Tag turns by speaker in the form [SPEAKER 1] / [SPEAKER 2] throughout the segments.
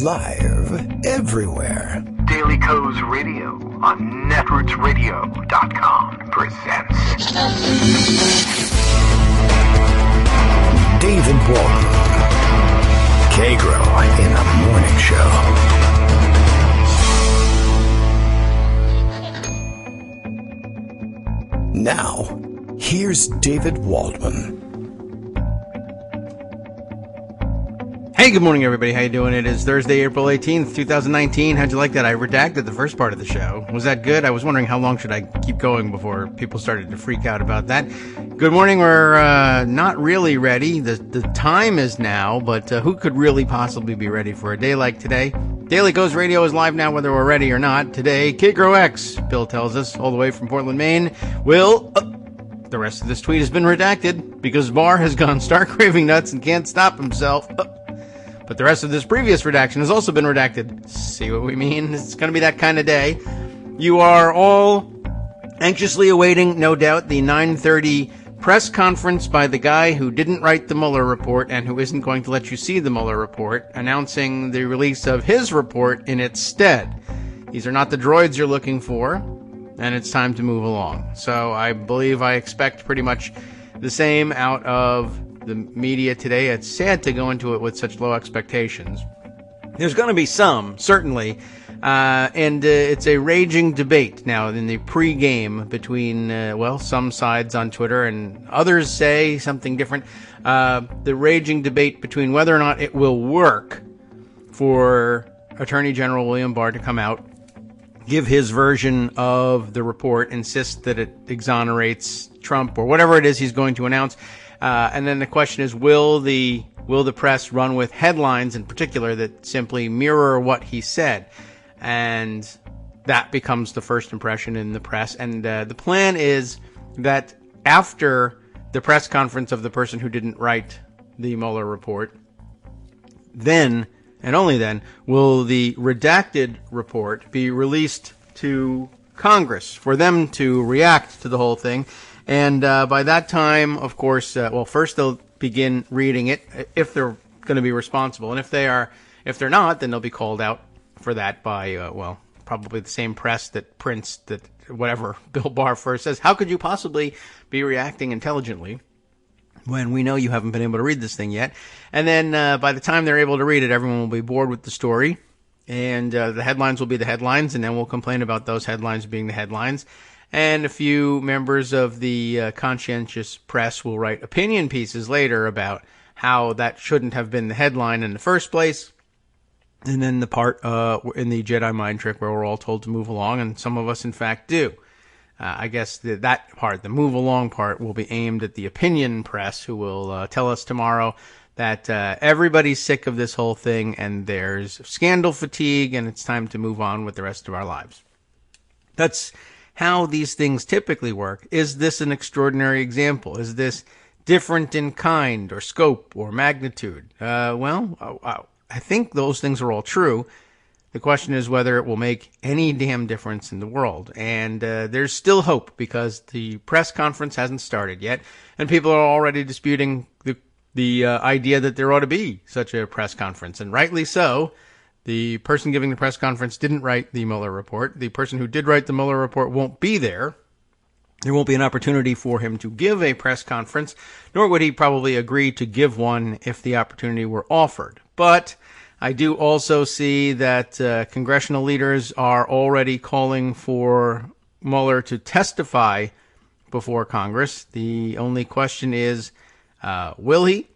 [SPEAKER 1] Live everywhere.
[SPEAKER 2] Daily Co's Radio on netrootsradio.com presents
[SPEAKER 1] David Waldman. Kagro in the Morning Show. Now, here's David Waldman.
[SPEAKER 3] Hey, good morning, everybody. How you doing? It is Thursday, April 18th, 2019. How'd you like that? I redacted the first part of the show. Was that good? I was wondering how long should I keep going before people started to freak out about that. Good morning. We're not really ready. The time is now, but who could really possibly be ready for a day like today? Daily Co's Radio is live now, whether we're ready or not. Today, Kagro X, Bill tells us, all the way from Portland, Maine, will... the rest of this tweet has been redacted because Barr has gone stark raving nuts and can't stop himself. But the rest of this previous redaction has also been redacted. See what we mean? It's going to be that kind of day. You are all anxiously awaiting, no doubt, the 9:30 press conference by the guy who didn't write the Mueller report and who isn't going to let you see the Mueller report, announcing the release of his report in its stead. These are not the droids you're looking for, and it's time to move along. So I expect pretty much the same out of the media today. It's sad to go into it with such low expectations. There's going to be some, certainly, and it's a raging debate now in the pregame between, some sides on Twitter and others say something different. The raging debate between whether or not it will work for Attorney General William Barr to come out, give his version of the report, insist that it exonerates Trump or whatever it is he's going to announce. And then the question is, will the press run with headlines in particular that simply mirror what he said? And that becomes the first impression in the press. And the plan is that after the press conference of the person who didn't write the Mueller report, then, and only then, will the redacted report be released to Congress for them to react to the whole thing. And by that time, of course, first they'll begin reading it if they're going to be responsible, and if they're not, then they'll be called out for that by probably the same press that prints that whatever Bill Barr first says. How could you possibly be reacting intelligently when we know you haven't been able to read this thing yet? And then by the time they're able to read it, everyone will be bored with the story, and the headlines will be the headlines, and then we'll complain about those headlines being the headlines. And a few members of the conscientious press will write opinion pieces later about how that shouldn't have been the headline in the first place. And then the part in the Jedi mind trick where we're all told to move along, and some of us, in fact, do. I guess that part, the move along part, will be aimed at the opinion press, who will tell us tomorrow that everybody's sick of this whole thing and there's scandal fatigue and it's time to move on with the rest of our lives. That's how these things typically work. Is this an extraordinary example? Is this different in kind or scope or magnitude? I think those things are all true. The question is whether it will make any damn difference in the world. And there's still hope because the press conference hasn't started yet, and people are already disputing the idea that there ought to be such a press conference, and rightly so. The person giving the press conference didn't write the Mueller report. The person who did write the Mueller report won't be there. There won't be an opportunity for him to give a press conference, nor would he probably agree to give one if the opportunity were offered. But I do also see that congressional leaders are already calling for Mueller to testify before Congress. The only question is, will he?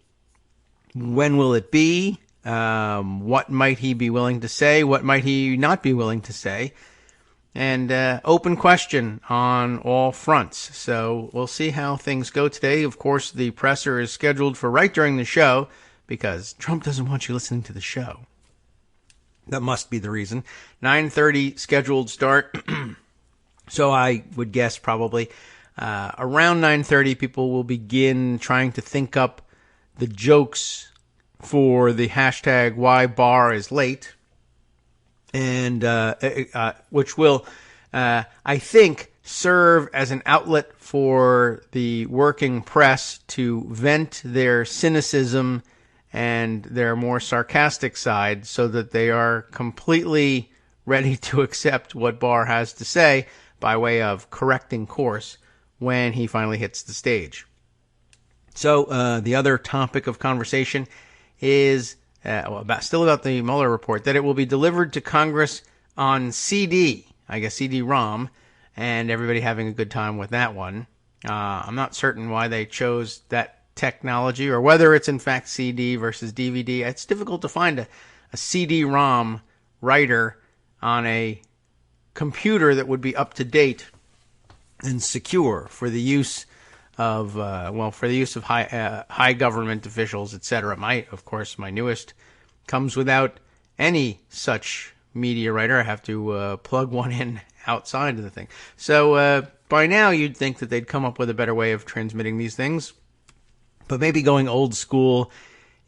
[SPEAKER 3] When will it be? What might he be willing to say? What might he not be willing to say? And open question on all fronts. So we'll see how things go today. Of course, the presser is scheduled for right during the show because Trump doesn't want you listening to the show. That must be the reason. 9:30 scheduled start. So I would guess probably around 9:30 people will begin trying to think up the jokes for the hashtag why Barr is late, and which will, I think, serve as an outlet for the working press to vent their cynicism and their more sarcastic side, so that they are completely ready to accept what Barr has to say by way of correcting course when he finally hits the stage. So the other topic of conversation is still about the Mueller report, that it will be delivered to Congress on CD, I guess CD-ROM, and everybody having a good time with that one. I'm not certain why they chose that technology, or whether it's in fact CD versus DVD. It's difficult to find a CD-ROM writer on a computer that would be up to date and secure for the use of high government officials, etc. My newest comes without any such media writer. I have to plug one in outside of the thing. So by now you'd think that they'd come up with a better way of transmitting these things. But maybe going old school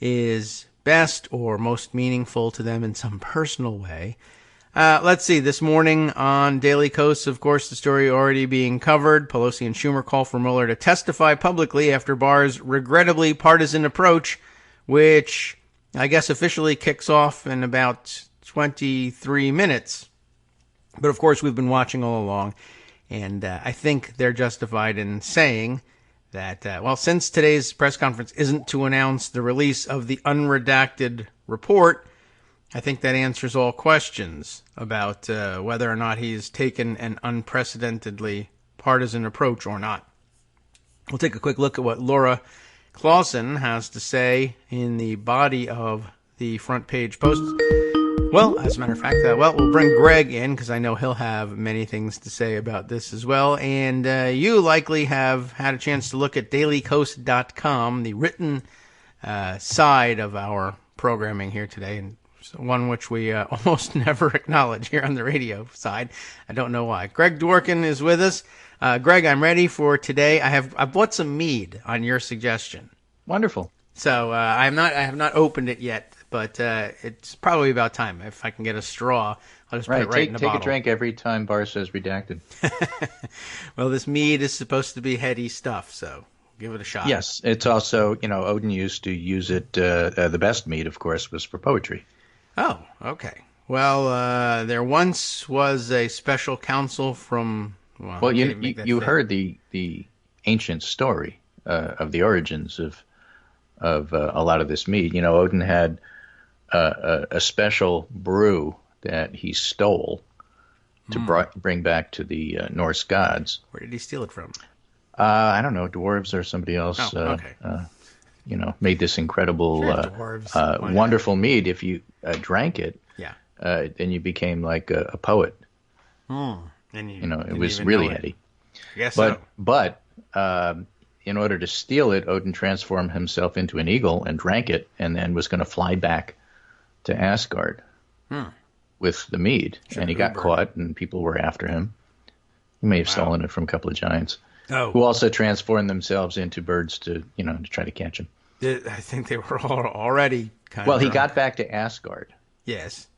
[SPEAKER 3] is best or most meaningful to them in some personal way. Let's see. This morning on Daily Kos, of course, the story already being covered. Pelosi and Schumer call for Mueller to testify publicly after Barr's regrettably partisan approach, which I guess officially kicks off in about 23 minutes. But of course, we've been watching all along, and I think they're justified in saying that, since today's press conference isn't to announce the release of the unredacted report, I think that answers all questions about whether or not he's taken an unprecedentedly partisan approach or not. We'll take a quick look at what Laura Clausen has to say in the body of the front page post. Well, as a matter of fact, we'll bring Greg in because I know he'll have many things to say about this as well. And you likely have had a chance to look at dailykos.com, the written side of our programming here today, and one which we almost never acknowledge here on the radio side. I don't know why. Greg Dworkin is with us. Greg, I'm ready for today. I bought some mead on your suggestion.
[SPEAKER 4] Wonderful.
[SPEAKER 3] So I have not opened it yet, but it's probably about time. If I can get a straw, I'll just put it right in the bottle.
[SPEAKER 4] Take a drink every time Barr says redacted.
[SPEAKER 3] Well, this mead is supposed to be heady stuff, so give it a shot.
[SPEAKER 4] Yes, it's also, Odin used to use it. The best mead, of course, was for poetry.
[SPEAKER 3] Oh, okay. Well, there once was a special counsel from.
[SPEAKER 4] Well, you heard the ancient story of the origins of a lot of this mead. Odin had a special brew that he stole to bring back to the Norse gods.
[SPEAKER 3] Where did he steal it from?
[SPEAKER 4] I don't know, dwarves or somebody else.
[SPEAKER 3] Oh, okay.
[SPEAKER 4] Made this incredible, wonderful mead. If you drank it, then you became like a poet.
[SPEAKER 3] And
[SPEAKER 4] it was really heady.
[SPEAKER 3] I guess so.
[SPEAKER 4] But in order to steal it, Odin transformed himself into an eagle and drank it, and then was going to fly back to Asgard with the mead. And he got caught, and people were after him. He may have stolen it from a couple of giants, who also transformed themselves into birds to try to catch him.
[SPEAKER 3] I think they were already kind of.
[SPEAKER 4] Well, he got back to Asgard.
[SPEAKER 3] Yes.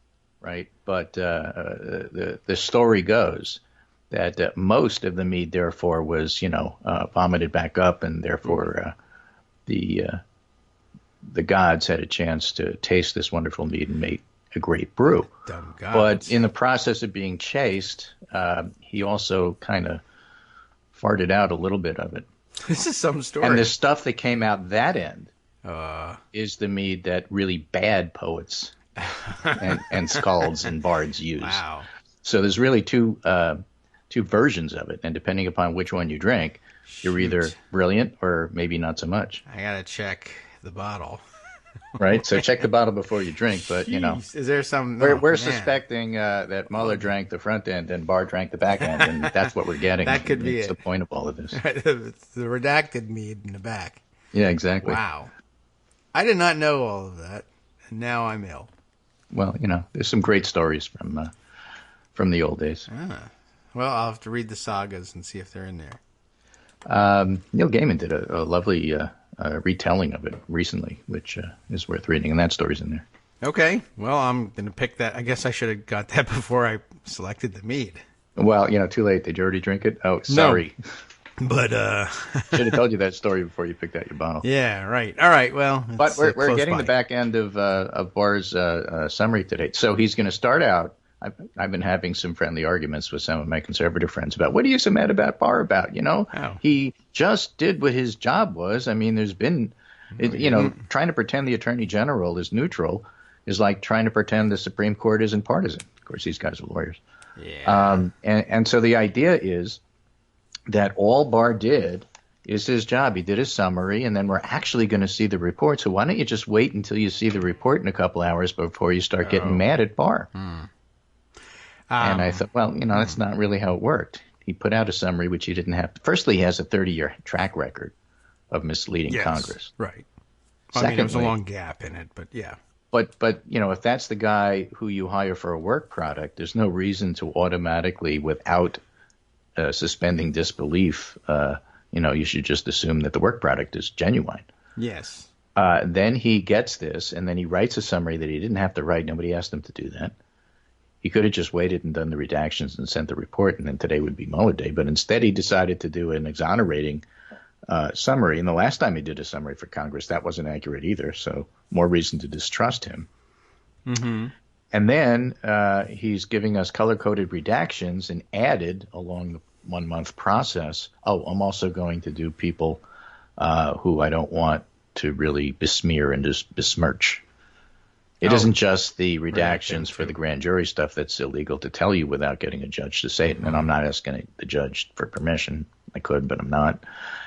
[SPEAKER 3] Right,
[SPEAKER 4] but the story goes that most of the mead, therefore, was vomited back up, and therefore the gods had a chance to taste this wonderful mead and make a great brew.
[SPEAKER 3] Dumb gods.
[SPEAKER 4] But in the process of being chased, he also kind of farted out a little bit of it.
[SPEAKER 3] This is some story.
[SPEAKER 4] And the stuff that came out that end is the mead that really bad poets and skalds and bards use.
[SPEAKER 3] Wow.
[SPEAKER 4] So there's really two versions of it, and depending upon which one you drink, you're either brilliant or maybe not so much.
[SPEAKER 3] I gotta check the bottle.
[SPEAKER 4] Right? So check the bottle before you drink, but
[SPEAKER 3] is there some...
[SPEAKER 4] We're suspecting that Mueller drank the front end and Barr drank the back end, and that's what we're getting.
[SPEAKER 3] That could be
[SPEAKER 4] It's the point of all of this.
[SPEAKER 3] It's the redacted mead in the back.
[SPEAKER 4] Yeah, exactly.
[SPEAKER 3] Wow. I did not know all of that, and now I'm ill.
[SPEAKER 4] Well, there's some great stories from the old days.
[SPEAKER 3] Well, I'll have to read the sagas and see if they're in there.
[SPEAKER 4] Neil Gaiman did a lovely retelling of it recently, which is worth reading, and that story's in there.
[SPEAKER 3] Okay. Well, I'm going to pick that. I guess I should have got that before I selected the mead.
[SPEAKER 4] Well, too late. Did you already drink it? Oh, sorry.
[SPEAKER 3] But
[SPEAKER 4] should have told you that story before you picked out your bottle.
[SPEAKER 3] Yeah, right. All right. Well,
[SPEAKER 4] but we're getting the back end of Barr's summary today. So he's going to start out. I've been having some friendly arguments with some of my conservative friends about what are you so mad about Barr about? He just did what his job was. I mean, there's been, trying to pretend the Attorney General is neutral is like trying to pretend the Supreme Court isn't partisan. Of course, these guys are lawyers.
[SPEAKER 3] Yeah.
[SPEAKER 4] And so the idea is that all Barr did is his job. He did his summary, and then we're actually going to see the report. So why don't you just wait until you see the report in a couple hours before you start getting mad at Barr? And I thought, well, that's not really how it worked. He put out a summary, which he didn't have. Firstly, he has a 30-year track record of misleading Congress.
[SPEAKER 3] Right.
[SPEAKER 4] Secondly,
[SPEAKER 3] there was a long gap in it, but yeah.
[SPEAKER 4] But if that's the guy who you hire for a work product, there's no reason to automatically, without suspending disbelief, you should just assume that the work product is genuine.
[SPEAKER 3] Yes.
[SPEAKER 4] Then he gets this, and then he writes a summary that he didn't have to write. Nobody asked him to do that. He could have just waited and done the redactions and sent the report, and then today would be Mueller Day. But instead, he decided to do an exonerating summary. And the last time he did a summary for Congress, that wasn't accurate either. So more reason to distrust him.
[SPEAKER 3] Mm-hmm.
[SPEAKER 4] And then he's giving us color-coded redactions and added along the 1 month process. Oh, I'm also going to do people who I don't want to really besmear and just besmirch. It isn't just the redactions for the grand jury stuff that's illegal to tell you without getting a judge to say it. And I'm not asking the judge for permission. I could, but I'm not.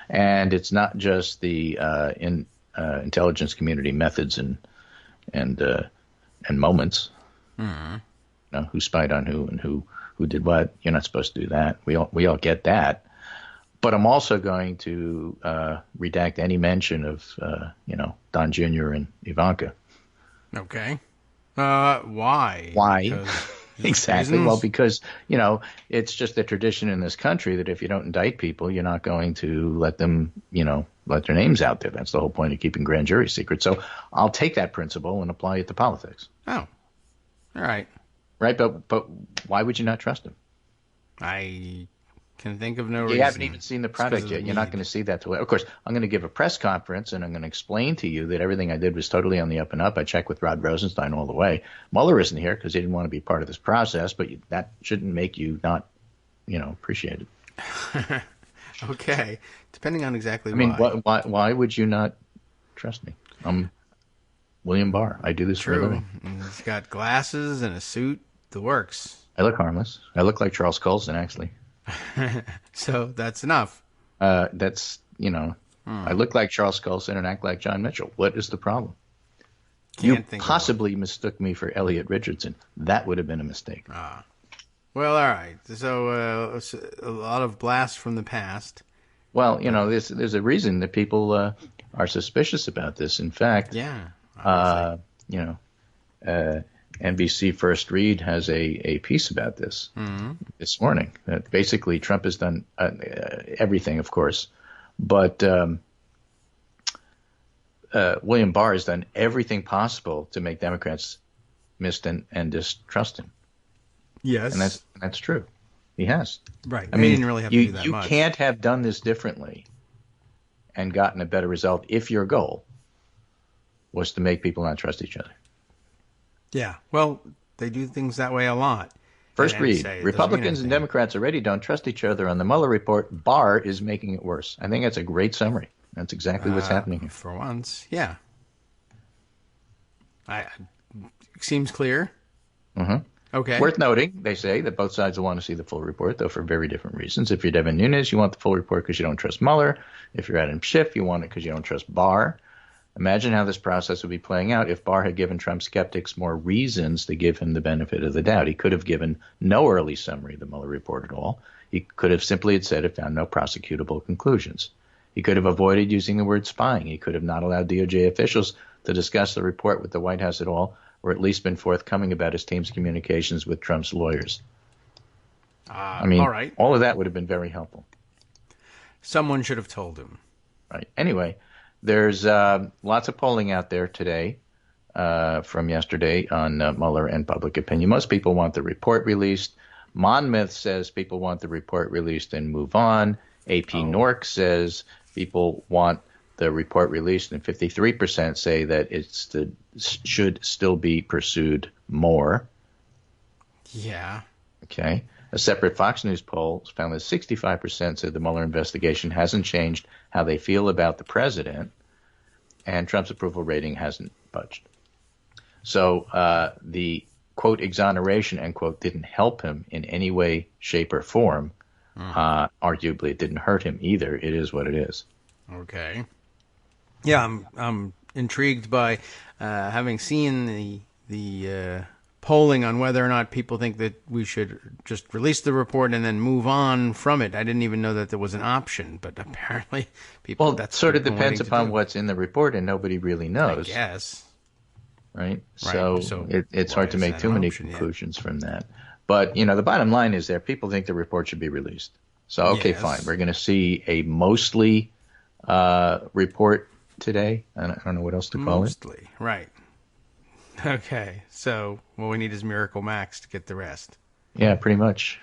[SPEAKER 4] And it's not just the intelligence community methods and moments.
[SPEAKER 3] Mm-hmm.
[SPEAKER 4] Who spied on who and who did what. You're not supposed to do that. We all get that. But I'm also going to redact any mention of Don Jr. and Ivanka.
[SPEAKER 3] Okay. Why?
[SPEAKER 4] Why? Exactly. Well, because, it's just the tradition in this country that if you don't indict people, you're not going to let them, let their names out there. That's the whole point of keeping grand jury secret. So I'll take that principle and apply it to politics.
[SPEAKER 3] Oh. All right.
[SPEAKER 4] Right. But why would you not trust him?
[SPEAKER 3] I can think of no reason.
[SPEAKER 4] You haven't even seen the product yet. You're not going to see that till later. Of course, I'm going to give a press conference, and I'm going to explain to you that everything I did was totally on the up and up. I checked with Rod Rosenstein all the way. Mueller isn't here because he didn't want to be part of this process, but that shouldn't make you not, appreciate it.
[SPEAKER 3] Okay. Depending on exactly why.
[SPEAKER 4] I mean, why would you not trust me? I'm William Barr. I do this for a living.
[SPEAKER 3] He's got glasses and a suit. The works.
[SPEAKER 4] I look harmless. I look like Charles Colson, actually.
[SPEAKER 3] So that's enough.
[SPEAKER 4] I look like Charles Colson and act like John Mitchell. What is the problem? You possibly mistook me for Elliot Richardson. That would have been a mistake.
[SPEAKER 3] Well, all right. So a lot of blast from the past.
[SPEAKER 4] Well, there's a reason that people are suspicious about this. In fact, NBC First Read has a piece about this this morning. That basically, Trump has done everything, of course, but William Barr has done everything possible to make Democrats miss and distrust him.
[SPEAKER 3] Yes,
[SPEAKER 4] and that's true. He has.
[SPEAKER 3] Right.
[SPEAKER 4] I mean,
[SPEAKER 3] didn't really have to do that much.
[SPEAKER 4] You can't have done this differently and gotten a better result if your goal was to make people not trust each other.
[SPEAKER 3] Yeah, well, they do things that way a lot.
[SPEAKER 4] First Read. Republicans and Democrats already don't trust each other on the Mueller report. Barr is making it worse. I think that's a great summary. That's exactly what's happening here.
[SPEAKER 3] For once, yeah. Seems clear.
[SPEAKER 4] Mm-hmm.
[SPEAKER 3] Okay.
[SPEAKER 4] Worth noting, they say, that both sides will want to see the full report, though for very different reasons. If you're Devin Nunes, you want the full report because you don't trust Mueller. If you're Adam Schiff, you want it because you don't trust Barr. Imagine how this process would be playing out if Barr had given Trump skeptics more reasons to give him the benefit of the doubt. He could have given no early summary of the Mueller report at all. He could have simply said it found no prosecutable conclusions. He could have avoided using the word spying. He could have not allowed DOJ officials to discuss the report with the White House at all, or at least been forthcoming about his team's communications with Trump's lawyers.
[SPEAKER 3] All right.
[SPEAKER 4] All of that would have been very helpful.
[SPEAKER 3] Someone should have told him.
[SPEAKER 4] Right. Anyway, there's lots of polling out there today from yesterday on Mueller and public opinion. Most people want the report released. Monmouth says people want the report released and move on. AP Norc says people want the report released, and 53% say that should still be pursued more.
[SPEAKER 3] Yeah.
[SPEAKER 4] Okay. A separate Fox News poll found that 65% said the Mueller investigation hasn't changed how they feel about the president, and Trump's approval rating hasn't budged. So the, quote, exoneration, end quote, didn't help him in any way, shape, or form. Arguably, it didn't hurt him either. It is what it is.
[SPEAKER 3] Okay. Yeah, I'm intrigued by having seen the polling on whether or not people think that we should just release the report and then move on from it. I didn't even know that there was an option, but apparently people.
[SPEAKER 4] Well, that sort of depends upon what's in the report, and nobody really knows.
[SPEAKER 3] I guess.
[SPEAKER 4] Right? So it's hard to make too many conclusions from that. But, the bottom line is that people think the report should be released. So, okay, fine. We're going to see a mostly report today. I don't know what else to call it.
[SPEAKER 3] Mostly, right. Okay, so what we need is Miracle Max to get the rest.
[SPEAKER 4] Yeah, pretty much.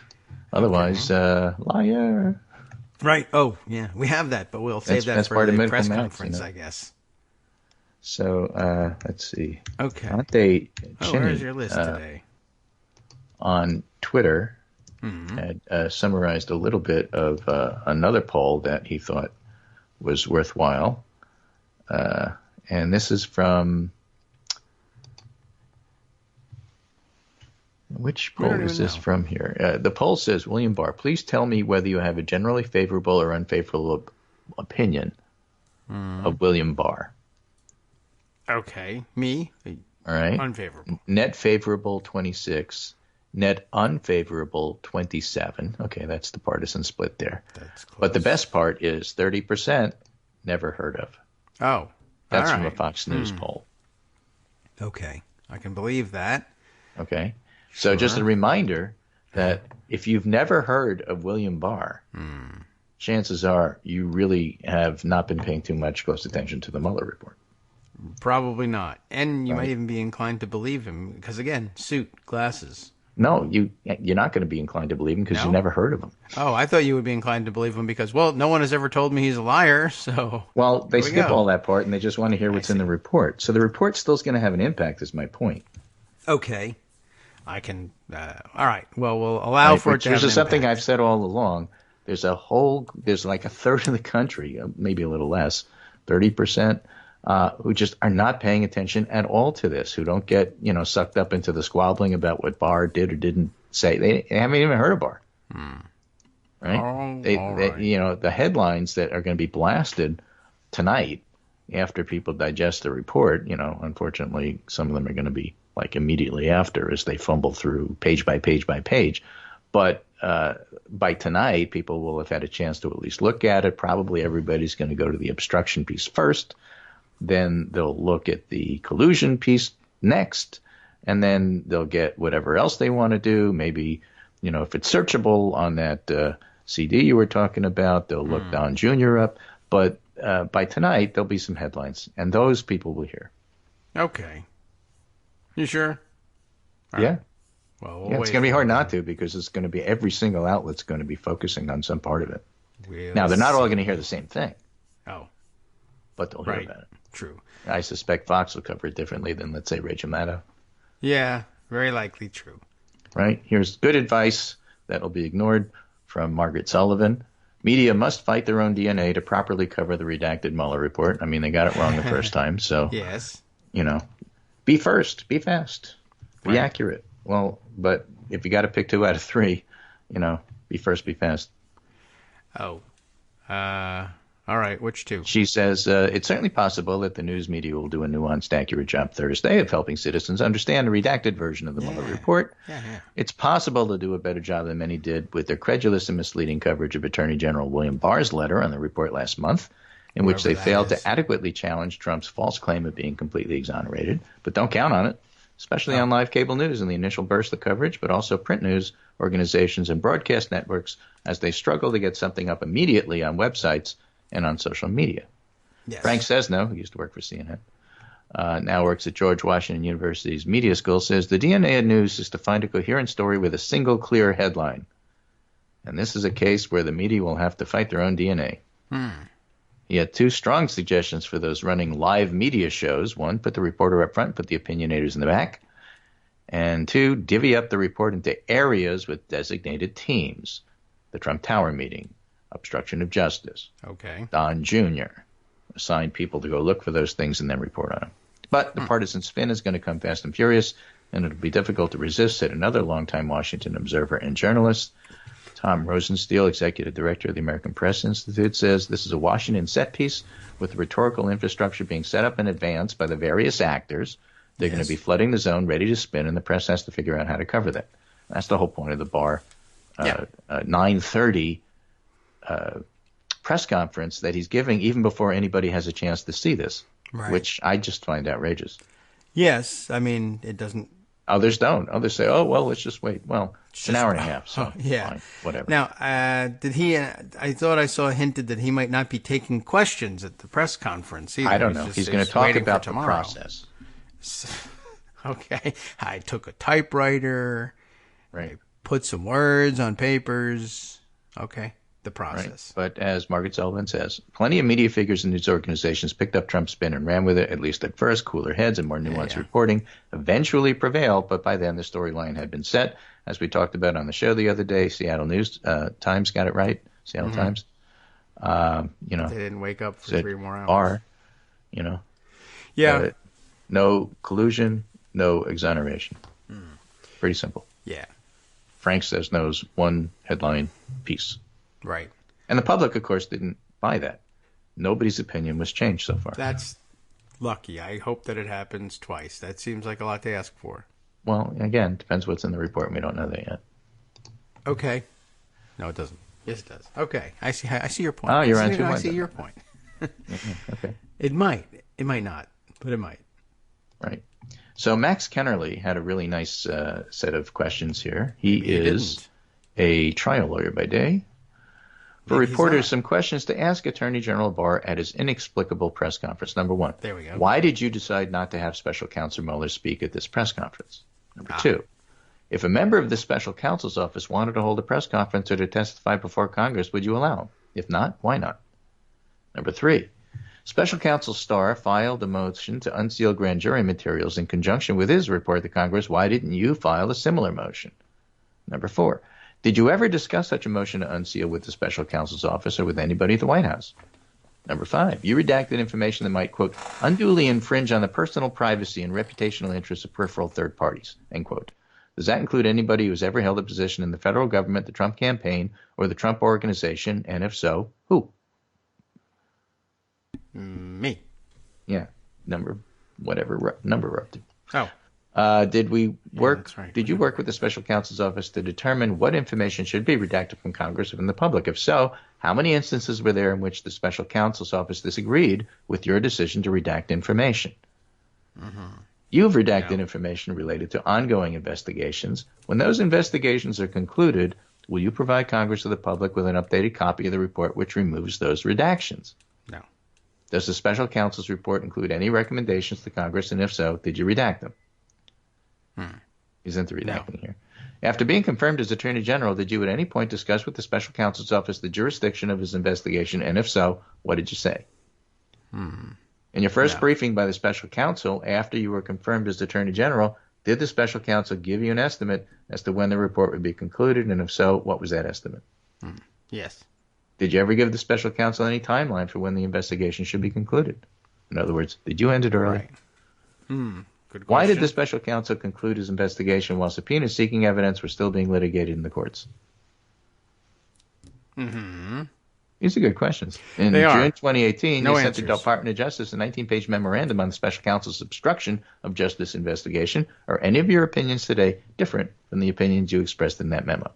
[SPEAKER 4] Otherwise, liar.
[SPEAKER 3] Right. Oh, yeah, we have that, but we'll save that for the press conference, I guess.
[SPEAKER 4] So, let's see.
[SPEAKER 3] Okay.
[SPEAKER 4] Ante
[SPEAKER 3] where's your list today?
[SPEAKER 4] On Twitter, had summarized a little bit of another poll that he thought was worthwhile. And this is from... Which poll is this from here? The poll says, William Barr, please tell me whether you have a generally favorable or unfavorable opinion of William Barr.
[SPEAKER 3] Okay. Me?
[SPEAKER 4] All right.
[SPEAKER 3] Unfavorable.
[SPEAKER 4] Net favorable, 26. Net unfavorable, 27. Okay, that's the partisan split there.
[SPEAKER 3] That's close.
[SPEAKER 4] But the best part is 30% never heard of.
[SPEAKER 3] Oh.
[SPEAKER 4] That's
[SPEAKER 3] all
[SPEAKER 4] from
[SPEAKER 3] right.
[SPEAKER 4] a Fox News poll.
[SPEAKER 3] Okay. I can believe that.
[SPEAKER 4] Okay. So just a reminder that if you've never heard of William Barr, chances are you really have not been paying too much close attention to the Mueller report.
[SPEAKER 3] Probably not. And you might even be inclined to believe him because, again, suit, glasses.
[SPEAKER 4] No, you're not going to be inclined to believe him because you've never heard of him.
[SPEAKER 3] Oh, I thought you would be inclined to believe him because, well, no one has ever told me he's a liar, so...
[SPEAKER 4] Well, they skip all that part and they just want to hear what's in the report. So the report still is going to have an impact is my point.
[SPEAKER 3] Okay. I can... all right. Well, we'll allow for it to have an
[SPEAKER 4] impact. Something
[SPEAKER 3] impact.
[SPEAKER 4] I've said all along. There's like a third of the country, maybe a little less, 30%, who just are not paying attention at all to this, who don't get, sucked up into the squabbling about what Barr did or didn't say. They haven't even heard of Barr. Right?
[SPEAKER 3] All
[SPEAKER 4] They,
[SPEAKER 3] right.
[SPEAKER 4] the headlines that are going to be blasted tonight after people digest the report, unfortunately, some of them are going to be like immediately after as they fumble through page by page by page. But by tonight, people will have had a chance to at least look at it. Probably everybody's going to go to the obstruction piece first. Then they'll look at the collusion piece next. And then they'll get whatever else they want to do. Maybe, if it's searchable on that CD you were talking about, they'll look Don Jr. up. But by tonight, there'll be some headlines. And those people will hear.
[SPEAKER 3] Okay. You sure? All
[SPEAKER 4] Yeah.
[SPEAKER 3] right. Well, we'll
[SPEAKER 4] It's
[SPEAKER 3] wait
[SPEAKER 4] going to be
[SPEAKER 3] for
[SPEAKER 4] hard
[SPEAKER 3] it.
[SPEAKER 4] not to because it's going to be every single outlet's going to be focusing on some part of it.
[SPEAKER 3] We'll
[SPEAKER 4] Now, they're not all
[SPEAKER 3] see.
[SPEAKER 4] going to hear the same thing,
[SPEAKER 3] Oh,
[SPEAKER 4] but they'll hear
[SPEAKER 3] right.
[SPEAKER 4] about it.
[SPEAKER 3] True.
[SPEAKER 4] I suspect Fox will cover it differently than, let's say, Rachel Maddow.
[SPEAKER 3] Yeah, very likely true.
[SPEAKER 4] Right? Here's good advice that will be ignored from Margaret Sullivan. Media must fight their own DNA to properly cover the redacted Mueller report. I mean, they got it wrong the first time, so,
[SPEAKER 3] Yes.
[SPEAKER 4] be first, be fast, be
[SPEAKER 3] Right.
[SPEAKER 4] accurate. Well, but if you got to pick 2 out of 3, be first, be fast.
[SPEAKER 3] Oh. All right. Which 2?
[SPEAKER 4] She says, it's certainly possible that the news media will do a nuanced, accurate job Thursday of helping citizens understand the redacted version of the Mueller report.
[SPEAKER 3] Yeah.
[SPEAKER 4] It's possible to do a better job than many did with their credulous and misleading coverage of Attorney General William Barr's letter on the report last month, in which they
[SPEAKER 3] Whoever that
[SPEAKER 4] failed
[SPEAKER 3] is.
[SPEAKER 4] to adequately challenge Trump's false claim of being completely exonerated. But don't count on it, especially on live cable news in the initial burst of coverage, but also print news organizations and broadcast networks as they struggle to get something up immediately on websites and on social media.
[SPEAKER 3] Yes.
[SPEAKER 4] Frank Sesno, who used to work for CNN, now works at George Washington University's media school, says the DNA of news is to find a coherent story with a single clear headline. And this is a case where the media will have to fight their own DNA. He had two strong suggestions for those running live media shows. One, put the reporter up front, put the opinionators in the back. And two, divvy up the report into areas with designated teams. The Trump Tower meeting, obstruction of justice.
[SPEAKER 3] Okay.
[SPEAKER 4] Don Jr. Assign people to go look for those things and then report on them. But the partisan spin is going to come fast and furious, and it'll be difficult to resist, said another longtime Washington observer and journalist. Tom Rosenstiel, executive director of the American Press Institute, says this is a Washington set piece with the rhetorical infrastructure being set up in advance by the various actors. They're going to be flooding the zone, ready to spin, and the press has to figure out how to cover that. That's the whole point of the Barr 9:30 press conference that he's giving even before anybody has a chance to see this, which I just find outrageous.
[SPEAKER 3] Yes, I mean, it doesn't...
[SPEAKER 4] Others don't. Others say, oh, well, let's just wait. Well, it's an hour and a half, so fine, whatever.
[SPEAKER 3] Now, did he... I thought I saw hinted that he might not be taking questions at the press conference either.
[SPEAKER 4] I don't know. He's going to talk about the process.
[SPEAKER 3] Okay. I took a typewriter.
[SPEAKER 4] Right.
[SPEAKER 3] I put some words on papers. Okay. The process.
[SPEAKER 4] Right. But as Margaret Sullivan says, plenty of media figures and news organizations picked up Trump's spin and ran with it, at least at first. Cooler heads and more nuanced reporting eventually prevailed, but by then the storyline had been set. As we talked about on the show the other day, Seattle News Times got it right. Seattle Times. They
[SPEAKER 3] didn't wake up for 3 more hours.
[SPEAKER 4] Barr,
[SPEAKER 3] Yeah.
[SPEAKER 4] No collusion, no exoneration. Pretty simple.
[SPEAKER 3] Yeah.
[SPEAKER 4] Frank says no's one headline piece.
[SPEAKER 3] Right.
[SPEAKER 4] And the public, of course, didn't buy that. Nobody's opinion was changed so far.
[SPEAKER 3] That's lucky. I hope that it happens twice. That seems like a lot to ask for.
[SPEAKER 4] Well, again, depends what's in the report. We don't know that yet.
[SPEAKER 3] Okay. No, it doesn't. Yes, it does. Okay. I see your point.
[SPEAKER 4] Oh, you're on to
[SPEAKER 3] I see your point.
[SPEAKER 4] Okay.
[SPEAKER 3] It might. It might not, but it might.
[SPEAKER 4] Right. So Max Kennerly had a really nice set of questions here. He is a trial lawyer by day. For reporters, some questions to ask Attorney General Barr at his inexplicable press conference. Number one,
[SPEAKER 3] there we go.
[SPEAKER 4] Why did you decide not to have Special Counsel Mueller speak at this press conference? Number two, if a member of the Special Counsel's office wanted to hold a press conference or to testify before Congress, would you allow him? If not, why not? Number three, Special Counsel Starr filed a motion to unseal grand jury materials in conjunction with his report to Congress. Why didn't you file a similar motion? Number four, did you ever discuss such a motion to unseal with the Special Counsel's office or with anybody at the White House? Number five, you redacted information that might, quote, unduly infringe on the personal privacy and reputational interests of peripheral third parties, end quote. Does that include anybody who's ever held a position in the federal government, the Trump campaign, or the Trump organization? And if so, who?
[SPEAKER 3] Me.
[SPEAKER 4] Yeah, number we're up to.
[SPEAKER 3] Oh.
[SPEAKER 4] Did we work?
[SPEAKER 3] That's right.
[SPEAKER 4] Did you work with the Special Counsel's office to determine what information should be redacted from Congress or from the public? If so, how many instances were there in which the Special Counsel's office disagreed with your decision to redact information? You've redacted information related to ongoing investigations. When those investigations are concluded, will you provide Congress or the public with an updated copy of the report which removes those redactions?
[SPEAKER 3] No.
[SPEAKER 4] Does the Special Counsel's report include any recommendations to Congress, and if so, did you redact them? He's into redacting here. After being confirmed as Attorney General, did you at any point discuss with the Special Counsel's office the jurisdiction of his investigation, and if so, what did you say? In your first briefing by the Special Counsel, after you were confirmed as Attorney General, did the Special Counsel give you an estimate as to when the report would be concluded, and if so, what was that estimate?
[SPEAKER 3] Yes.
[SPEAKER 4] Did you ever give the Special Counsel any timeline for when the investigation should be concluded? In other words, did you end it early?
[SPEAKER 3] Right. Good question.
[SPEAKER 4] Why did the Special Counsel conclude his investigation while subpoenas seeking evidence were still being litigated in the courts? These are good questions. In June 2018, you sent the Department of Justice a 19-page memorandum on the Special Counsel's obstruction of justice investigation. Are any of your opinions today different from the opinions you expressed in that memo?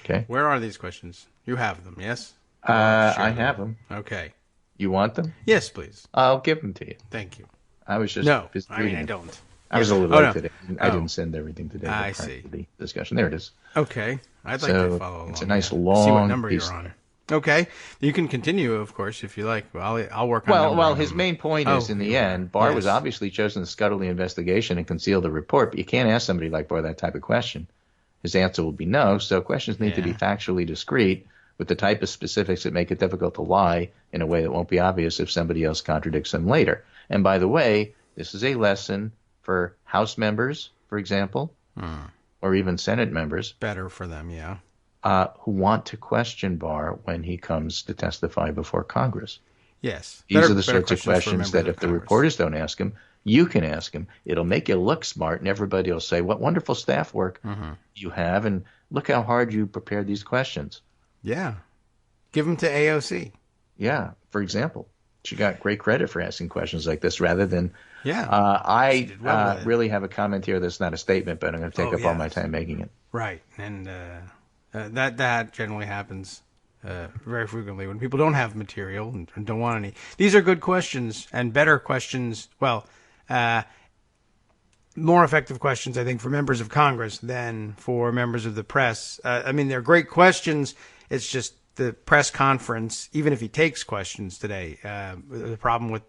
[SPEAKER 4] Okay.
[SPEAKER 3] Where are these questions? You have them, yes?
[SPEAKER 4] I have them.
[SPEAKER 3] Okay.
[SPEAKER 4] You want them?
[SPEAKER 3] Yes, please.
[SPEAKER 4] I'll give them to you.
[SPEAKER 3] Thank you.
[SPEAKER 4] I was just
[SPEAKER 3] I don't.
[SPEAKER 4] I was a little late today. I didn't send everything today.
[SPEAKER 3] I see.
[SPEAKER 4] The discussion. There it is.
[SPEAKER 3] Okay. I'd like to follow along.
[SPEAKER 4] It's a nice long
[SPEAKER 3] see what number
[SPEAKER 4] piece.
[SPEAKER 3] you're on. Okay. You can continue, of course, if you like. Well, I'll work on
[SPEAKER 4] Well, his main point is, in the end, Barr was obviously chosen to scuttle the investigation and conceal the report, but you can't ask somebody like Barr that type of question. his answer will be no. So questions need to be
[SPEAKER 3] Yeah.
[SPEAKER 4] factually discrete with the type of specifics that make it difficult to lie in a way that won't be obvious if somebody else contradicts them later. And by the way, this is a lesson for House members, for example, or even Senate members
[SPEAKER 3] Better for them, yeah.
[SPEAKER 4] who want to question Barr when he comes to testify before Congress.
[SPEAKER 3] Yes.
[SPEAKER 4] These are the
[SPEAKER 3] better
[SPEAKER 4] sorts of
[SPEAKER 3] for
[SPEAKER 4] questions that
[SPEAKER 3] members
[SPEAKER 4] if
[SPEAKER 3] of
[SPEAKER 4] the
[SPEAKER 3] Congress.
[SPEAKER 4] reporters don't ask him, you can ask him. It'll make you look smart, and everybody will say, what wonderful staff work you have, and look how hard you prepared these questions.
[SPEAKER 3] Yeah. Give them to AOC.
[SPEAKER 4] Yeah, for example. She got great credit for asking questions like this rather than
[SPEAKER 3] Yeah.
[SPEAKER 4] I
[SPEAKER 3] did well with it.
[SPEAKER 4] really have a comment here that's not a statement, but I'm going to take up all my
[SPEAKER 3] yes.
[SPEAKER 4] time making it.
[SPEAKER 3] Right. And that generally happens very frequently when people don't have material and don't want any. These are good questions and better questions. Well, more effective questions, I think, for members of Congress than for members of the press. I mean, they're great questions. It's just the press conference, even if he takes questions today, the problem with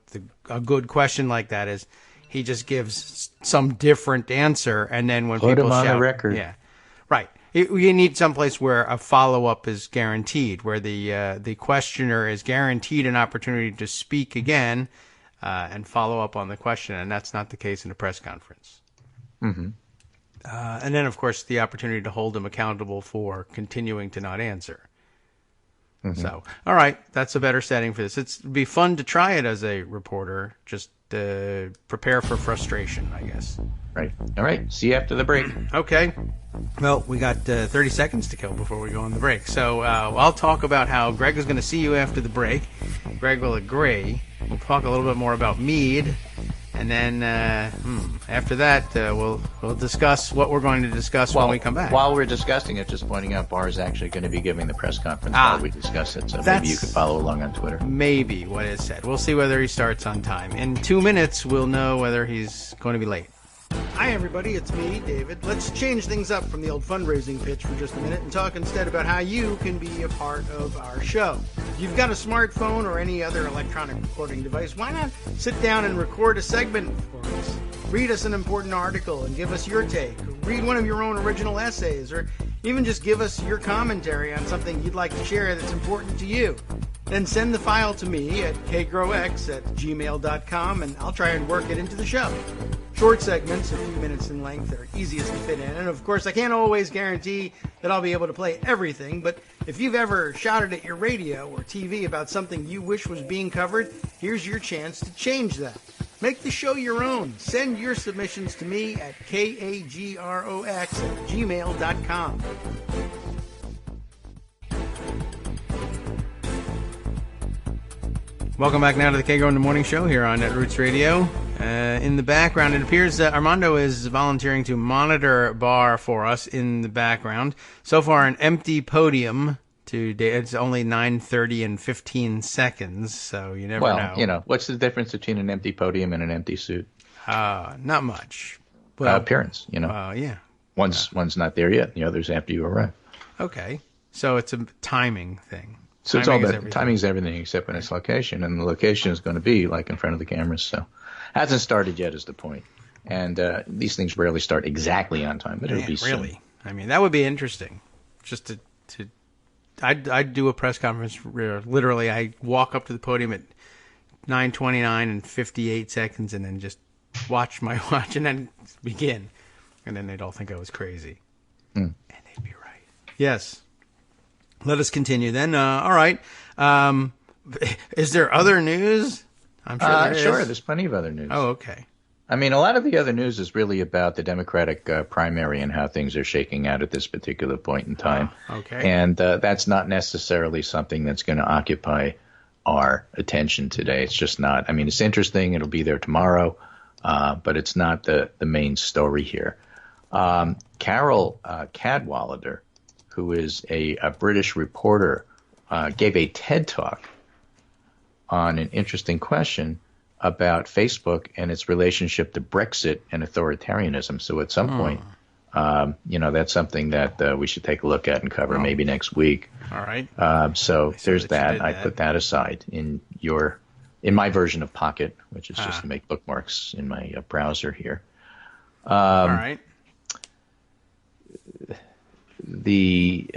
[SPEAKER 3] a good question like that is he just gives some different answer, and then when
[SPEAKER 4] Put
[SPEAKER 3] people
[SPEAKER 4] him on
[SPEAKER 3] shout,
[SPEAKER 4] the record.
[SPEAKER 3] yeah, right. You need someplace where a follow-up is guaranteed, where the questioner is guaranteed an opportunity to speak again and follow up on the question, and that's not the case in a press conference.
[SPEAKER 4] Mm-hmm.
[SPEAKER 3] And then, of course, the opportunity to hold him accountable for continuing to not answer.
[SPEAKER 4] Mm-hmm.
[SPEAKER 3] So, all right, that's a better setting for this. It'd be fun to try it as a reporter. Just prepare for frustration, I guess.
[SPEAKER 4] Right. All right. See you after the break.
[SPEAKER 3] Okay. Well, we got 30 seconds to kill before we go on the break. So I'll talk about how Greg is going to see you after the break. Greg will agree. We'll talk a little bit more about mead. And then after that, we'll discuss what we're going to discuss when we come back.
[SPEAKER 4] While we're discussing it, just pointing out Barr is actually going to be giving the press conference while we discuss it. So maybe you could follow along on Twitter.
[SPEAKER 3] Maybe what is said. We'll see whether he starts on time. In 2 minutes, we'll know whether he's going to be late. Hi, everybody. It's me, David. Let's change things up from the old fundraising pitch for just a minute and talk instead about how you can be a part of our show. If you've got a smartphone or any other electronic recording device, why not sit down and record a segment for us? Read us an important article and give us your take. Read one of your own original essays, or even just give us your commentary on something you'd like to share that's important to you. Then send the file to me at kagrox@gmail.com, and I'll try and work it into the show. Short segments, a few minutes in length, are easiest to fit in. And of course, I can't always guarantee that I'll be able to play everything, but if you've ever shouted at your radio or TV about something you wish was being covered, here's your chance to change that. Make the show your own. Send your submissions to me at kagrox@gmail.com. Welcome back now to the Kagro in the Morning Show here on Netroots Radio. In the background, it appears that Armando is volunteering to monitor Barr for us in the background. So far, an empty podium. It's only 9:30 and 15 seconds, so you never know.
[SPEAKER 4] Well, you know, what's the difference between an empty podium and an empty suit?
[SPEAKER 3] Not much. Well,
[SPEAKER 4] appearance, you know.
[SPEAKER 3] Yeah.
[SPEAKER 4] One's not there yet, the other's after you arrive.
[SPEAKER 3] Okay. So it's a timing thing.
[SPEAKER 4] So it's all about timing's everything except when it's location, and the location is going to be like in front of the cameras. So hasn't started yet is the point. And these things rarely start exactly on time, but it'll be soon.
[SPEAKER 3] Really. I mean, that would be interesting. Just to I'd do a press conference where literally I walk up to the podium at 9:29 and 58 seconds, and then just watch my watch, and then begin, and then they'd all think I was crazy, and they'd be right. Yes. Let us continue then. All right. Is there other news? I'm sure there is.
[SPEAKER 4] Sure, there's plenty of other news.
[SPEAKER 3] Oh, okay.
[SPEAKER 4] I mean, a lot of the other news is really about the Democratic primary and how things are shaking out at this particular point in time.
[SPEAKER 3] Okay.
[SPEAKER 4] And that's not necessarily something that's going to occupy our attention today. It's just not. I mean, it's interesting. It'll be there tomorrow, but it's not the main story here. Carol Cadwallader, who is a British reporter, gave a TED Talk on an interesting question about Facebook and its relationship to Brexit and authoritarianism. So at some point, that's something that we should take a look at and cover maybe next week.
[SPEAKER 3] All right.
[SPEAKER 4] So there's that. I put that aside in my version of Pocket, which is just to make bookmarks in my browser here.
[SPEAKER 3] All right.
[SPEAKER 4] the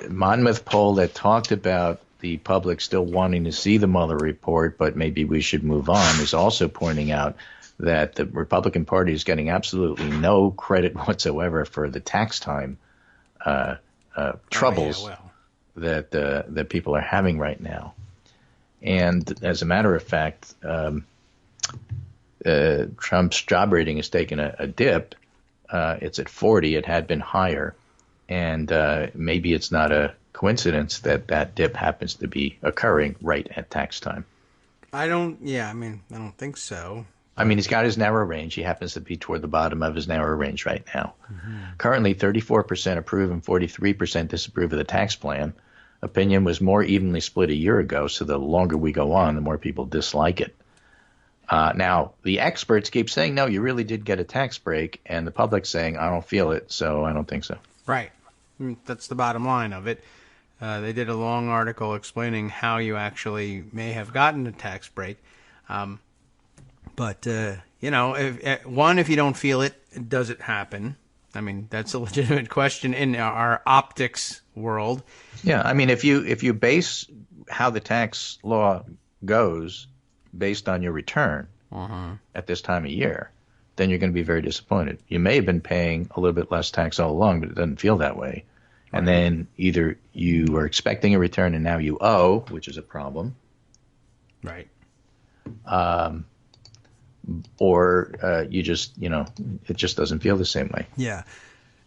[SPEAKER 4] Monmouth poll that talked about the public still wanting to see the Mueller report, but maybe we should move on, is also pointing out that the Republican Party is getting absolutely no credit whatsoever for the tax time troubles that people are having right now. And as a matter of fact, Trump's job rating has taken a dip. It's at 40. It had been higher. And maybe it's not a coincidence that dip happens to be occurring right at tax time.
[SPEAKER 3] I don't think so.
[SPEAKER 4] I mean, he's got his narrow range. He happens to be toward the bottom of his narrow range right now. Mm-hmm. Currently, 34% approve and 43% disapprove of the tax plan. Opinion was more evenly split a year ago, so the longer we go on, the more people dislike it. Now, the experts keep saying, no, you really did get a tax break, and the public's saying, I don't feel it, so I don't think so.
[SPEAKER 3] Right. That's the bottom line of it. They did a long article explaining how you actually may have gotten a tax break. But if you don't feel it, does it happen? I mean, that's a legitimate question in our optics world.
[SPEAKER 4] Yeah, I mean, if you base how the tax law goes based on your return at this time of year, then you're going to be very disappointed. You may have been paying a little bit less tax all along, but it doesn't feel that way. And then either you were expecting a return and now you owe, which is a problem.
[SPEAKER 3] Right.
[SPEAKER 4] Or you just, it just doesn't feel the same way.
[SPEAKER 3] Yeah.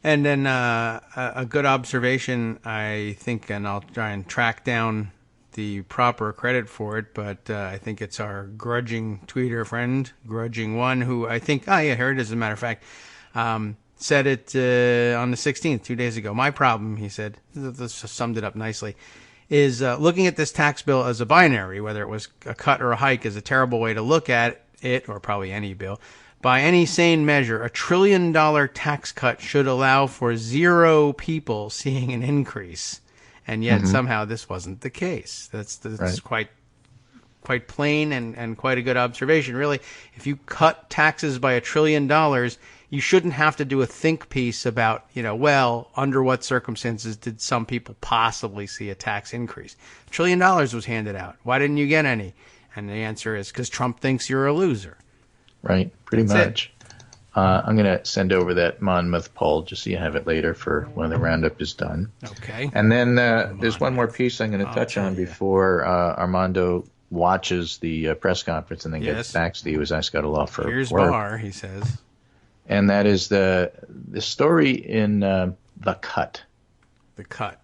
[SPEAKER 3] And then a good observation, I think, and I'll try and track down the proper credit for it, but I think it's our grudging tweeter friend, Grudging One, who I think, here it is, as a matter of fact, said it on the 16th, 2 days ago. My problem, he said, this summed it up nicely, is looking at this tax bill as a binary, whether it was a cut or a hike, is a terrible way to look at it, or probably any bill. By any sane measure, $1 trillion tax cut should allow for 0 people seeing an increase. And yet somehow this wasn't the case. That's right. quite plain and quite a good observation. Really, if you cut taxes by $1 trillion, you shouldn't have to do a think piece about, under what circumstances did some people possibly see a tax increase? $1 trillion was handed out. Why didn't you get any? And the answer is because Trump thinks you're a loser.
[SPEAKER 4] Right, pretty much. I'm going to send over that Monmouth poll just so you have it later for when the roundup is done.
[SPEAKER 3] Okay.
[SPEAKER 4] And then there's one more piece I'm going to touch on before Armando watches the press conference and then gets back to you as I scuttle off for work.
[SPEAKER 3] Here's Barr, he says.
[SPEAKER 4] And that is the story in The Cut.
[SPEAKER 3] The Cut.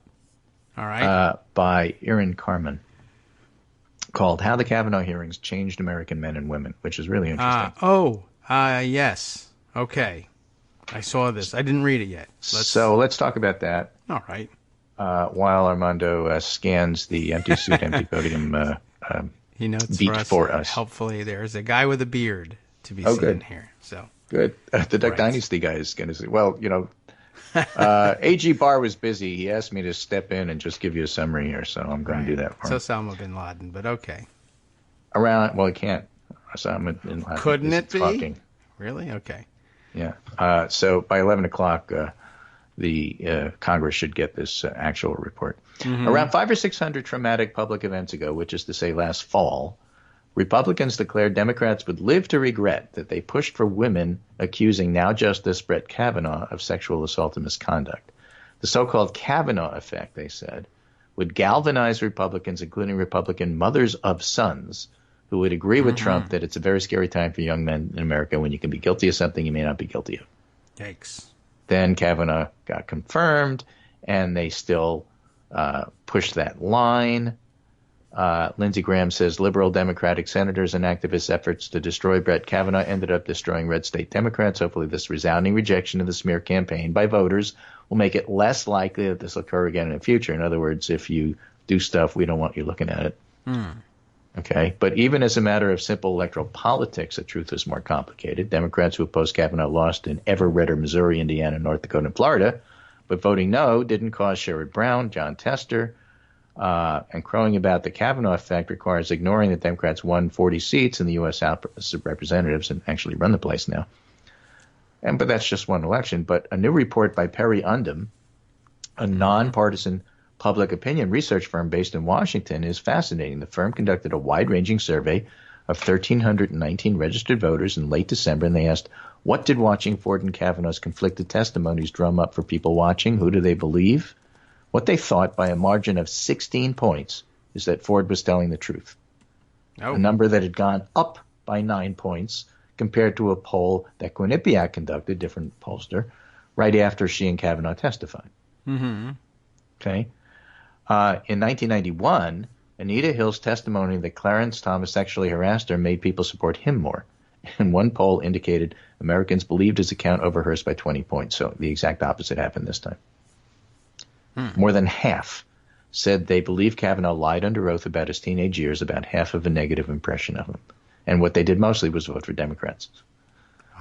[SPEAKER 3] All right.
[SPEAKER 4] By Erin Carmen, called How the Kavanaugh Hearings Changed American Men and Women, which is really interesting.
[SPEAKER 3] Yes. Okay. I saw this. I didn't read it yet.
[SPEAKER 4] Let's talk about that.
[SPEAKER 3] All right.
[SPEAKER 4] While Armando scans the empty suit, empty podium
[SPEAKER 3] he notes
[SPEAKER 4] beat for us.
[SPEAKER 3] Helpfully, there's a guy with a beard to be seen here. So
[SPEAKER 4] good. The Duck Dynasty guy is going to say, well, A.G. Barr was busy. He asked me to step in and just give you a summary here, so I'm going to do that for him.
[SPEAKER 3] So Osama bin Laden, but okay.
[SPEAKER 4] He can't. Osama bin Laden.
[SPEAKER 3] Couldn't it be?
[SPEAKER 4] Talking.
[SPEAKER 3] Really? Okay.
[SPEAKER 4] Yeah. So by 11 o'clock, the Congress should get this actual report. Mm-hmm. Around 500 or 600 traumatic public events ago, which is to say last fall, Republicans declared Democrats would live to regret that they pushed for women accusing now Justice Brett Kavanaugh of sexual assault and misconduct. The so-called Kavanaugh effect, they said, would galvanize Republicans, including Republican mothers of sons, who would agree with Trump that it's a very scary time for young men in America when you can be guilty of something you may not be guilty of.
[SPEAKER 3] Yikes.
[SPEAKER 4] Then Kavanaugh got confirmed, and they still pushed that line. Lindsey Graham says liberal Democratic senators and activists' efforts to destroy Brett Kavanaugh ended up destroying red state Democrats. Hopefully this resounding rejection of the smear campaign by voters will make it less likely that this will occur again in the future. In other words, if you do stuff, we don't want you looking at it. Okay, but even as a matter of simple electoral politics, the truth is more complicated. Democrats who opposed Kavanaugh lost in ever redder Missouri, Indiana, North Dakota, and Florida. But voting no didn't cause Sherrod Brown, John Tester, and crowing about the Kavanaugh effect requires ignoring that Democrats won 40 seats in the U.S. House of Representatives and actually run the place now. But that's just one election. But a new report by Perry Undum A nonpartisan public opinion research firm based in Washington is fascinating. The firm conducted a wide-ranging survey of 1,319 registered voters in late December, and they asked, what did watching Ford and Kavanaugh's conflicted testimonies drum up for people watching? Who do they believe? What they thought by a margin of 16 points is that Ford was telling the truth.
[SPEAKER 3] Oh.
[SPEAKER 4] A number that had gone up by 9 points compared to a poll that Quinnipiac conducted, different pollster, right after she and Kavanaugh testified.
[SPEAKER 3] Mm-hmm.
[SPEAKER 4] Okay. In 1991, Anita Hill's testimony that Clarence Thomas sexually harassed her made people support him more. And one poll indicated Americans believed his account over hers by 20 points. So the exact opposite happened this time. More than half said they believe Kavanaugh lied under oath about his teenage years, about half of a negative impression of him. And what they did mostly was vote for Democrats.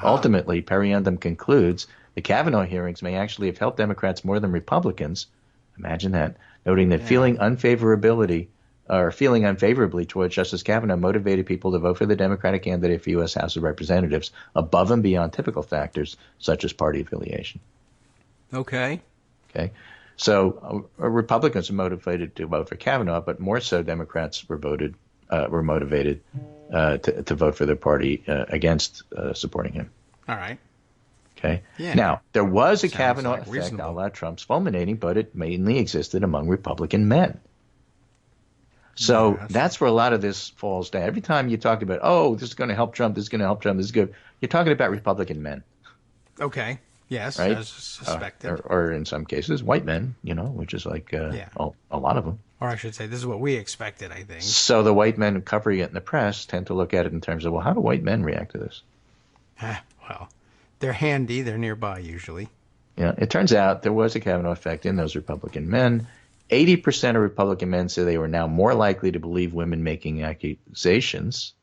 [SPEAKER 4] Ultimately, Perriandum concludes the Kavanaugh hearings may actually have helped Democrats more than Republicans. Imagine that. Noting that feeling unfavorably towards Justice Kavanaugh motivated people to vote for the Democratic candidate for U.S. House of Representatives above and beyond typical factors such as party affiliation.
[SPEAKER 3] Okay.
[SPEAKER 4] So Republicans were motivated to vote for Kavanaugh, but more so Democrats were motivated to vote for their party against supporting him.
[SPEAKER 3] All right.
[SPEAKER 4] Okay.
[SPEAKER 3] Yeah.
[SPEAKER 4] Now, there was a
[SPEAKER 3] Sounds
[SPEAKER 4] Kavanaugh
[SPEAKER 3] like
[SPEAKER 4] effect
[SPEAKER 3] reasonable.
[SPEAKER 4] a la Trump's fulminating, but it mainly existed among Republican men. So
[SPEAKER 3] Yes.
[SPEAKER 4] that's where a lot of this falls down. Every time you talk about, oh, this is going to help Trump, this is going to help Trump, this is good, you're talking about Republican men.
[SPEAKER 3] Okay. Yes,
[SPEAKER 4] Right?
[SPEAKER 3] as suspected.
[SPEAKER 4] Or in some cases, white men, which is like a lot of them.
[SPEAKER 3] Or I should say, this is what we expected, I think.
[SPEAKER 4] So the white men covering it in the press tend to look at it in terms of, well, how do white men react to this?
[SPEAKER 3] Well, they're handy. They're nearby, usually.
[SPEAKER 4] Yeah, it turns out there was a Kavanaugh effect in those Republican men. 80% of Republican men say they were now more likely to believe women making accusations.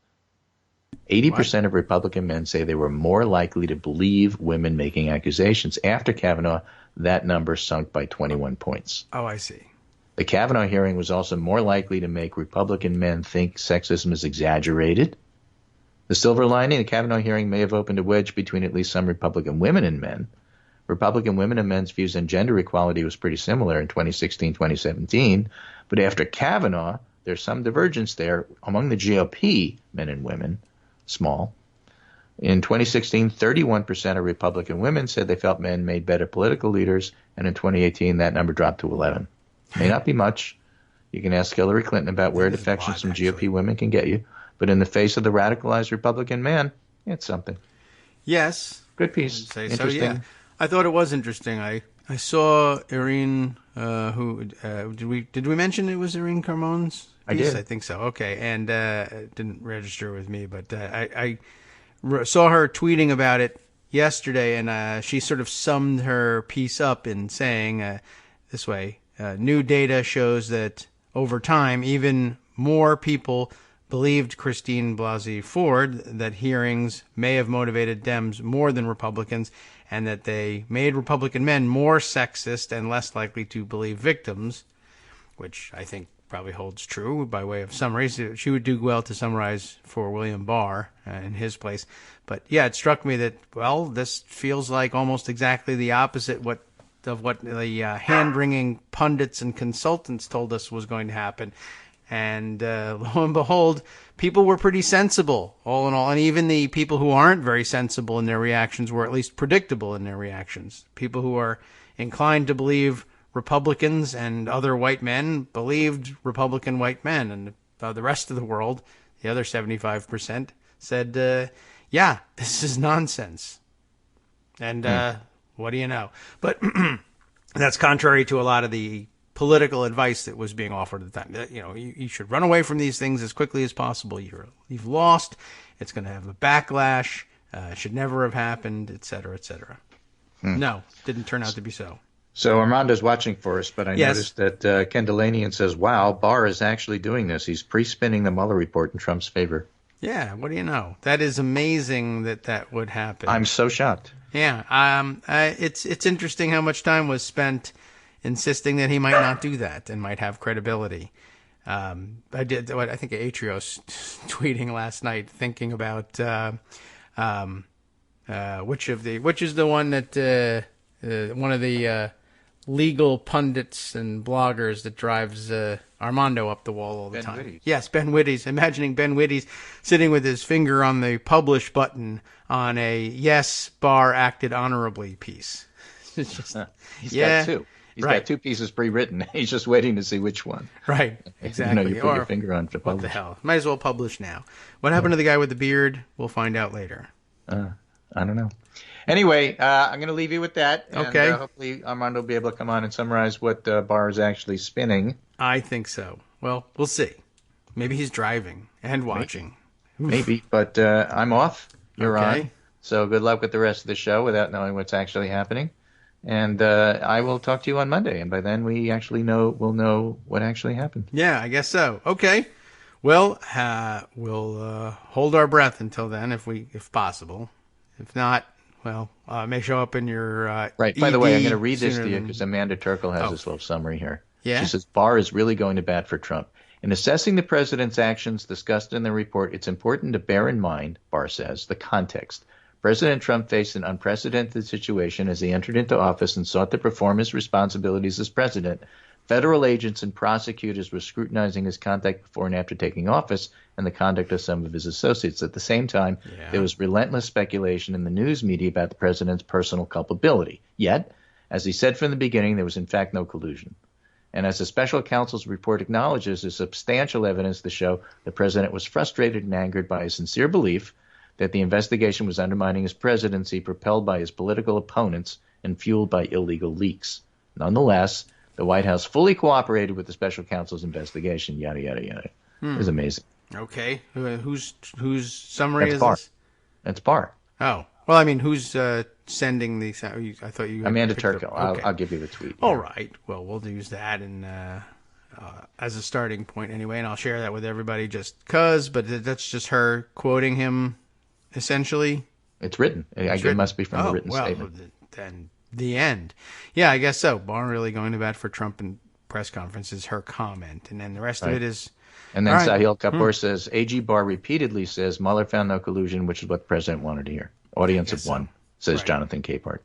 [SPEAKER 4] 80% of Republican men say they were more likely to believe women making accusations. After Kavanaugh, that number sunk by 21 points.
[SPEAKER 3] Oh, I see.
[SPEAKER 4] The Kavanaugh hearing was also more likely to make Republican men think sexism is exaggerated. The silver lining, the Kavanaugh hearing may have opened a wedge between at least some Republican women and men. Republican women and men's views on gender equality was pretty similar in 2016, 2017. But after Kavanaugh, there's some divergence there among the GOP men and women, small. In 2016, 31% of Republican women said they felt men made better political leaders. And in 2018, that number dropped to 11. May not be much. You can ask Hillary Clinton about where defections from GOP women can get you. But in the face of the radicalized Republican man, it's something.
[SPEAKER 3] Yes.
[SPEAKER 4] Good piece.
[SPEAKER 3] Say
[SPEAKER 4] Interesting.
[SPEAKER 3] so, yeah. I thought it was interesting. I saw Irene, did we mention it was Irene Carmon's piece?
[SPEAKER 4] I did.
[SPEAKER 3] I think so. Okay. And it didn't register with me, but I saw her tweeting about it yesterday, and she sort of summed her piece up in saying this way, new data shows that over time, even more people believed Christine Blasey Ford that hearings may have motivated Dems more than Republicans, and that they made Republican men more sexist and less likely to believe victims, which I think probably holds true by way of summaries. She would do well to summarize for William Barr in his place. But yeah, it struck me that, well, this feels like almost exactly the opposite of what the hand-wringing pundits and consultants told us was going to happen. And lo and behold, people were pretty sensible, all in all. And even the people who aren't very sensible in their reactions were at least predictable in their reactions. People who are inclined to believe Republicans and other white men believed Republican white men. And the rest of the world, the other 75%, said, yeah, this is nonsense. And what do you know? But that's contrary to a lot of the political advice that was being offered at the time. You should run away from these things as quickly as possible. You've lost. It's going to have a backlash. It should never have happened, et cetera, et cetera. No, didn't turn out to be so.
[SPEAKER 4] So Armando's watching for us, but I
[SPEAKER 3] Yes.
[SPEAKER 4] noticed that Ken Delanian says, wow, Barr is actually doing this. He's pre-spinning the Mueller report in Trump's favor.
[SPEAKER 3] Yeah, what do you know? That is amazing that would happen.
[SPEAKER 4] I'm so shocked.
[SPEAKER 3] Yeah, it's interesting how much time was spent insisting that he might not do that and might have credibility. I think Atrios tweeting last night, thinking about which is the one that one of the legal pundits and bloggers that drives Armando up the wall all the
[SPEAKER 4] Ben
[SPEAKER 3] time.
[SPEAKER 4] Wittes.
[SPEAKER 3] Yes, Ben Wittes. Imagining Ben Wittes sitting with his finger on the publish button on a yes, Barr acted honorably piece. It's just,
[SPEAKER 4] He's got two. He's got two pieces pre-written. He's just waiting to see which one.
[SPEAKER 3] Right, exactly.
[SPEAKER 4] You put your finger on to publish.
[SPEAKER 3] What the hell? Might as well publish now. What happened to the guy with the beard? We'll find out later.
[SPEAKER 4] I don't know. Anyway, I'm going to leave you with that. And,
[SPEAKER 3] okay.
[SPEAKER 4] Hopefully Armando will be able to come on and summarize what Barr is actually spinning.
[SPEAKER 3] I think so. Well, we'll see. Maybe he's driving and watching.
[SPEAKER 4] Maybe, but I'm off. You're
[SPEAKER 3] okay.
[SPEAKER 4] on. So good luck with the rest of the show without knowing what's actually happening. And I will talk to you on Monday. And by then we'll know what actually happened.
[SPEAKER 3] Yeah, I guess so. Okay. Well, we'll hold our breath until then, if possible. If not, well, may show up in your
[SPEAKER 4] right. By the way, I'm going to read this to you because Amanda Turkle has this little summary here.
[SPEAKER 3] Yeah?
[SPEAKER 4] She says, Barr is really going to bat for Trump. In assessing the president's actions discussed in the report, it's important to bear in mind, Barr says, the context. President Trump faced an unprecedented situation as he entered into office and sought to perform his responsibilities as president. Federal agents and prosecutors were scrutinizing his conduct before and after taking office and the conduct of some of his associates. At the same time, there was relentless speculation in the news media about the president's personal culpability. Yet, as he said from the beginning, there was in fact no collusion. And as the special counsel's report acknowledges, there's substantial evidence to show the president was frustrated and angered by a sincere belief that the investigation was undermining his presidency, propelled by his political opponents and fueled by illegal leaks. Nonetheless, the White House fully cooperated with the special counsel's investigation, yada, yada, yada. It was amazing.
[SPEAKER 3] Okay. Whose summary
[SPEAKER 4] That's
[SPEAKER 3] is
[SPEAKER 4] Barr.
[SPEAKER 3] this?
[SPEAKER 4] That's Barr.
[SPEAKER 3] Oh. Well, I mean, who's sending these? I thought you...
[SPEAKER 4] Amanda
[SPEAKER 3] picked up-
[SPEAKER 4] Turkle.
[SPEAKER 3] Okay.
[SPEAKER 4] I'll give you the tweet.
[SPEAKER 3] All right. Well, we'll use that as a starting point anyway, and I'll share that with everybody just because, but that's just her quoting him, essentially.
[SPEAKER 4] It's written. It must be from the written statement.
[SPEAKER 3] Then the end. Yeah, I guess so. Barr really going to bat for Trump in press conference is her comment, and then the rest of it is...
[SPEAKER 4] And then
[SPEAKER 3] All right.
[SPEAKER 4] Sahil Kapoor says, AG Barr repeatedly says Mueller found no collusion, which is what the president wanted to hear. Audience of one, says
[SPEAKER 3] Right.
[SPEAKER 4] Jonathan Capehart.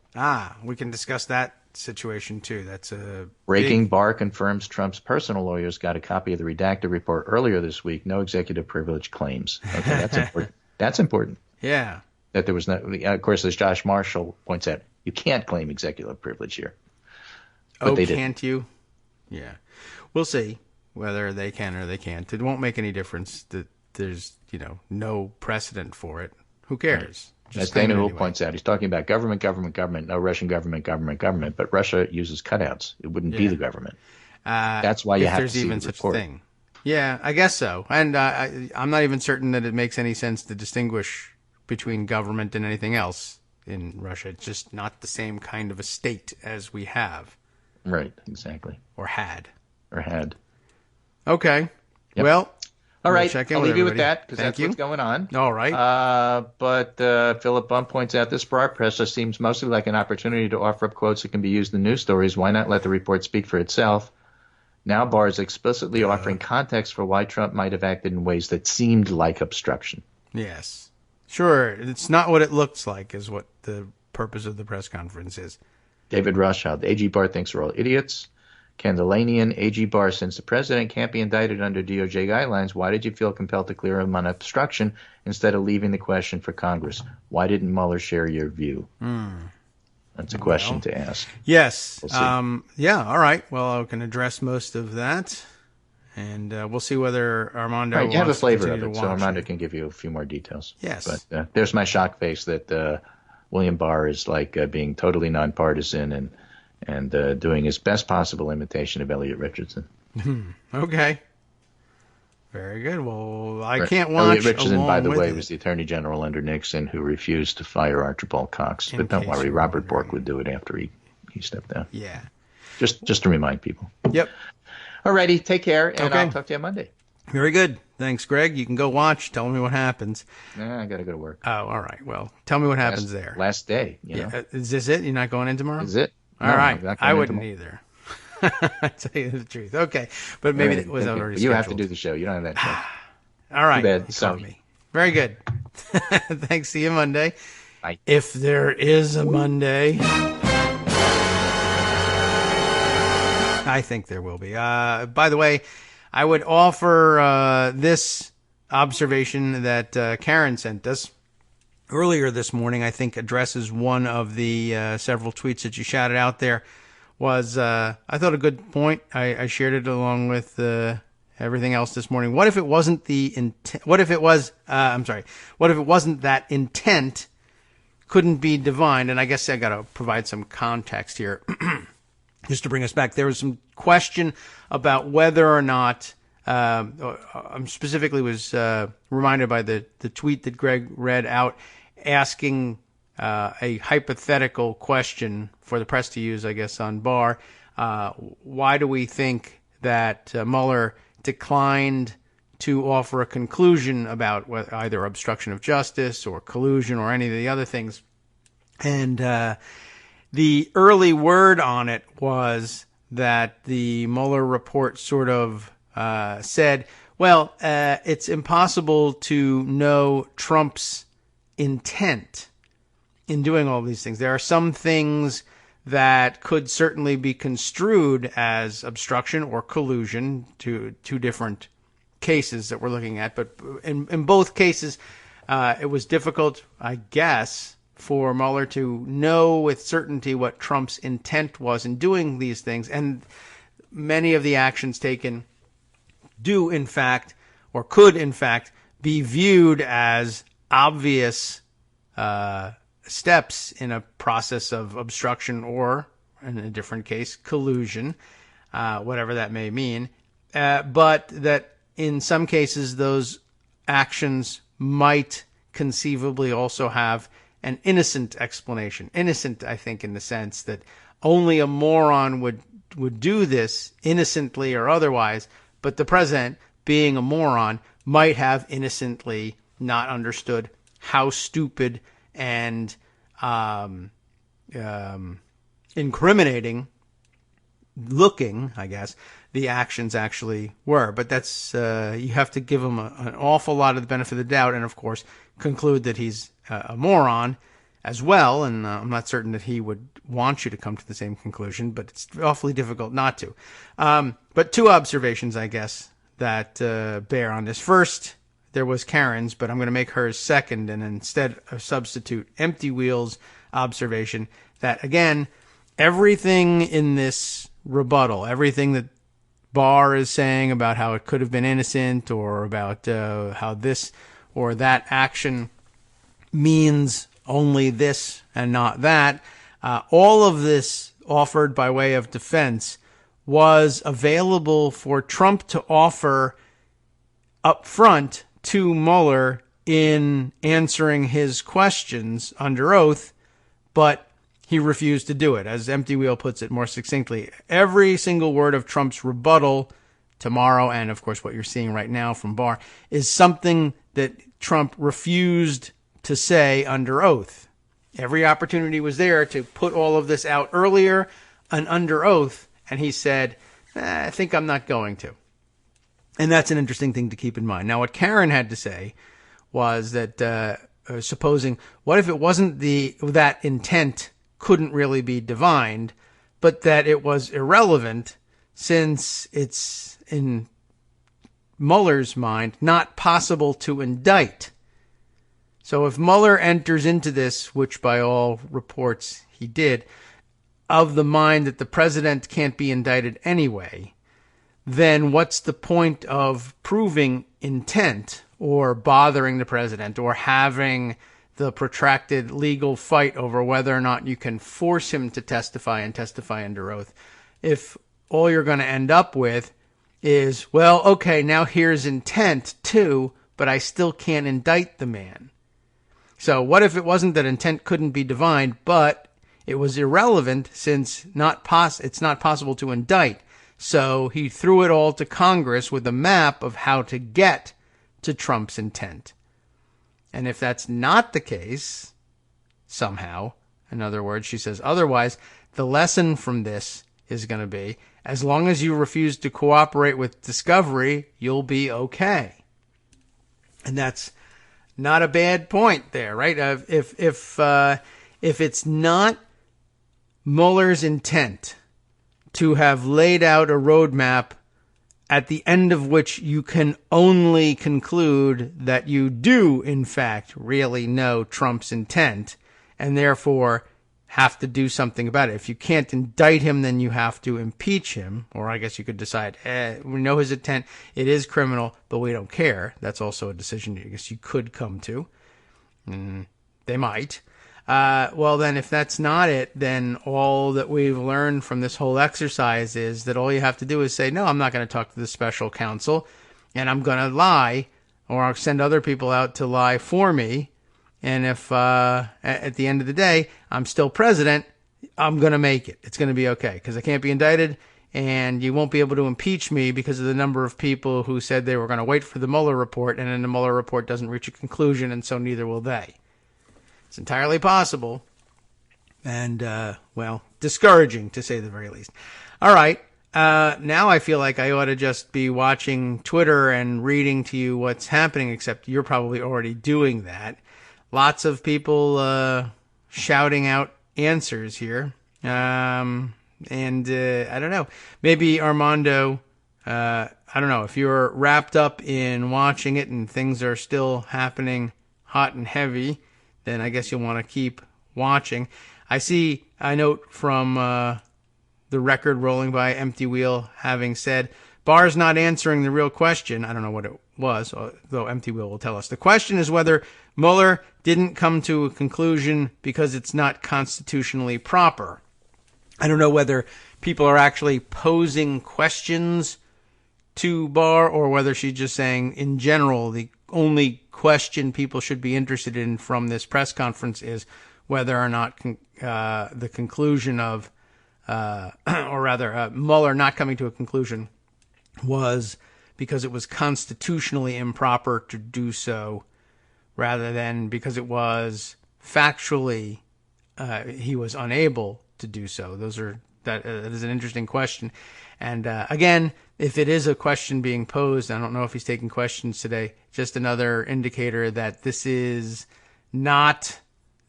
[SPEAKER 3] We can discuss that situation too. That's a
[SPEAKER 4] Breaking
[SPEAKER 3] big...
[SPEAKER 4] Barr confirms Trump's personal lawyers got a copy of the redacted report earlier this week. No executive privilege claims. Okay, that's important. That's important.
[SPEAKER 3] Yeah.
[SPEAKER 4] That there was no, of course, as Josh Marshall points out, you can't claim executive privilege here. But they did.
[SPEAKER 3] Can't you? Yeah. We'll see whether they can or they can't. It won't make any difference that there's, no precedent for it. Who cares?
[SPEAKER 4] Right. As Dana Houle points out, he's talking about government, no Russian government, but Russia uses cutouts. It wouldn't be the government. That's why you have to
[SPEAKER 3] there's
[SPEAKER 4] see
[SPEAKER 3] even
[SPEAKER 4] the
[SPEAKER 3] such
[SPEAKER 4] report.
[SPEAKER 3] thing. Yeah, I guess so. And I'm not even certain that it makes any sense to distinguish between government and anything else in Russia. It's just not the same kind of a state as we have.
[SPEAKER 4] Right, exactly.
[SPEAKER 3] Or had. Okay.
[SPEAKER 4] Yep.
[SPEAKER 3] Well,
[SPEAKER 4] all right.
[SPEAKER 3] check in
[SPEAKER 4] I'll
[SPEAKER 3] with
[SPEAKER 4] leave you with
[SPEAKER 3] everybody.
[SPEAKER 4] that because
[SPEAKER 3] Thank
[SPEAKER 4] that's
[SPEAKER 3] you.
[SPEAKER 4] what's going on.
[SPEAKER 3] All right.
[SPEAKER 4] But Philip Bump points out this Barr presser seems mostly like an opportunity to offer up quotes that can be used in news stories. Why not let the report speak for itself? Now Barr is explicitly offering context for why Trump might have acted in ways that seemed like obstruction.
[SPEAKER 3] Yes. Sure. It's not what it looks like is what the purpose of the press conference is.
[SPEAKER 4] David Rothschild, AG Barr thinks we're all idiots. Ken Delanian, AG Barr, since the president can't be indicted under DOJ guidelines, why did you feel compelled to clear him on obstruction instead of leaving the question for Congress? Why didn't Mueller share your view? That's a question to ask.
[SPEAKER 3] Yes.
[SPEAKER 4] We'll see.
[SPEAKER 3] Yeah. All right. Well, I can address most of that, and we'll see whether Armando
[SPEAKER 4] Right, you have a
[SPEAKER 3] wants to
[SPEAKER 4] flavor of
[SPEAKER 3] continue
[SPEAKER 4] it,
[SPEAKER 3] to
[SPEAKER 4] so
[SPEAKER 3] watch
[SPEAKER 4] Armando
[SPEAKER 3] it.
[SPEAKER 4] can give you a few more details.
[SPEAKER 3] Yes.
[SPEAKER 4] But there's my shock face that William Barr is like being totally nonpartisan and doing his best possible imitation of Elliot Richardson.
[SPEAKER 3] Okay. Very good. Well, I can't watch
[SPEAKER 4] Elliot Richardson,
[SPEAKER 3] along
[SPEAKER 4] by the
[SPEAKER 3] with
[SPEAKER 4] way,
[SPEAKER 3] it.
[SPEAKER 4] was the Attorney General under Nixon who refused to fire Archibald Cox.
[SPEAKER 3] In
[SPEAKER 4] But don't
[SPEAKER 3] case
[SPEAKER 4] worry,
[SPEAKER 3] you're
[SPEAKER 4] Robert Bork
[SPEAKER 3] wondering.
[SPEAKER 4] would do it after he stepped down.
[SPEAKER 3] Yeah.
[SPEAKER 4] Just to remind people.
[SPEAKER 3] Yep.
[SPEAKER 4] All righty, take care, and
[SPEAKER 3] Okay.
[SPEAKER 4] I'll talk to you on Monday.
[SPEAKER 3] Very good. Thanks, Greg. You can go watch. Tell me what happens.
[SPEAKER 4] I got to go to work.
[SPEAKER 3] Oh, all right. Well, tell me what happens there.
[SPEAKER 4] Last day. You know?
[SPEAKER 3] Is this it? You're not going in tomorrow?
[SPEAKER 4] Is it?
[SPEAKER 3] All
[SPEAKER 4] No,
[SPEAKER 3] right.
[SPEAKER 4] I'm not going
[SPEAKER 3] I
[SPEAKER 4] in
[SPEAKER 3] wouldn't
[SPEAKER 4] tomorrow.
[SPEAKER 3] either. I tell you the truth. Okay. But maybe
[SPEAKER 4] Right,
[SPEAKER 3] it was
[SPEAKER 4] okay.
[SPEAKER 3] already
[SPEAKER 4] But you have to
[SPEAKER 3] scheduled.
[SPEAKER 4] do the show. You don't have that show.
[SPEAKER 3] All right.
[SPEAKER 4] Too bad.
[SPEAKER 3] You caught
[SPEAKER 4] Sorry.
[SPEAKER 3] me. Very good. Thanks. See you Monday.
[SPEAKER 4] Bye.
[SPEAKER 3] If there is a Monday. I think there will be. By the way, I would offer this observation that Karen sent us earlier this morning. I think addresses one of the several tweets that you shouted out there. Was I thought a good point. I shared it along with everything else this morning. What if it wasn't the intent? What if it was? What if it wasn't that intent couldn't be divined? And I guess I got to provide some context here. Just to bring us back, there was some question about whether or not, I specifically was reminded by the tweet that Greg read out, asking a hypothetical question for the press to use, I guess, on Barr. Why do we think that Mueller declined to offer a conclusion about either obstruction of justice or collusion or any of the other things? And the early word on it was that the Mueller report sort of said, well, it's impossible to know Trump's intent in doing all these things. There are some things that could certainly be construed as obstruction or collusion, to two different cases that we're looking at. But in both cases, it was difficult, I guess, for Mueller to know with certainty what Trump's intent was in doing these things. And many of the actions taken do, in fact, or could, in fact, be viewed as obvious steps in a process of obstruction or, in a different case, collusion, whatever that may mean. But that in some cases, those actions might conceivably also have an innocent explanation. Innocent, I think, in the sense that only a moron would do this innocently or otherwise, but the president, being a moron, might have innocently not understood how stupid and incriminating looking, I guess, the actions actually were. But that's you have to give him an awful lot of the benefit of the doubt, and of course conclude that he's a moron as well. And I'm not certain that he would want you to come to the same conclusion, but it's awfully difficult not to. But two observations, I guess, that bear on this. First, there was Karen's, but I'm going to make hers second, and instead substitute Empty Wheel's observation that, again, everything in this rebuttal, everything that Barr is saying about how it could have been innocent or about how this or that action means only this and not that, all of this offered by way of defense was available for Trump to offer up front to Mueller in answering his questions under oath, but he refused to do it. As Empty Wheel puts it more succinctly, every single word of Trump's rebuttal tomorrow, and of course what you're seeing right now from Barr, is something that Trump refused to say under oath. Every opportunity was there to put all of this out earlier and under oath, and he said, I think I'm not going to. And that's an interesting thing to keep in mind. Now, what Karen had to say was that supposing, what if it wasn't that intent couldn't really be divined, but that it was irrelevant since it's, in Mueller's mind, not possible to indict. So if Mueller enters into this, which by all reports he did, of the mind that the president can't be indicted anyway, then what's the point of proving intent or bothering the president or having the protracted legal fight over whether or not you can force him to testify and testify under oath, if all you're going to end up with is, well, okay, now here's intent too, but I still can't indict the man. So what if it wasn't that intent couldn't be divined, but it was irrelevant since it's not possible to indict? So he threw it all to Congress with a map of how to get to Trump's intent. And if that's not the case, somehow, in other words, she says, otherwise, the lesson from this is going to be, as long as you refuse to cooperate with discovery, you'll be okay. And that's not a bad point there, right? If it's not Mueller's intent to have laid out a roadmap at the end of which you can only conclude that you do, in fact, really know Trump's intent and therefore have to do something about it. If you can't indict him, then you have to impeach him. Or I guess you could decide, we know his intent. It is criminal, but we don't care. That's also a decision I guess you could come to. They might. Well, then if that's not it, then all that we've learned from this whole exercise is that all you have to do is say, no, I'm not going to talk to the special counsel, and I'm going to lie, or I'll send other people out to lie for me. And if at the end of the day, I'm still president, I'm going to make it. It's going to be okay because I can't be indicted, and you won't be able to impeach me because of the number of people who said they were going to wait for the Mueller report, and then the Mueller report doesn't reach a conclusion, and so neither will they. It's entirely possible, and, well, discouraging, to say the very least. All right, now I feel like I ought to just be watching Twitter and reading to you what's happening, except you're probably already doing that. Lots of people shouting out answers here, and I don't know, maybe Armando, I don't know, if you're wrapped up in watching it and things are still happening hot and heavy, then I guess you'll want to keep watching. I see a note from the record rolling by Empty Wheel having said, Barr's not answering the real question. I don't know what it was, though Empty Wheel will tell us. The question is whether Mueller didn't come to a conclusion because it's not constitutionally proper. I don't know whether people are actually posing questions to Barr or whether she's just saying, in general, the only question people should be interested in from this press conference is whether or not the conclusion of, or rather, Mueller not coming to a conclusion was because it was constitutionally improper to do so, rather than because it was factually he was unable to do so. That is an interesting question. And again, if it is a question being posed, I don't know if he's taking questions today, just another indicator that this is not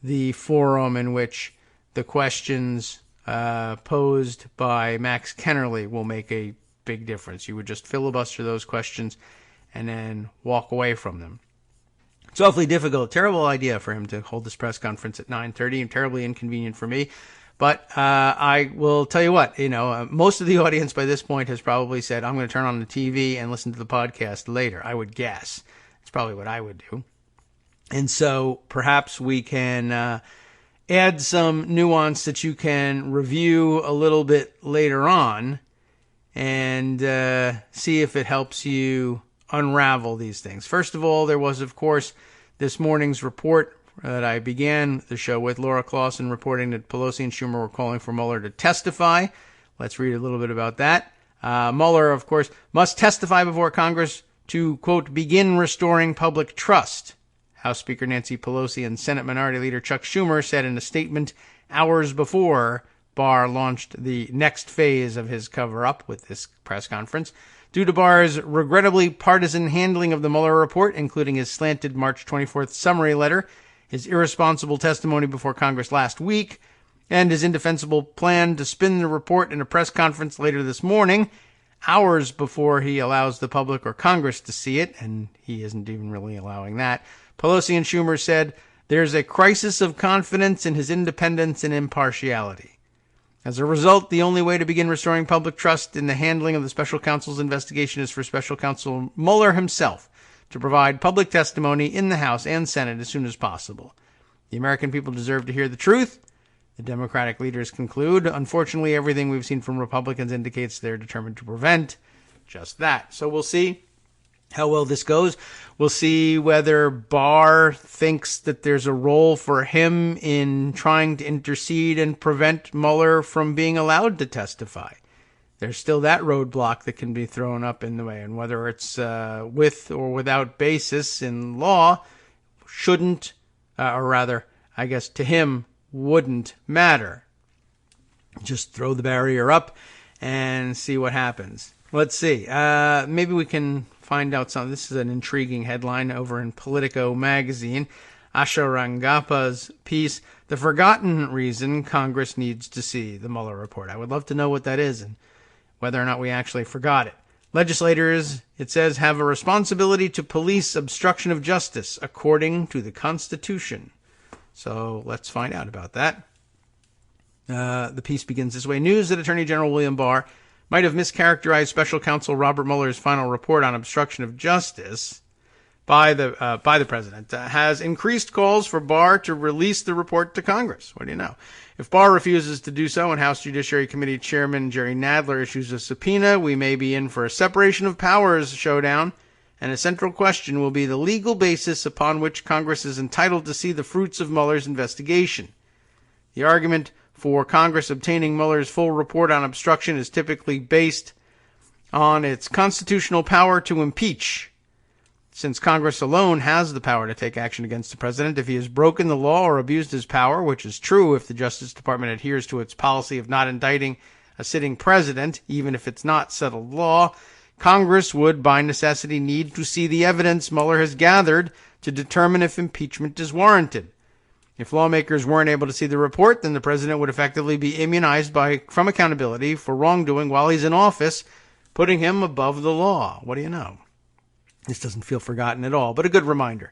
[SPEAKER 3] the forum in which the questions posed by Max Kennerly will make a big difference. You would just filibuster those questions and then walk away from them. It's awfully difficult, terrible idea for him to hold this press conference at 9:30 and terribly inconvenient for me. But I will tell you what, most of the audience by this point has probably said, I'm going to turn on the TV and listen to the podcast later, I would guess. That's probably what I would do. And so perhaps we can add some nuance that you can review a little bit later on and see if it helps you unravel these things. First of all, there was, of course, this morning's report that I began the show with, Laura Clausen reporting that Pelosi and Schumer were calling for Mueller to testify. Let's read a little bit about that. Mueller, of course, must testify before Congress to, quote, begin restoring public trust. House Speaker Nancy Pelosi and Senate Minority Leader Chuck Schumer said in a statement hours before Barr launched the next phase of his cover-up with this press conference. Due to Barr's regrettably partisan handling of the Mueller report, including his slanted March 24th summary letter, his irresponsible testimony before Congress last week, and his indefensible plan to spin the report in a press conference later this morning, hours before he allows the public or Congress to see it, and he isn't even really allowing that, Pelosi and Schumer said there's a crisis of confidence in his independence and impartiality. As a result, the only way to begin restoring public trust in the handling of the special counsel's investigation is for special counsel Mueller himself to provide public testimony in the House and Senate as soon as possible. The American people deserve to hear the truth. The Democratic leaders conclude. Unfortunately, everything we've seen from Republicans indicates they're determined to prevent just that. So we'll see how well this goes. We'll see whether Barr thinks that there's a role for him in trying to intercede and prevent Mueller from being allowed to testify. There's still that roadblock that can be thrown up in the way, and whether it's with or without basis in law shouldn't, or rather, I guess to him, wouldn't matter. Just throw the barrier up and see what happens. Let's see. Maybe we can find out something. This is an intriguing headline over in Politico magazine. Asharangapa's piece, The Forgotten Reason Congress Needs to See the Mueller Report. I would love to know what that is and whether or not we actually forgot it. Legislators, it says, have a responsibility to police obstruction of justice according to the Constitution. So let's find out about that. The piece begins this way. News that Attorney General William Barr might have mischaracterized Special Counsel Robert Mueller's final report on obstruction of justice by the president has increased calls for Barr to release the report to Congress. What do you know? If Barr refuses to do so and House Judiciary Committee Chairman Jerry Nadler issues a subpoena, we may be in for a separation of powers showdown, and a central question will be the legal basis upon which Congress is entitled to see the fruits of Mueller's investigation. The argument for Congress obtaining Mueller's full report on obstruction is typically based on its constitutional power to impeach. Since Congress alone has the power to take action against the president if he has broken the law or abused his power, which is true if the Justice Department adheres to its policy of not indicting a sitting president, even if it's not settled law, Congress would, by necessity, need to see the evidence Mueller has gathered to determine if impeachment is warranted. If lawmakers weren't able to see the report, then the president would effectively be immunized from accountability for wrongdoing while he's in office, putting him above the law. What do you know? This doesn't feel forgotten at all, but a good reminder.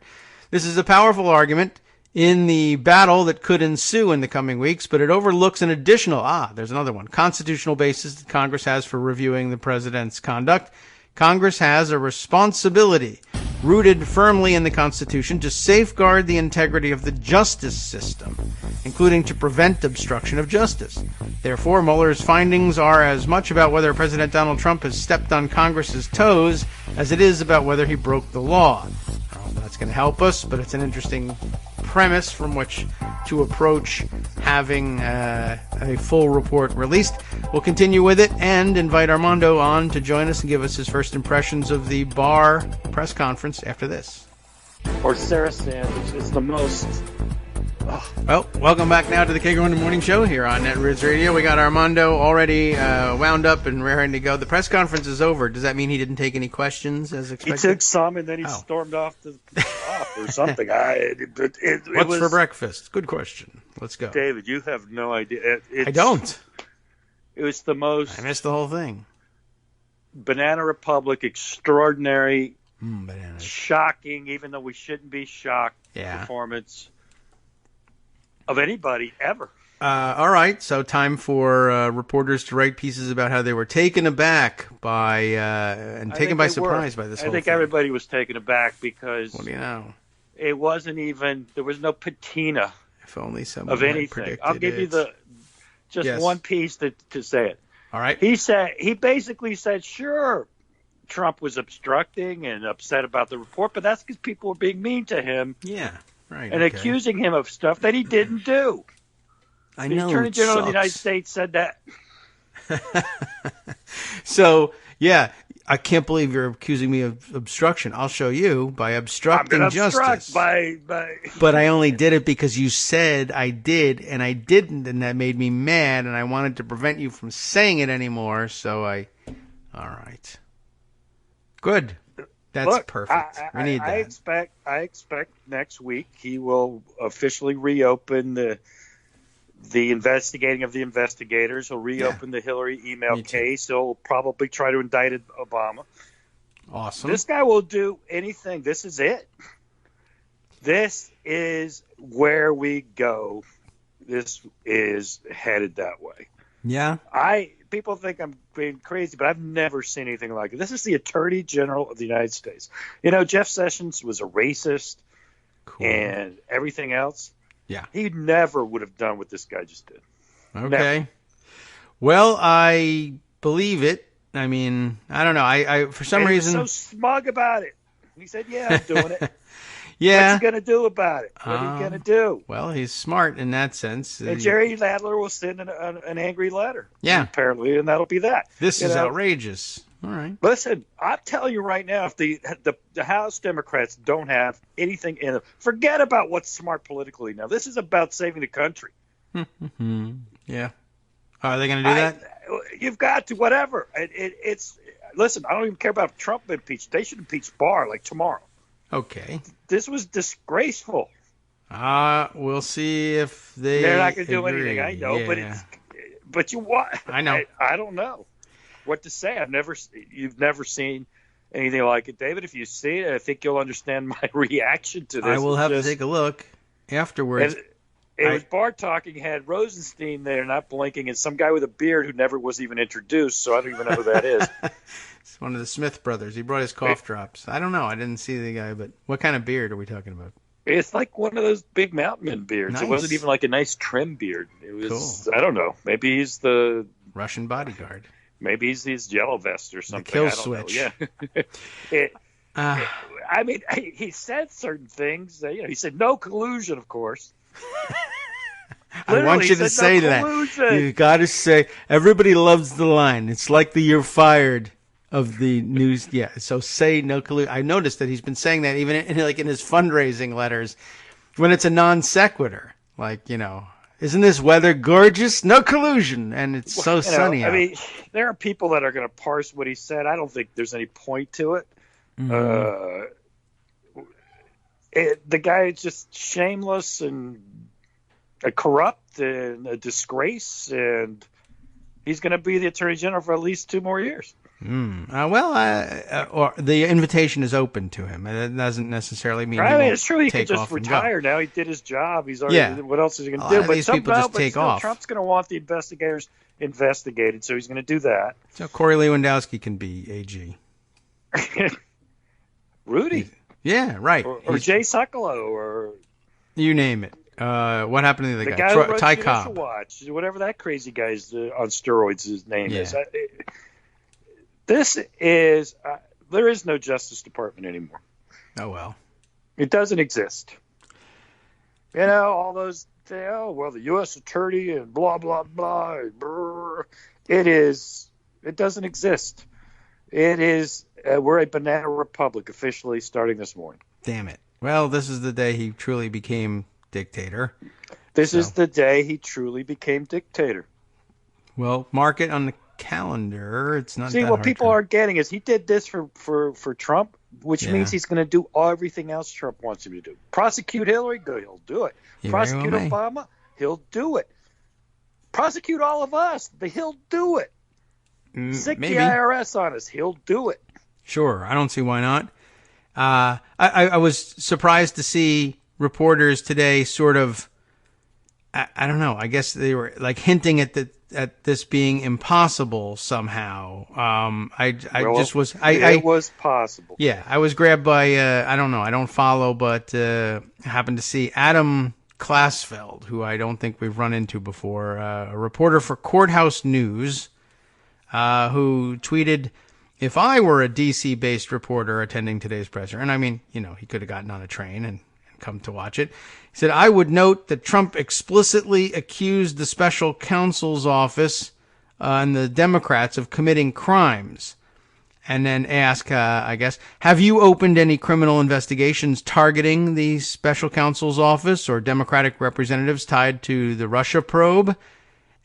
[SPEAKER 3] This is a powerful argument in the battle that could ensue in the coming weeks, but it overlooks an additional, there's another one, constitutional basis that Congress has for reviewing the president's conduct. Congress has a responsibility rooted firmly in the Constitution to safeguard the integrity of the justice system, including to prevent obstruction of justice. Therefore, Mueller's findings are as much about whether President Donald Trump has stepped on Congress's toes as it is about whether he broke the law. I don't know if that's going to help us, but it's an interesting premise from which to approach having a full report released. We'll continue with it and invite Armando on to join us and give us his first impressions of the Barr press conference after this.
[SPEAKER 5] Or Sarah Sanders is the most...
[SPEAKER 3] Well, welcome back now to the Kagro in the Morning Show here on Netroots Radio. We got Armando already wound up and raring to go. The press conference is over. Does that mean he didn't take any questions as expected?
[SPEAKER 5] He took some and then he stormed off or something.
[SPEAKER 3] What's for breakfast? Good question. Let's go.
[SPEAKER 5] David, you have no idea.
[SPEAKER 3] I don't.
[SPEAKER 5] It was the most...
[SPEAKER 3] I missed the whole thing.
[SPEAKER 5] Banana Republic, extraordinary,
[SPEAKER 3] bananas.
[SPEAKER 5] Shocking, even though we shouldn't be shocked, performance of anybody ever.
[SPEAKER 3] All right, so time for reporters to write pieces about how they were taken aback by and taken by surprise by this whole thing.
[SPEAKER 5] I think everybody was taken aback because
[SPEAKER 3] what do you know?
[SPEAKER 5] It wasn't even there was no patina.
[SPEAKER 3] If only someone
[SPEAKER 5] of anything. I'll give you one piece to say it.
[SPEAKER 3] All right.
[SPEAKER 5] He basically said, sure, Trump was obstructing and upset about the report, but that's because people were being mean to him.
[SPEAKER 3] Yeah. Right,
[SPEAKER 5] and accusing him of stuff that he didn't do.
[SPEAKER 3] I
[SPEAKER 5] the
[SPEAKER 3] know.
[SPEAKER 5] The Attorney General of the United States said that.
[SPEAKER 3] So, yeah, I can't believe you're accusing me of obstruction. I'll show you by obstructing justice. But I only did it because you said I did, and I didn't, and that made me mad, and I wanted to prevent you from saying it anymore. So all right, good. That's perfect. We need that.
[SPEAKER 5] I expect next week he will officially reopen the investigating of the investigators. He'll reopen the Hillary email case. He'll probably try to indict Obama.
[SPEAKER 3] Awesome.
[SPEAKER 5] This guy will do anything. This is it. This is where we go. This is headed that way.
[SPEAKER 3] Yeah.
[SPEAKER 5] People think I'm being crazy, but I've never seen anything like it. This is the Attorney General of the United States. You know, Jeff Sessions was a racist and everything else.
[SPEAKER 3] Yeah.
[SPEAKER 5] He never would have done what this guy just did.
[SPEAKER 3] Okay.
[SPEAKER 5] Never.
[SPEAKER 3] Well, I believe it. I mean, I don't know. I for some reason...
[SPEAKER 5] He was so smug about it. He said, yeah, I'm doing it.
[SPEAKER 3] Yeah.
[SPEAKER 5] What's he going to do about it? What are you going to do?
[SPEAKER 3] Well, he's smart in that sense.
[SPEAKER 5] And Jerry Nadler will send an angry letter.
[SPEAKER 3] Yeah.
[SPEAKER 5] Apparently, and that'll be that.
[SPEAKER 3] This is outrageous. All right.
[SPEAKER 5] Listen, I'll tell you right now, if the House Democrats don't have anything in them, forget about what's smart politically now. This is about saving the country.
[SPEAKER 3] Yeah. Are they going to do that?
[SPEAKER 5] You've got to, whatever. Listen, I don't even care about Trump impeached. They should impeach Barr like tomorrow.
[SPEAKER 3] Okay.
[SPEAKER 5] This was disgraceful.
[SPEAKER 3] We'll see if
[SPEAKER 5] they're not going to do
[SPEAKER 3] agree.
[SPEAKER 5] anything. I know,
[SPEAKER 3] Yeah.
[SPEAKER 5] but you what?
[SPEAKER 3] I know.
[SPEAKER 5] I don't know what to say. You've never seen anything like it, David. If you see it, I think you'll understand my reaction to this.
[SPEAKER 3] I will have to take a look afterwards.
[SPEAKER 5] It was Bart talking, had Rosenstein there, not blinking, and some guy with a beard who never was even introduced, so I don't even know who that is.
[SPEAKER 3] It's one of the Smith brothers. He brought his cough drops. I don't know. I didn't see the guy, but what kind of beard are we talking about?
[SPEAKER 5] It's like one of those big mountain man beards.
[SPEAKER 3] Nice.
[SPEAKER 5] It wasn't even like a nice trim beard. It was,
[SPEAKER 3] cool.
[SPEAKER 5] I don't know. Maybe he's the
[SPEAKER 3] Russian bodyguard.
[SPEAKER 5] Maybe he's his yellow vest or something.
[SPEAKER 3] The kill
[SPEAKER 5] I don't
[SPEAKER 3] switch.
[SPEAKER 5] Know. Yeah. I mean, he said certain things. He said no collusion, of course.
[SPEAKER 3] I want you to say that. You got to say, everybody loves the line. It's like the "you're fired" of the news. Yeah, so say no collusion. I noticed that he's been saying that even in his fundraising letters when it's a non sequitur. Like, isn't this weather gorgeous? No collusion. And it's so sunny out.
[SPEAKER 5] I mean, there are people that are going to parse what he said. I don't think there's any point to it. Mm-hmm. The guy is just shameless and corrupt and a disgrace, and he's going to be the Attorney General for at least 2 more years.
[SPEAKER 3] Or the invitation is open to him. It doesn't necessarily mean
[SPEAKER 5] it's true. He could just retire now. He did his job. He's already. Yeah. What else is he going to do?
[SPEAKER 3] But these people just take off.
[SPEAKER 5] Trump's going to want the investigators investigated, so he's going to do that.
[SPEAKER 3] So Corey Lewandowski can be AG.
[SPEAKER 5] Rudy.
[SPEAKER 3] Yeah, right.
[SPEAKER 5] Or Jay Sekulow, or
[SPEAKER 3] you name it. What happened to the
[SPEAKER 5] guy who runs
[SPEAKER 3] Ty
[SPEAKER 5] Judicial
[SPEAKER 3] Cobb.
[SPEAKER 5] Watch, whatever that crazy guy's on steroids, his name is. This is there is no Justice Department anymore.
[SPEAKER 3] Oh well,
[SPEAKER 5] it doesn't exist. All those. The U.S. Attorney and blah blah blah. It doesn't exist. It is. We're a banana republic officially starting this morning.
[SPEAKER 3] Damn it. Well, this is the day he truly became dictator.
[SPEAKER 5] This is the day he truly became dictator.
[SPEAKER 3] Well, mark it on the calendar. It's not.
[SPEAKER 5] See, what people aren't getting is he did this for Trump, which means he's going to do everything else Trump wants him to do. Prosecute Hillary, good, he'll do it. Prosecute Obama, he'll do it. Prosecute all of us, he'll do it. Sick the IRS on us, he'll do it.
[SPEAKER 3] Sure, I don't see why not. I was surprised to see reporters today sort of, I don't know, I guess they were like hinting at this being impossible somehow. It
[SPEAKER 5] was possible.
[SPEAKER 3] Yeah, I was grabbed by, I don't know, I don't follow, but happened to see Adam Klasfeld, who I don't think we've run into before, a reporter for Courthouse News, who tweeted, "If I were a DC-based reporter attending today's presser," and I mean, he could have gotten on a train and come to watch it. He said, "I would note that Trump explicitly accused the special counsel's office and the Democrats of committing crimes." And then ask, I guess, "Have you opened any criminal investigations targeting the special counsel's office or Democratic representatives tied to the Russia probe?"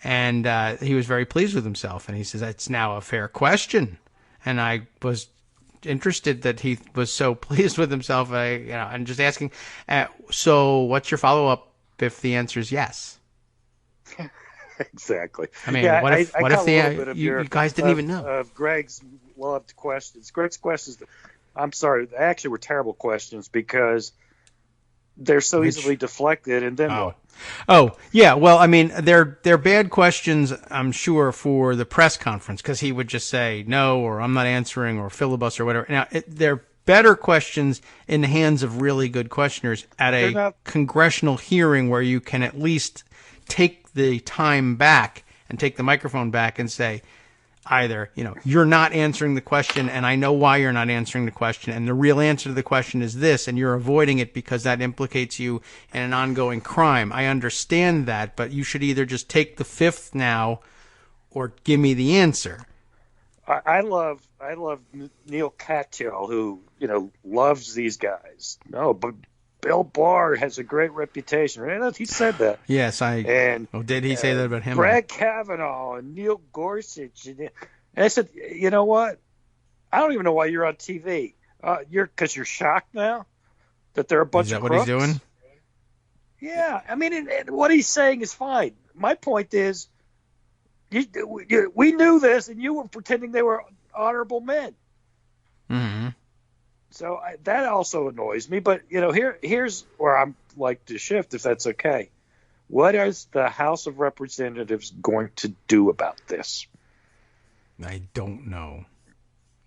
[SPEAKER 3] And he was very pleased with himself. And he says, "It's now a fair question." And I was interested that he was so pleased with himself. And just asking, so what's your follow-up if the answer is yes?
[SPEAKER 5] Exactly.
[SPEAKER 3] I mean, what if you guys didn't even know?
[SPEAKER 5] Of Greg's loved questions. Greg's questions, I'm sorry, they actually were terrible questions because they're so easily deflected. And then what?
[SPEAKER 3] Oh, yeah. Well, I mean, they're bad questions, I'm sure, for the press conference because he would just say no, or I'm not answering, or filibuster, or whatever. Now, they're better questions in the hands of really good questioners at a congressional hearing where you can at least take the time back and take the microphone back and say, either, you're not answering the question and I know why you're not answering the question, and the real answer to the question is this, and you're avoiding it because that implicates you in an ongoing crime. I understand that, but you should either just take the fifth now or give me the answer.
[SPEAKER 5] I love Neil Katyal, who, loves these guys. No, but Bill Barr has a great reputation. Right? He said that.
[SPEAKER 3] Yes, did he say that about him?
[SPEAKER 5] Brad Kavanaugh and Neil Gorsuch. And I said, you know what? I don't even know why you're on TV. Because you're shocked now that there are a bunch of crooks?
[SPEAKER 3] Is that what he's doing?
[SPEAKER 5] Yeah, I mean, what he's saying is fine. My point is, we knew this, and you were pretending they were honorable men.
[SPEAKER 3] Mm-hmm.
[SPEAKER 5] So that also annoys me. But here's where I'm like to shift, if that's okay. What is the House of Representatives going to do about this?
[SPEAKER 3] I don't know.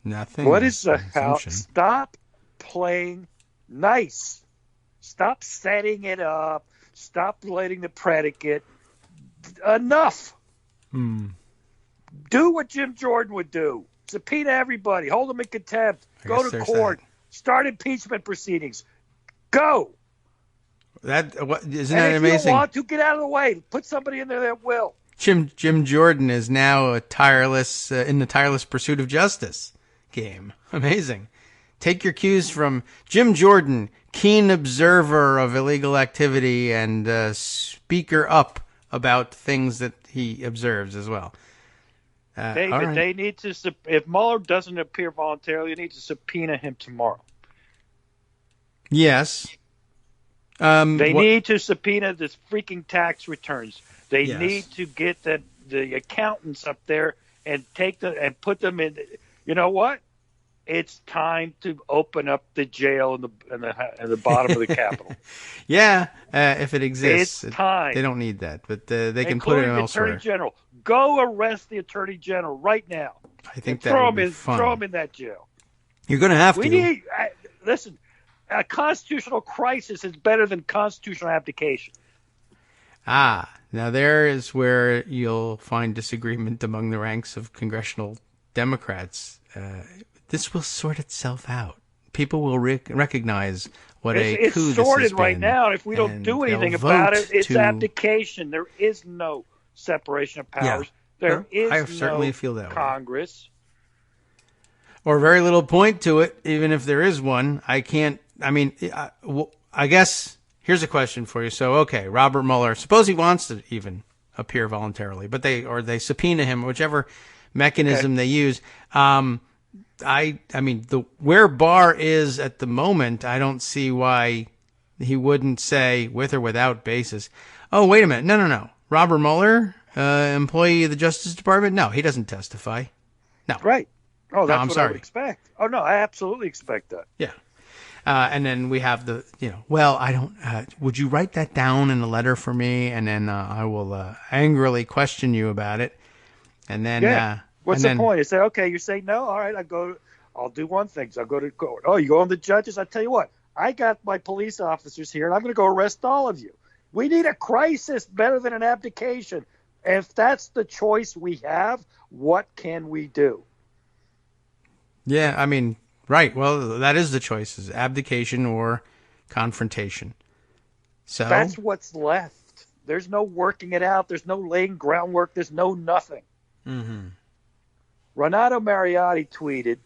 [SPEAKER 3] Nothing.
[SPEAKER 5] What is the House? Stop playing nice. Stop setting it up. Stop letting the predicate. Enough. Do what Jim Jordan would do. Subpoena everybody. Hold them in contempt. Go to court. Start impeachment proceedings. Go.
[SPEAKER 3] Isn't that amazing?
[SPEAKER 5] If you don't want to, get out of the way. Put somebody in there that will.
[SPEAKER 3] Jim Jordan is now in the tireless pursuit of justice game. Amazing. Take your cues from Jim Jordan, keen observer of illegal activity and speaker up about things that he observes as well.
[SPEAKER 5] David, they need to. If Mueller doesn't appear voluntarily, you need to subpoena him tomorrow.
[SPEAKER 3] Yes.
[SPEAKER 5] They need to subpoena the freaking tax returns. They need to get the accountants up there and put them in. You know what? It's time to open up the jail in the bottom of the Capitol.
[SPEAKER 3] Yeah, if it exists.
[SPEAKER 5] It's time.
[SPEAKER 3] They don't need that, but they can put it elsewhere.
[SPEAKER 5] Attorney General, go arrest the Attorney General right now.
[SPEAKER 3] I think that would be fun.
[SPEAKER 5] Throw him in that jail.
[SPEAKER 3] You're going to have to.
[SPEAKER 5] Listen. A constitutional crisis is better than constitutional abdication.
[SPEAKER 3] Now there is where you'll find disagreement among the ranks of congressional Democrats. This will sort itself out. People will recognize what a coup this has been. It's sorted
[SPEAKER 5] right now. If we don't do anything about it, it's abdication. There is no separation of powers.
[SPEAKER 3] Yeah. I certainly feel that
[SPEAKER 5] Congress.
[SPEAKER 3] Or very little point to it, even if there is one. I guess here's a question for you. So, okay, Robert Mueller, suppose he wants to even appear voluntarily, but they subpoena him, whichever mechanism they use. Where Barr is at the moment, I don't see why he wouldn't say, with or without basis, oh, wait a minute, no. Robert Mueller, employee of the Justice Department? No, he doesn't testify. No.
[SPEAKER 5] Right. Oh, that's what I would expect. Oh, no, I absolutely expect that.
[SPEAKER 3] Yeah. And then we have would you write that down in a letter for me? And then I will angrily question you about it. And then,
[SPEAKER 5] what's the point? You say, okay, you say no. All right, I'll do one thing. So I'll go to court. Oh, you go on the judges? I tell you what, I got my police officers here and I'm going to go arrest all of you. We need a crisis better than an abdication. If that's the choice we have, what can we do?
[SPEAKER 3] Yeah, right. Well, that is the choices: abdication or confrontation. So
[SPEAKER 5] that's what's left. There's no working it out. There's no laying groundwork. There's no nothing. Mm-hmm. Renato Mariotti tweeted,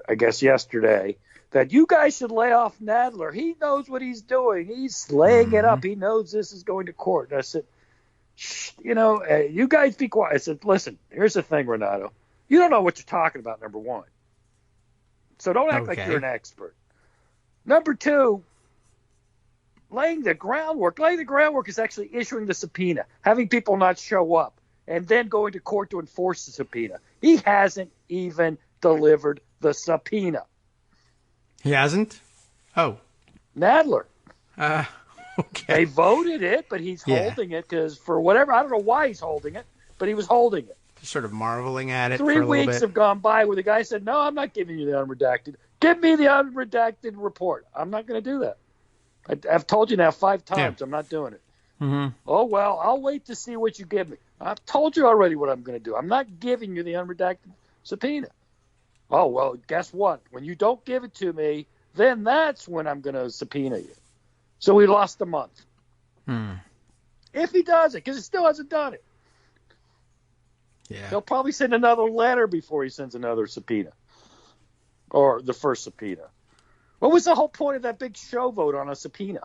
[SPEAKER 5] I guess yesterday, that you guys should lay off Nadler. He knows what he's doing. He's laying it up. He knows this is going to court. And I said, you guys be quiet. I said, listen, here's the thing, Renato. You don't know what you're talking about, number one. So don't act like you're an expert. Number two, laying the groundwork. Laying the groundwork is actually issuing the subpoena, having people not show up, and then going to court to enforce the subpoena. He hasn't even delivered the subpoena.
[SPEAKER 3] He hasn't? Oh.
[SPEAKER 5] Nadler.
[SPEAKER 3] Okay.
[SPEAKER 5] They voted it, but he's holding it because for whatever, I don't know why he's holding it, but he was holding it.
[SPEAKER 3] Just sort of marveling at it
[SPEAKER 5] 3
[SPEAKER 3] for a little bit.
[SPEAKER 5] 3 weeks have gone by where the guy said, no, I'm not giving you the unredacted. Give me the unredacted report. I'm not going to do that. I've told you now 5 times I'm not doing it. Mm-hmm. Oh, well, I'll wait to see what you give me. I've told you already what I'm going to do. I'm not giving you the unredacted subpoena. Oh, well, guess what? When you don't give it to me, then that's when I'm going to subpoena you. So we lost a month. If he does it, because he still hasn't done it.
[SPEAKER 3] Yeah.
[SPEAKER 5] He'll probably send another letter before he sends another subpoena. Or the first subpoena. What was the whole point of that big show vote on a subpoena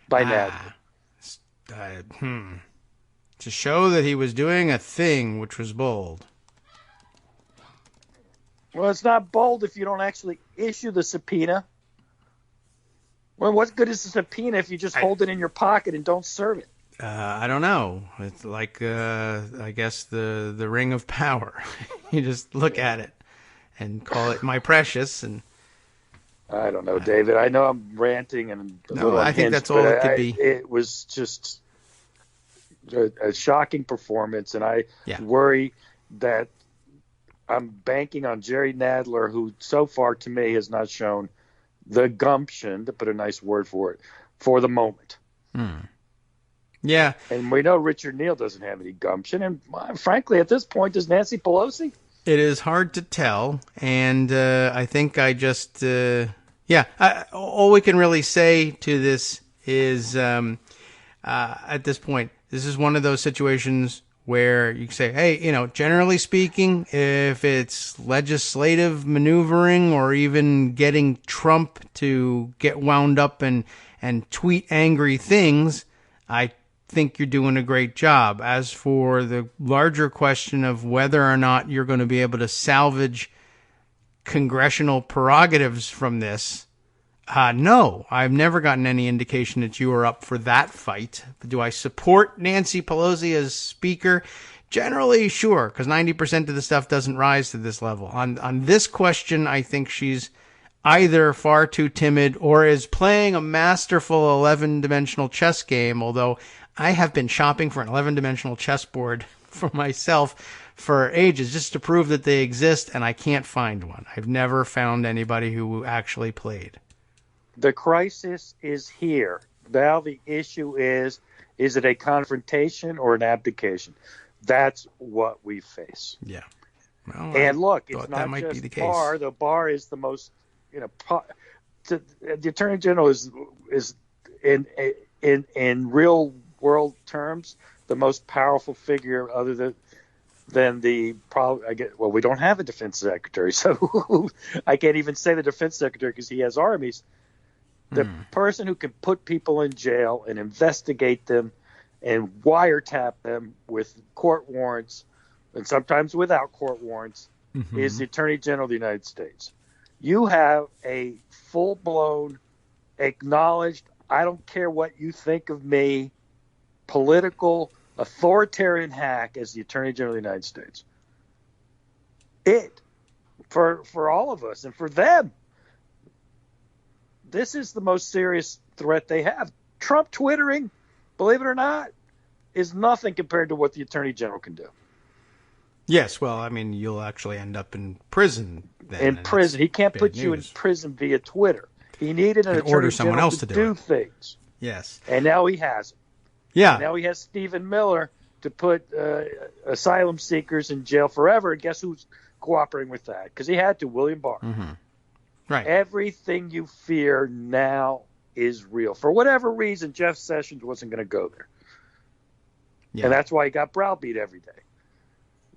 [SPEAKER 5] by Nadler?
[SPEAKER 3] To show that he was doing a thing which was bold.
[SPEAKER 5] Well, it's not bold if you don't actually issue the subpoena. Well, what good is a subpoena if you just hold it in your pocket and don't serve it?
[SPEAKER 3] I don't know. It's like, I guess, the ring of power. You just look at it and call it my precious. And
[SPEAKER 5] I don't know, David. I know I'm ranting and a little
[SPEAKER 3] I think that's all it could be.
[SPEAKER 5] It was just a shocking performance, and I worry that I'm banking on Jerry Nadler, who so far to me has not shown the gumption, to put a nice word for it, for the moment.
[SPEAKER 3] Yeah.
[SPEAKER 5] And we know Richard Neal doesn't have any gumption. And frankly, at this point, does Nancy Pelosi?
[SPEAKER 3] It is hard to tell. And I think I just, all we can really say to this is at this point, this is one of those situations where you say, hey, generally speaking, if it's legislative maneuvering or even getting Trump to get wound up and tweet angry things, I think you're doing a great job. As for the larger question of whether or not you're going to be able to salvage congressional prerogatives from this, no, I've never gotten any indication that you are up for that fight. Do I support Nancy Pelosi as Speaker? Generally, sure, because 90% of the stuff doesn't rise to this level. On this question, I think she's either far too timid or is playing a masterful 11-dimensional chess game, although I have been shopping for an 11-dimensional chessboard for myself for ages just to prove that they exist, and I can't find one. I've never found anybody who actually played.
[SPEAKER 5] The crisis is here. Now the issue is it a confrontation or an abdication? That's what we face.
[SPEAKER 3] Yeah. Well,
[SPEAKER 5] and look, it's not
[SPEAKER 3] might
[SPEAKER 5] just
[SPEAKER 3] be the case.
[SPEAKER 5] Barr. The Barr is the most, the Attorney General is in real world terms the most powerful figure other than the probably. We don't have a defense secretary, so I can't even say the defense secretary because he has armies. The person who can put people in jail and investigate them and wiretap them with court warrants and sometimes without court warrants is the Attorney General of the United States. You have a full-blown, acknowledged, I don't care what you think of me, political, authoritarian hack as the Attorney General of the United States. For all of us and for them, this is the most serious threat they have. Trump twittering, believe it or not, is nothing compared to what the Attorney General can do.
[SPEAKER 3] Yes, well, I mean, you'll actually end up in prison then.
[SPEAKER 5] In prison. He can't put you in prison via Twitter. He needed an Attorney General to do things.
[SPEAKER 3] Yes.
[SPEAKER 5] And now he has it.
[SPEAKER 3] Yeah.
[SPEAKER 5] And now he has Stephen Miller to put asylum seekers in jail forever. And guess who's cooperating with that? Because he had to, William Barr.
[SPEAKER 3] Right.
[SPEAKER 5] Everything you fear now is real. For whatever reason, Jeff Sessions wasn't going to go there. Yeah. And that's why he got browbeat every day,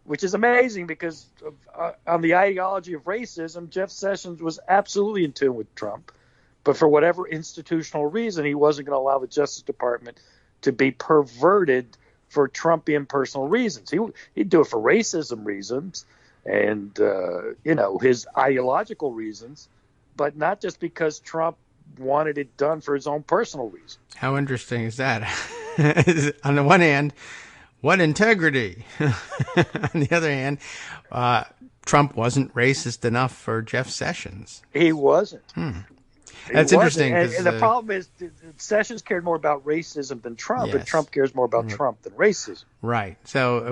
[SPEAKER 5] which is amazing because on the ideology of racism, Jeff Sessions was absolutely in tune with Trump. But for whatever institutional reason, he wasn't going to allow the Justice Department to be perverted for Trumpian personal reasons. He'd do it for racism reasons and, his ideological reasons, but not just because Trump wanted it done for his own personal reasons.
[SPEAKER 3] How interesting is that? On the one hand, what integrity? On the other hand, Trump wasn't racist enough for Jeff Sessions.
[SPEAKER 5] He wasn't.
[SPEAKER 3] That's interesting.
[SPEAKER 5] And the problem is Sessions cared more about racism than Trump,
[SPEAKER 3] yes.
[SPEAKER 5] and Trump cares more about Trump than racism.
[SPEAKER 3] Right. So it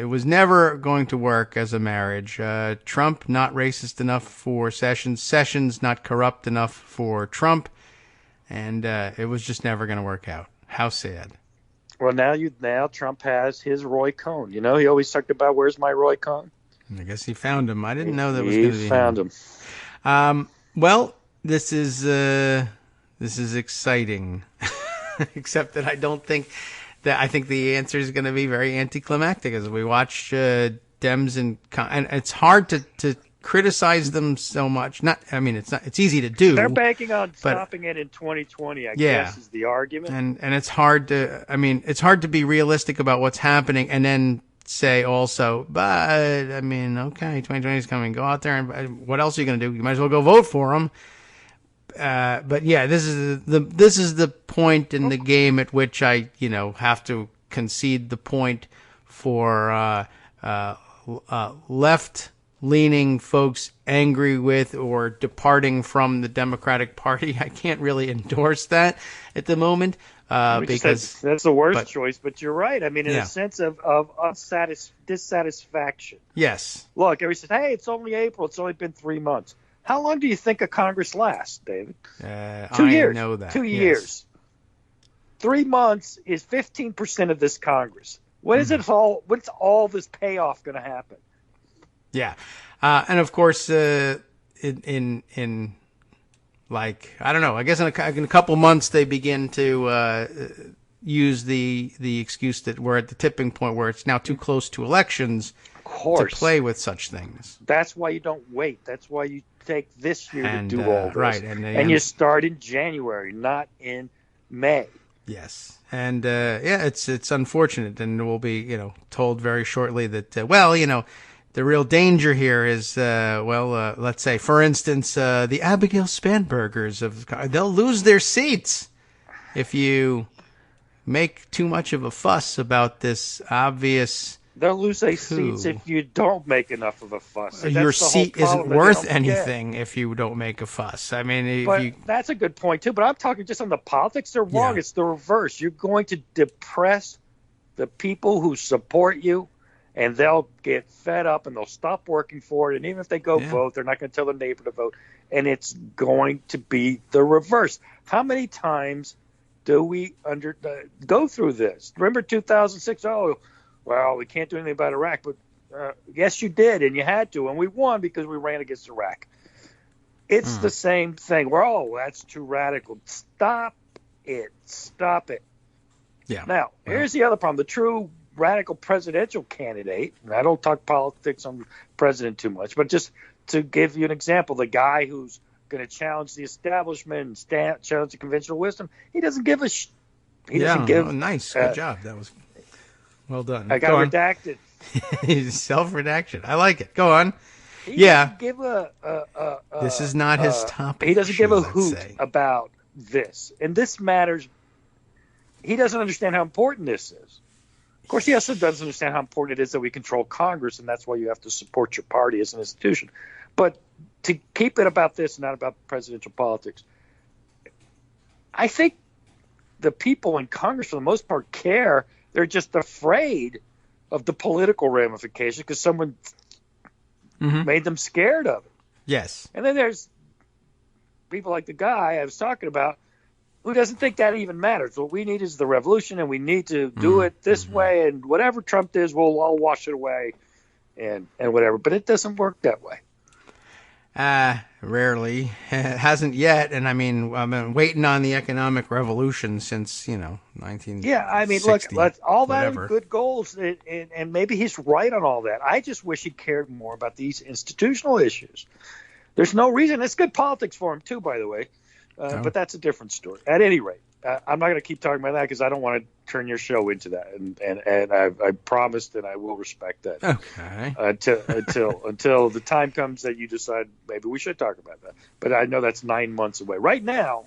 [SPEAKER 3] was never going to work as a marriage. Trump not racist enough for Sessions, Sessions not corrupt enough for Trump, and it was just never going to work out. How sad.
[SPEAKER 5] Well, now Trump has his Roy Cohn. He always talked about, where's my Roy Cohn?
[SPEAKER 3] I guess he found him. I didn't know that was going to be
[SPEAKER 5] him. He found him.
[SPEAKER 3] Well, this is exciting, except that I think the answer is going to be very anticlimactic as we watch Dems and it's hard to criticize them so much. It's easy to do.
[SPEAKER 5] They're banking on stopping it in 2020. I guess is the argument.
[SPEAKER 3] And it's hard to be realistic about what's happening and then say also, but okay, 2020 is coming. Go out there and what else are you going to do? You might as well go vote for them. But yeah, this is the point in the game at which I have to concede the point for left-leaning folks angry with or departing from the Democratic Party. I can't really endorse that at the moment because
[SPEAKER 5] that's the worst choice. But you're right. I mean, in a sense of dissatisfaction.
[SPEAKER 3] Yes.
[SPEAKER 5] Look, everybody says, "Hey, it's only April. It's only been 3 months." How long do you think a Congress lasts, David?
[SPEAKER 3] 2
[SPEAKER 5] years.
[SPEAKER 3] I know that.
[SPEAKER 5] 2 years. 3 months is 15% of this Congress. When is it all? When's all this payoff going to happen?
[SPEAKER 3] Yeah, and of course, in like I don't know. I guess in a couple months they begin to use the excuse that we're at the tipping point where it's now too close to elections to play with such things.
[SPEAKER 5] That's why you don't wait. That's why you take this year to do all this.
[SPEAKER 3] Right,
[SPEAKER 5] and you start in January, not in May.
[SPEAKER 3] Yes, and it's unfortunate, and we'll be told very shortly that the real danger here is let's say for instance the Abigail Spanbergers they'll lose their seats if you make too much of a fuss about this obvious.
[SPEAKER 5] They'll lose their seats if you don't make enough of a fuss.
[SPEAKER 3] Your seat isn't worth anything if you don't make a fuss. I mean,
[SPEAKER 5] that's a good point, too. But I'm talking just on the politics. They're wrong. Yeah. It's the reverse. You're going to depress the people who support you, and they'll get fed up, and they'll stop working for it. And even if they go vote, they're not going to tell their neighbor to vote. And it's going to be the reverse. How many times do we go through this? Remember 2006? Well, we can't do anything about Iraq, but yes, you did, and you had to, and we won because we ran against Iraq. It's the same thing. That's too radical. Stop it.
[SPEAKER 3] Yeah.
[SPEAKER 5] Now, here's the other problem. The true radical presidential candidate, and I don't talk politics on president too much, but just to give you an example, the guy who's going to challenge the establishment and challenge the conventional wisdom, he doesn't give a he doesn't give.
[SPEAKER 3] Nice. Good job. That was well done.
[SPEAKER 5] I got redacted.
[SPEAKER 3] Self-redaction. I like it. Go on.
[SPEAKER 5] He doesn't give
[SPEAKER 3] this is not his topic.
[SPEAKER 5] He doesn't give a hoot about this. And this matters. He doesn't understand how important this is. Of course, he also doesn't understand how important it is that we control Congress, and that's why you have to support your party as an institution. But to keep it about this, not about presidential politics, I think the people in Congress, for the most part, care. They're just afraid of the political ramifications because someone made them scared of it.
[SPEAKER 3] Yes.
[SPEAKER 5] And then there's people like the guy I was talking about who doesn't think that even matters. What we need is the revolution, and we need to do it this way, and whatever Trump does, we'll all wash it away and whatever. But it doesn't work that way.
[SPEAKER 3] Rarely. It hasn't yet, and I mean, I've been waiting on the economic revolution since 1960.
[SPEAKER 5] Yeah, I mean, look, all that are good goals, and maybe he's right on all that. I just wish he cared more about these institutional issues. There's no reason. It's good politics for him too, by the way, but that's a different story. At any rate, I'm not going to keep talking about that because I don't want to turn your show into that, and I promised and I will respect that.
[SPEAKER 3] Okay.
[SPEAKER 5] Until the time comes that you decide maybe we should talk about that. But I know that's 9 months away. Right now,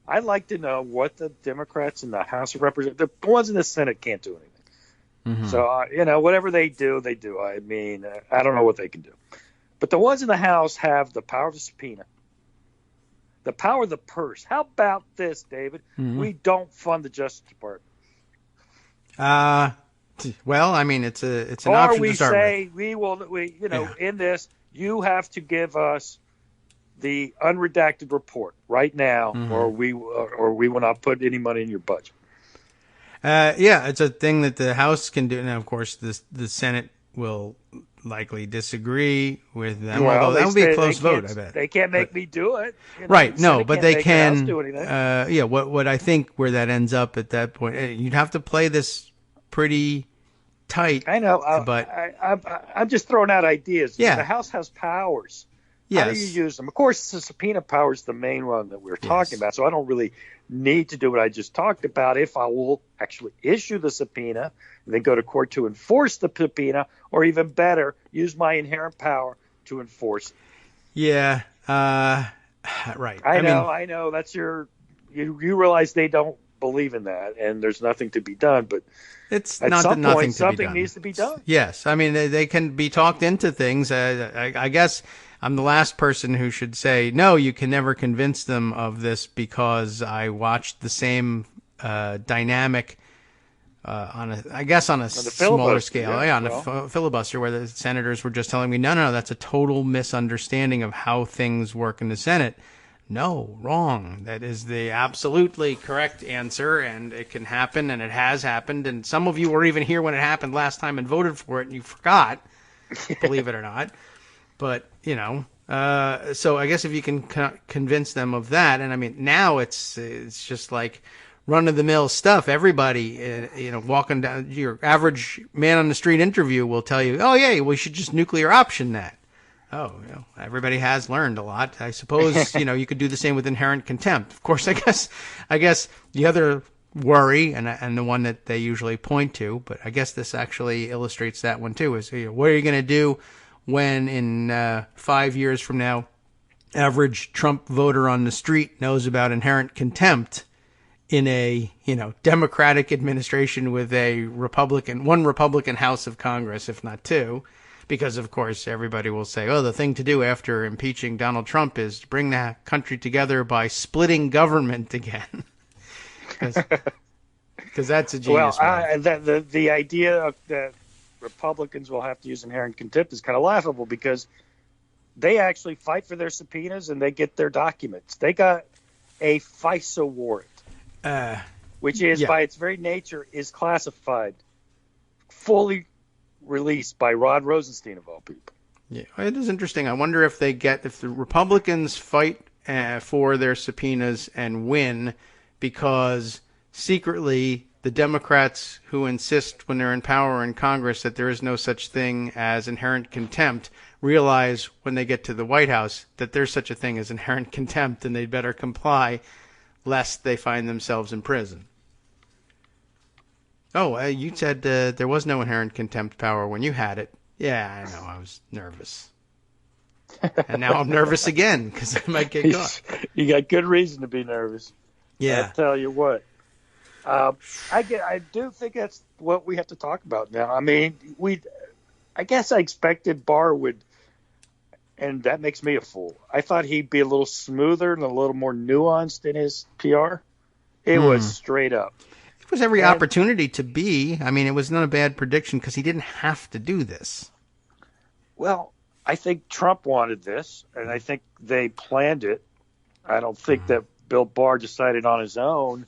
[SPEAKER 5] I'd like to know what the Democrats in the House of Representatives, the ones in the Senate, can't do anything. So whatever they do, they do. I mean, I don't know what they can do, but the ones in the House have the power of the subpoena. The power of the purse. How about this, David? We don't fund the Justice Department.
[SPEAKER 3] Well, I mean, it's an option to start with.
[SPEAKER 5] We in this, you have to give us the unredacted report right now, or we will not put any money in your budget.
[SPEAKER 3] It's a thing that the House can do. Now, of course, the Senate will likely disagree with them.
[SPEAKER 5] Well,
[SPEAKER 3] although that would be a close vote, I bet.
[SPEAKER 5] They can't make me do it.
[SPEAKER 3] Right, no, but they can.
[SPEAKER 5] Do anything.
[SPEAKER 3] What I think where that ends up at that point, you'd have to play this pretty tight.
[SPEAKER 5] I know,
[SPEAKER 3] but
[SPEAKER 5] I'm just throwing out ideas.
[SPEAKER 3] Yeah.
[SPEAKER 5] The House has powers.
[SPEAKER 3] Yes.
[SPEAKER 5] How do you use them? Of course, the subpoena power is the main one that we're talking about, so I don't really need to do what I just talked about if I will actually issue the subpoena and then go to court to enforce the subpoena, or even better, use my inherent power to enforce it.
[SPEAKER 3] Yeah. Right.
[SPEAKER 5] I know. That's you realize they don't believe in that, and there's nothing to be done. But
[SPEAKER 3] it's
[SPEAKER 5] at
[SPEAKER 3] not
[SPEAKER 5] some
[SPEAKER 3] that nothing
[SPEAKER 5] point,
[SPEAKER 3] to be
[SPEAKER 5] something
[SPEAKER 3] done.
[SPEAKER 5] needs to be done.
[SPEAKER 3] Yes. I mean, they can be talked into things. I guess I'm the last person who should say, no, you can never convince them of this because I watched the same dynamic on a smaller scale, on a filibuster, where the senators were just telling me, no, that's a total misunderstanding of how things work in the Senate. No, wrong. That is the absolutely correct answer, and it can happen, and it has happened, and some of you were even here when it happened last time and voted for it, and you forgot, believe it or not. But, so I guess if you can convince them of that, and I mean, now it's just like run-of-the-mill stuff. Everybody, walking down, your average man on the street interview will tell you, oh, yeah, we should just nuclear option that. Oh, everybody has learned a lot. I suppose, you could do the same with inherent contempt. Of course, I guess the other worry, and the one that they usually point to, but I guess this actually illustrates that one too, is what are you going to do when in 5 years from now, average Trump voter on the street knows about inherent contempt in a, Democratic administration with one Republican House of Congress, if not two. Because, of course, everybody will say, the thing to do after impeaching Donald Trump is to bring the country together by splitting government again. Because that's a genius move.
[SPEAKER 5] The idea that Republicans will have to use inherent contempt is kind of laughable because they actually fight for their subpoenas and they get their documents. They got a FISA warrant, which is, by its very nature, is classified, fully released by Rod Rosenstein of all people.
[SPEAKER 3] Yeah, it is interesting. I wonder if the Republicans fight for their subpoenas and win because secretly the Democrats who insist when they're in power in Congress that there is no such thing as inherent contempt realize when they get to the White House that there's such a thing as inherent contempt and they'd better comply lest they find themselves in prison. Oh, you said there was no inherent contempt power when you had it. Yeah, I know. I was nervous. And now I'm nervous again because I might get caught.
[SPEAKER 5] You got good reason to be nervous.
[SPEAKER 3] Yeah.
[SPEAKER 5] I'll tell you what. I do think that's what we have to talk about now. I mean, I guess I expected Barr would, and that makes me a fool. I thought he'd be a little smoother and a little more nuanced in his PR. It was straight up.
[SPEAKER 3] It was every opportunity to be. I mean, it was not a bad prediction because he didn't have to do this.
[SPEAKER 5] Well, I think Trump wanted this, and I think they planned it. I don't think that Bill Barr decided on his own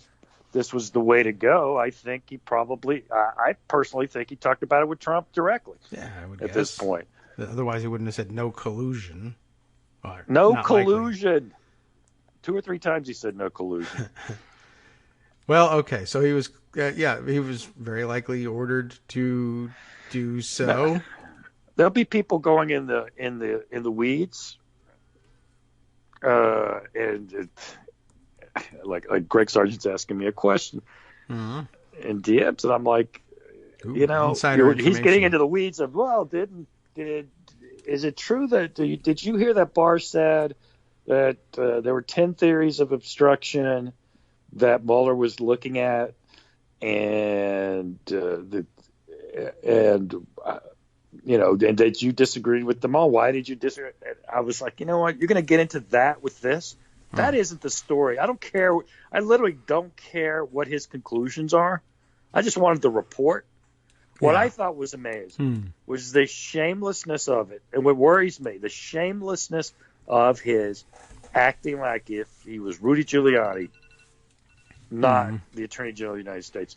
[SPEAKER 5] this was the way to go. I think he I personally think he talked about it with Trump directly.
[SPEAKER 3] Yeah, I would
[SPEAKER 5] at
[SPEAKER 3] guess.
[SPEAKER 5] This point.
[SPEAKER 3] Otherwise, he wouldn't have said no collusion.
[SPEAKER 5] No collusion. Likely. 2 or 3 times he said no collusion.
[SPEAKER 3] Well, okay, so he was, he was very likely ordered to do so.
[SPEAKER 5] There'll be people going in the weeds, and like Greg Sargent's asking me a question in DMs, and I'm like, he's getting into the weeds of, well, is it true that did you hear that Barr said that there were 10 theories of obstruction that Mueller was looking at, and that you disagreed with them all? Why did you disagree? I was like, you know what? You're going to get into that with this? That isn't the story. I don't care. I literally don't care what his conclusions are. I just wanted the report. What I thought was amazing was the shamelessness of it. And what worries me, the shamelessness of his acting like if he was Rudy Giuliani, not the Attorney General of the United States.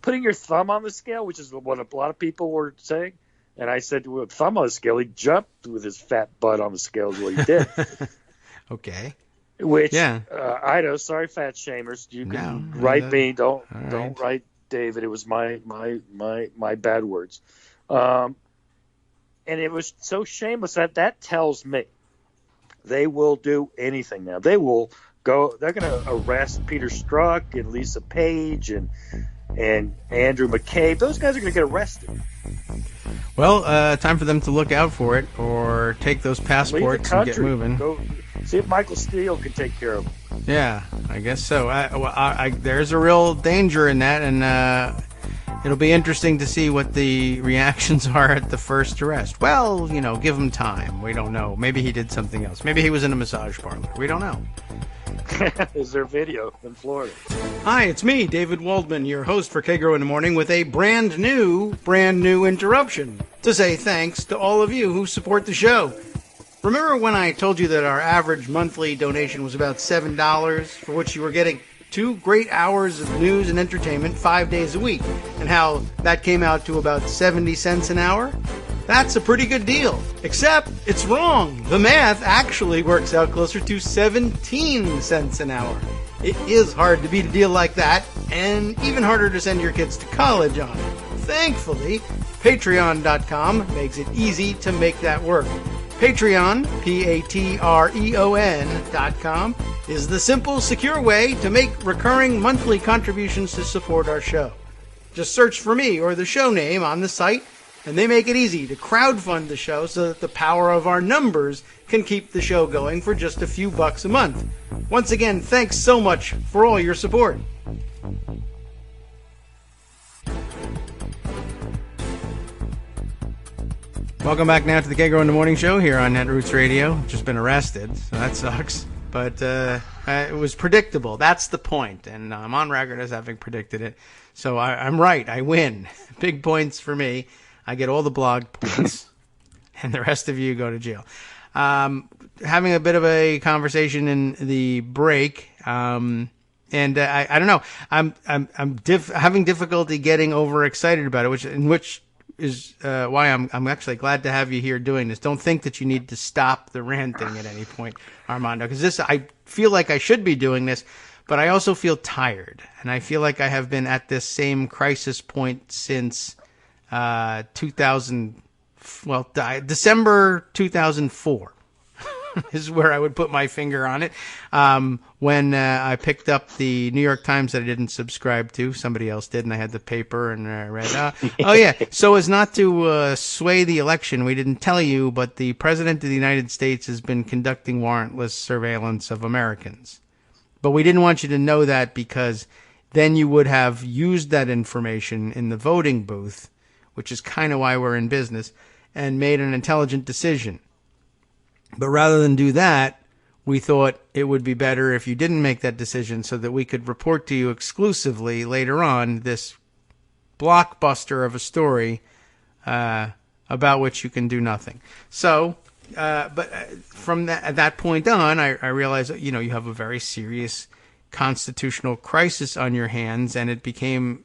[SPEAKER 5] Putting your thumb on the scale, which is what a lot of people were saying, and I said, with thumb on the scale, he jumped with his fat butt on the scale is what he did.
[SPEAKER 3] Okay.
[SPEAKER 5] Which, I know, sorry, fat shamers, you can write me, don't write David. It was my bad words. And it was so shameless that tells me they will do anything now. They're going to arrest Peter Strzok and Lisa Page and and Andrew McCabe. Those guys are going to get arrested.
[SPEAKER 3] Well, time for them to look out for it or take those
[SPEAKER 5] Leave
[SPEAKER 3] passports
[SPEAKER 5] the
[SPEAKER 3] and
[SPEAKER 5] country.
[SPEAKER 3] get moving.
[SPEAKER 5] Go see if Michael Steele can take care of them.
[SPEAKER 3] Yeah, I guess so. There's a real danger in that, and it'll be interesting to see what the reactions are at the first arrest. Well, give him time. We don't know. Maybe he did something else. Maybe he was in a massage parlor. We don't know.
[SPEAKER 5] Is there video in Florida?
[SPEAKER 3] Hi, it's me, David Waldman, your host for Kagro in the Morning, with a brand new interruption to say thanks to all of you who support the show. Remember when I told you that our average monthly donation was about $7, for which you were getting 2 great hours of news and entertainment 5 days a week, and how that came out to about 70 cents an hour? That's a pretty good deal, except it's wrong. The math actually works out closer to 17 cents an hour. It is hard to beat a deal like that, and even harder to send your kids to college on. Thankfully, Patreon.com makes it easy to make that work. Patreon, Patreon.com, is the simple, secure way to make recurring monthly contributions to support our show. Just search for me or the show name on the site, and they make it easy to crowdfund the show so that the power of our numbers can keep the show going for just a few bucks a month. Once again, thanks so much for all your support. Welcome back now to the Kagro in the Morning Show here on Netroots Radio. Just been arrested, so that sucks. But it was predictable. That's the point, and I'm on record as having predicted it. So I'm right. I win. Big points for me. I get all the blog points, and the rest of you go to jail. Having a bit of a conversation in the break, and I don't know. I'm having difficulty getting overexcited about it, which is why I'm actually glad to have you here doing this. Don't think that you need to stop the ranting at any point, Armando, because I feel like I should be doing this, but I also feel tired, and I feel like I have been at this same crisis point since December 2004 is where I would put my finger on it. When I picked up the New York Times that I didn't subscribe to, somebody else did, and I had the paper and read, oh yeah, so as not to sway the election, we didn't tell you, but the President of the United States has been conducting warrantless surveillance of Americans. But we didn't want you to know that because then you would have used that information in the voting booth, which is kind of why we're in business, and made an intelligent decision. But rather than do that, we thought it would be better if you didn't make that decision so that we could report to you exclusively later on this blockbuster of a story about which you can do nothing. So, but from at that point on, I realized that, you have a very serious constitutional crisis on your hands, and it became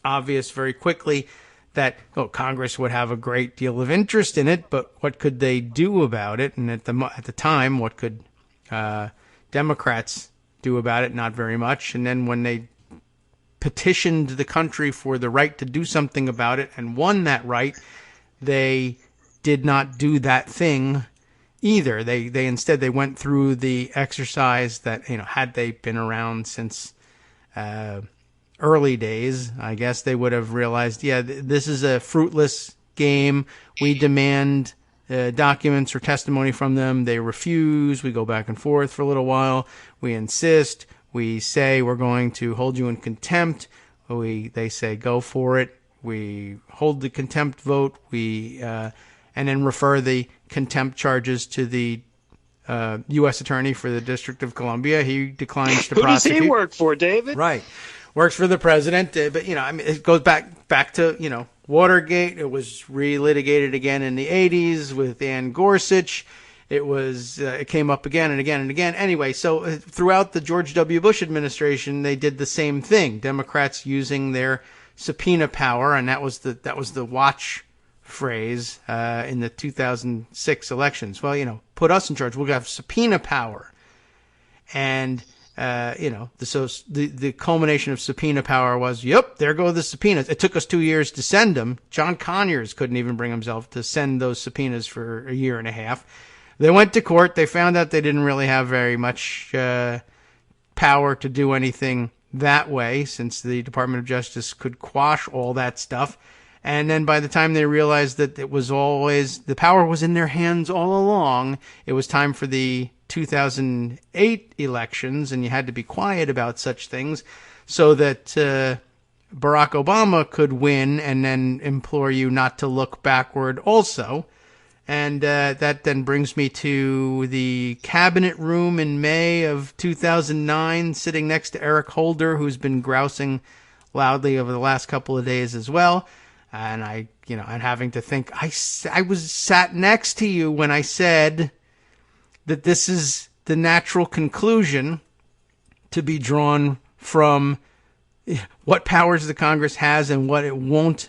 [SPEAKER 3] obvious very quickly that Congress would have a great deal of interest in it, but what could they do about it? And at the time, what could Democrats do about it? Not very much. And then when they petitioned the country for the right to do something about it and won that right, they did not do that thing either. They instead went through the exercise that, had they been around since early days, I guess they would have realized, this is a fruitless game. We demand documents or testimony from them. They refuse. We go back and forth for a little while. We insist. We say we're going to hold you in contempt. They say go for it. We hold the contempt vote. And then refer the contempt charges to the U.S. Attorney for the District of Columbia. He declines to prosecute.
[SPEAKER 5] Who does he work for, David?
[SPEAKER 3] Right. Works for the president, but it goes back to Watergate. It was relitigated again in the 80s with Ann Gorsuch. It came up again and again and again. Anyway, so throughout the George W. Bush administration, they did the same thing. Democrats using their subpoena power, and that was the watch phrase in the 2006 elections. Well, put us in charge. We'll have subpoena power, and the culmination of subpoena power was, there go the subpoenas. It took us 2 years to send them. John Conyers couldn't even bring himself to send those subpoenas for a year and a half. They went to court. They found out they didn't really have very much power to do anything that way, since the Department of Justice could quash all that stuff. And then by the time they realized that it was always, the power was in their hands all along, it was time for the 2008 elections, and you had to be quiet about such things so that Barack Obama could win and then implore you not to look backward also. And that then brings me to the cabinet room in May of 2009, sitting next to Eric Holder, who's been grousing loudly over the last couple of days as well. And and having to think, I was sat next to you when I said that this is the natural conclusion to be drawn from what powers the Congress has and what it won't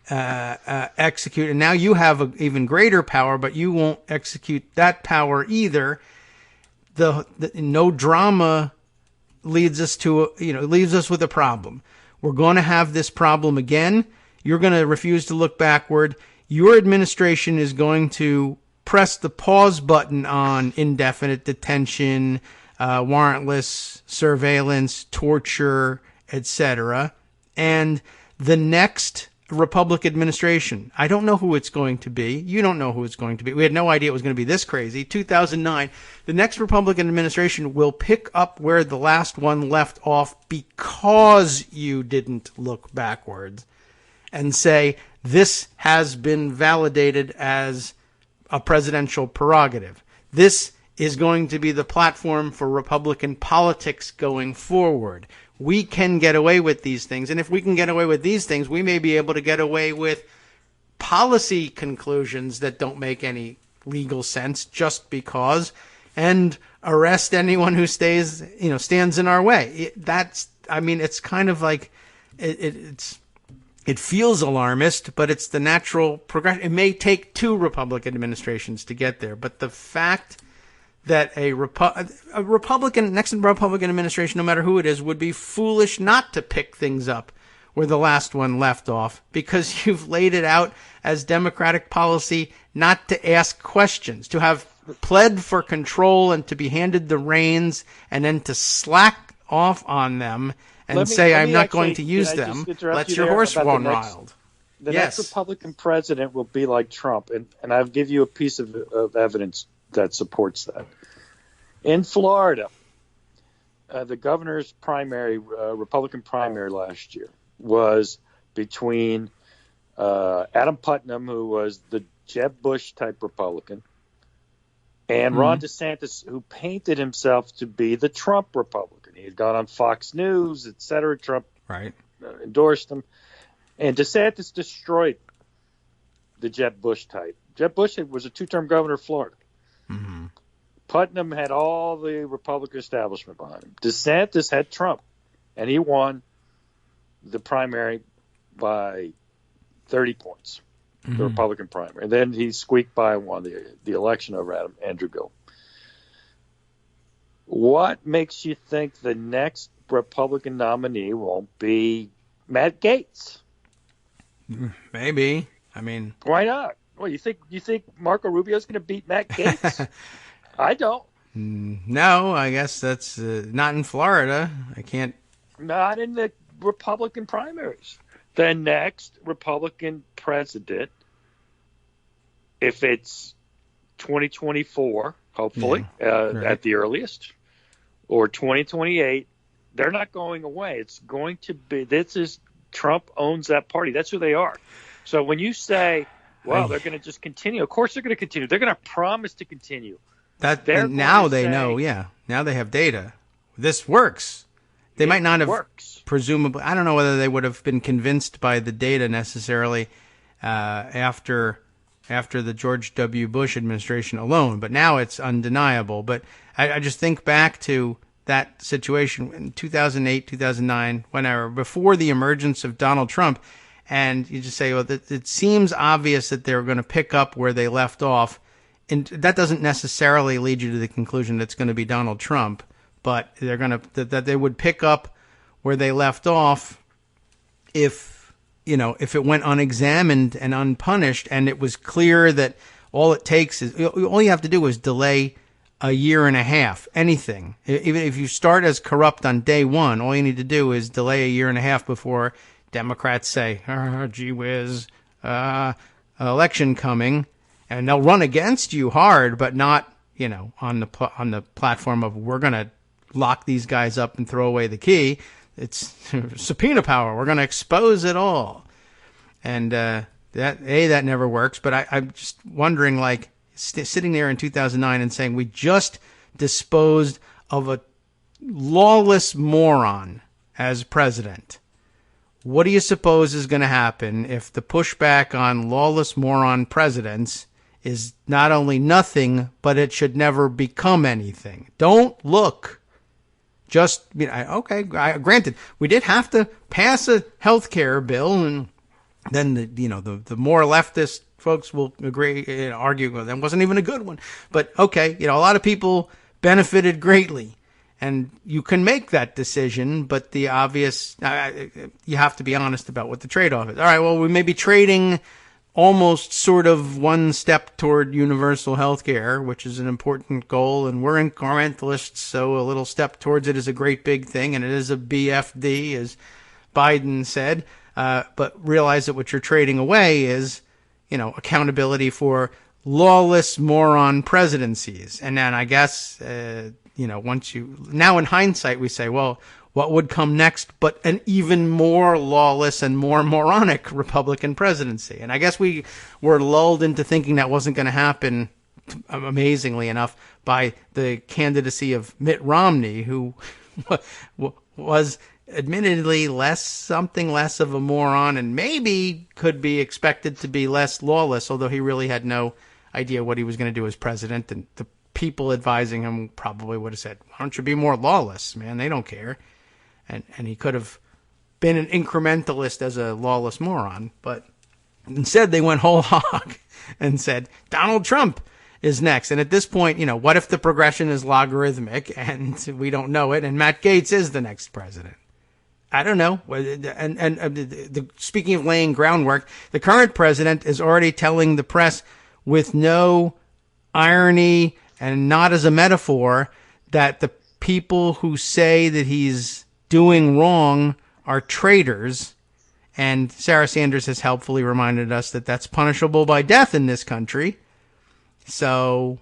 [SPEAKER 3] execute. And now you have an even greater power, but you won't execute that power either. The no drama leads us leaves us with a problem. We're going to have this problem again. You're going to refuse to look backward. Your administration is going to press the pause button on indefinite detention, warrantless surveillance, torture, etc. And the next Republican administration, I don't know who it's going to be. You don't know who it's going to be. We had no idea it was going to be this crazy. 2009, the next Republican administration will pick up where the last one left off because you didn't look backwards, and say this has been validated as a presidential prerogative. This is going to be the platform for Republican politics going forward. We can get away with these things. And if we can get away with these things, we may be able to get away with policy conclusions that don't make any legal sense just because, and arrest anyone who stands in our way. It's kind of like, it feels alarmist, but it's the natural progression. It may take two Republican administrations to get there, but the fact that a next Republican administration, no matter who it is, would be foolish not to pick things up where the last one left off, because you've laid it out as Democratic policy not to ask questions, to have pled for control and to be handed the reins and then to slack off on them and I'm not going to use them. Let your horse run wild.
[SPEAKER 5] The next Republican president will be like Trump, and I'll give you a piece of evidence that supports that. In Florida, the governor's primary, Republican primary last year, was between Adam Putnam, who was the Jeb Bush type Republican, and Ron DeSantis, who painted himself to be the Trump Republican. He had gone on Fox News, et cetera. Trump endorsed him. And DeSantis destroyed the Jeb Bush type. Jeb Bush was a two-term governor of Florida. Mm-hmm. Putnam had all the Republican establishment behind him. DeSantis had Trump, and he won the primary by 30 points, the Republican primary. And then he squeaked by and won the election over Andrew Gill. What makes you think the next Republican nominee won't be Matt Gaetz?
[SPEAKER 3] Maybe. I mean,
[SPEAKER 5] why not? Well, you think Marco Rubio is going to beat Matt Gaetz? I don't.
[SPEAKER 3] No, I guess that's not in Florida. I can't.
[SPEAKER 5] Not in the Republican primaries. The next Republican president, if it's 2024, hopefully, at the earliest, or 2028, they're not going away. It's going to be, Trump owns that party. That's who they are. So when you say, well, they're going to just continue, of course they're going to continue. They're going to promise to continue.
[SPEAKER 3] Now they know, Now they have data. This works. They might not have, presumably, I don't know whether they would have been convinced by the data necessarily after the George W. Bush administration alone, but now it's undeniable. But I just think back to that situation in 2008, 2009, whenever, before the emergence of Donald Trump, and you just say, well, it seems obvious that they're going to pick up where they left off, and that doesn't necessarily lead you to the conclusion that it's going to be Donald Trump, but they're going to that they would pick up where they left off if it went unexamined and unpunished, and it was clear that all you have to do is delay a year and a half, anything. Even if you start as corrupt on day one, all you need to do is delay a year and a half before Democrats say, gee whiz, election coming, and they'll run against you hard, but not, on the platform of we're going to lock these guys up and throw away the key. It's subpoena power. We're going to expose it all. And that never works. But I'm just wondering, like, sitting there in 2009 and saying we just disposed of a lawless moron as president. What do you suppose is going to happen if the pushback on lawless moron presidents is not only nothing, but it should never become anything? Don't look. Just, granted, we did have to pass a health care bill, and then the more leftist folks will agree, argue, well, that wasn't even a good one. But okay, a lot of people benefited greatly. And you can make that decision, but the obvious, you have to be honest about what the trade-off is. All right, well, we may be trading almost sort of one step toward universal health care, which is an important goal, and we're incrementalists, so a little step towards it is a great big thing, and it is a BFD, as Biden said. But realize that what you're trading away is, accountability for lawless moron presidencies. And then I guess, now in hindsight, we say, well, what would come next but an even more lawless and more moronic Republican presidency? And I guess we were lulled into thinking that wasn't going to happen, amazingly enough, by the candidacy of Mitt Romney, who was admittedly something less of a moron and maybe could be expected to be less lawless, although he really had no idea what he was going to do as president. And the people advising him probably would have said, why don't you be more lawless, man? They don't care. And he could have been an incrementalist as a lawless moron, but instead they went whole hog and said, Donald Trump is next. And at this point, what if the progression is logarithmic and we don't know it, and Matt Gaetz is the next president? I don't know. And speaking of laying groundwork, the current president is already telling the press with no irony and not as a metaphor that the people who say that he's doing wrong are traitors. And Sarah Sanders has helpfully reminded us that that's punishable by death in this country. So,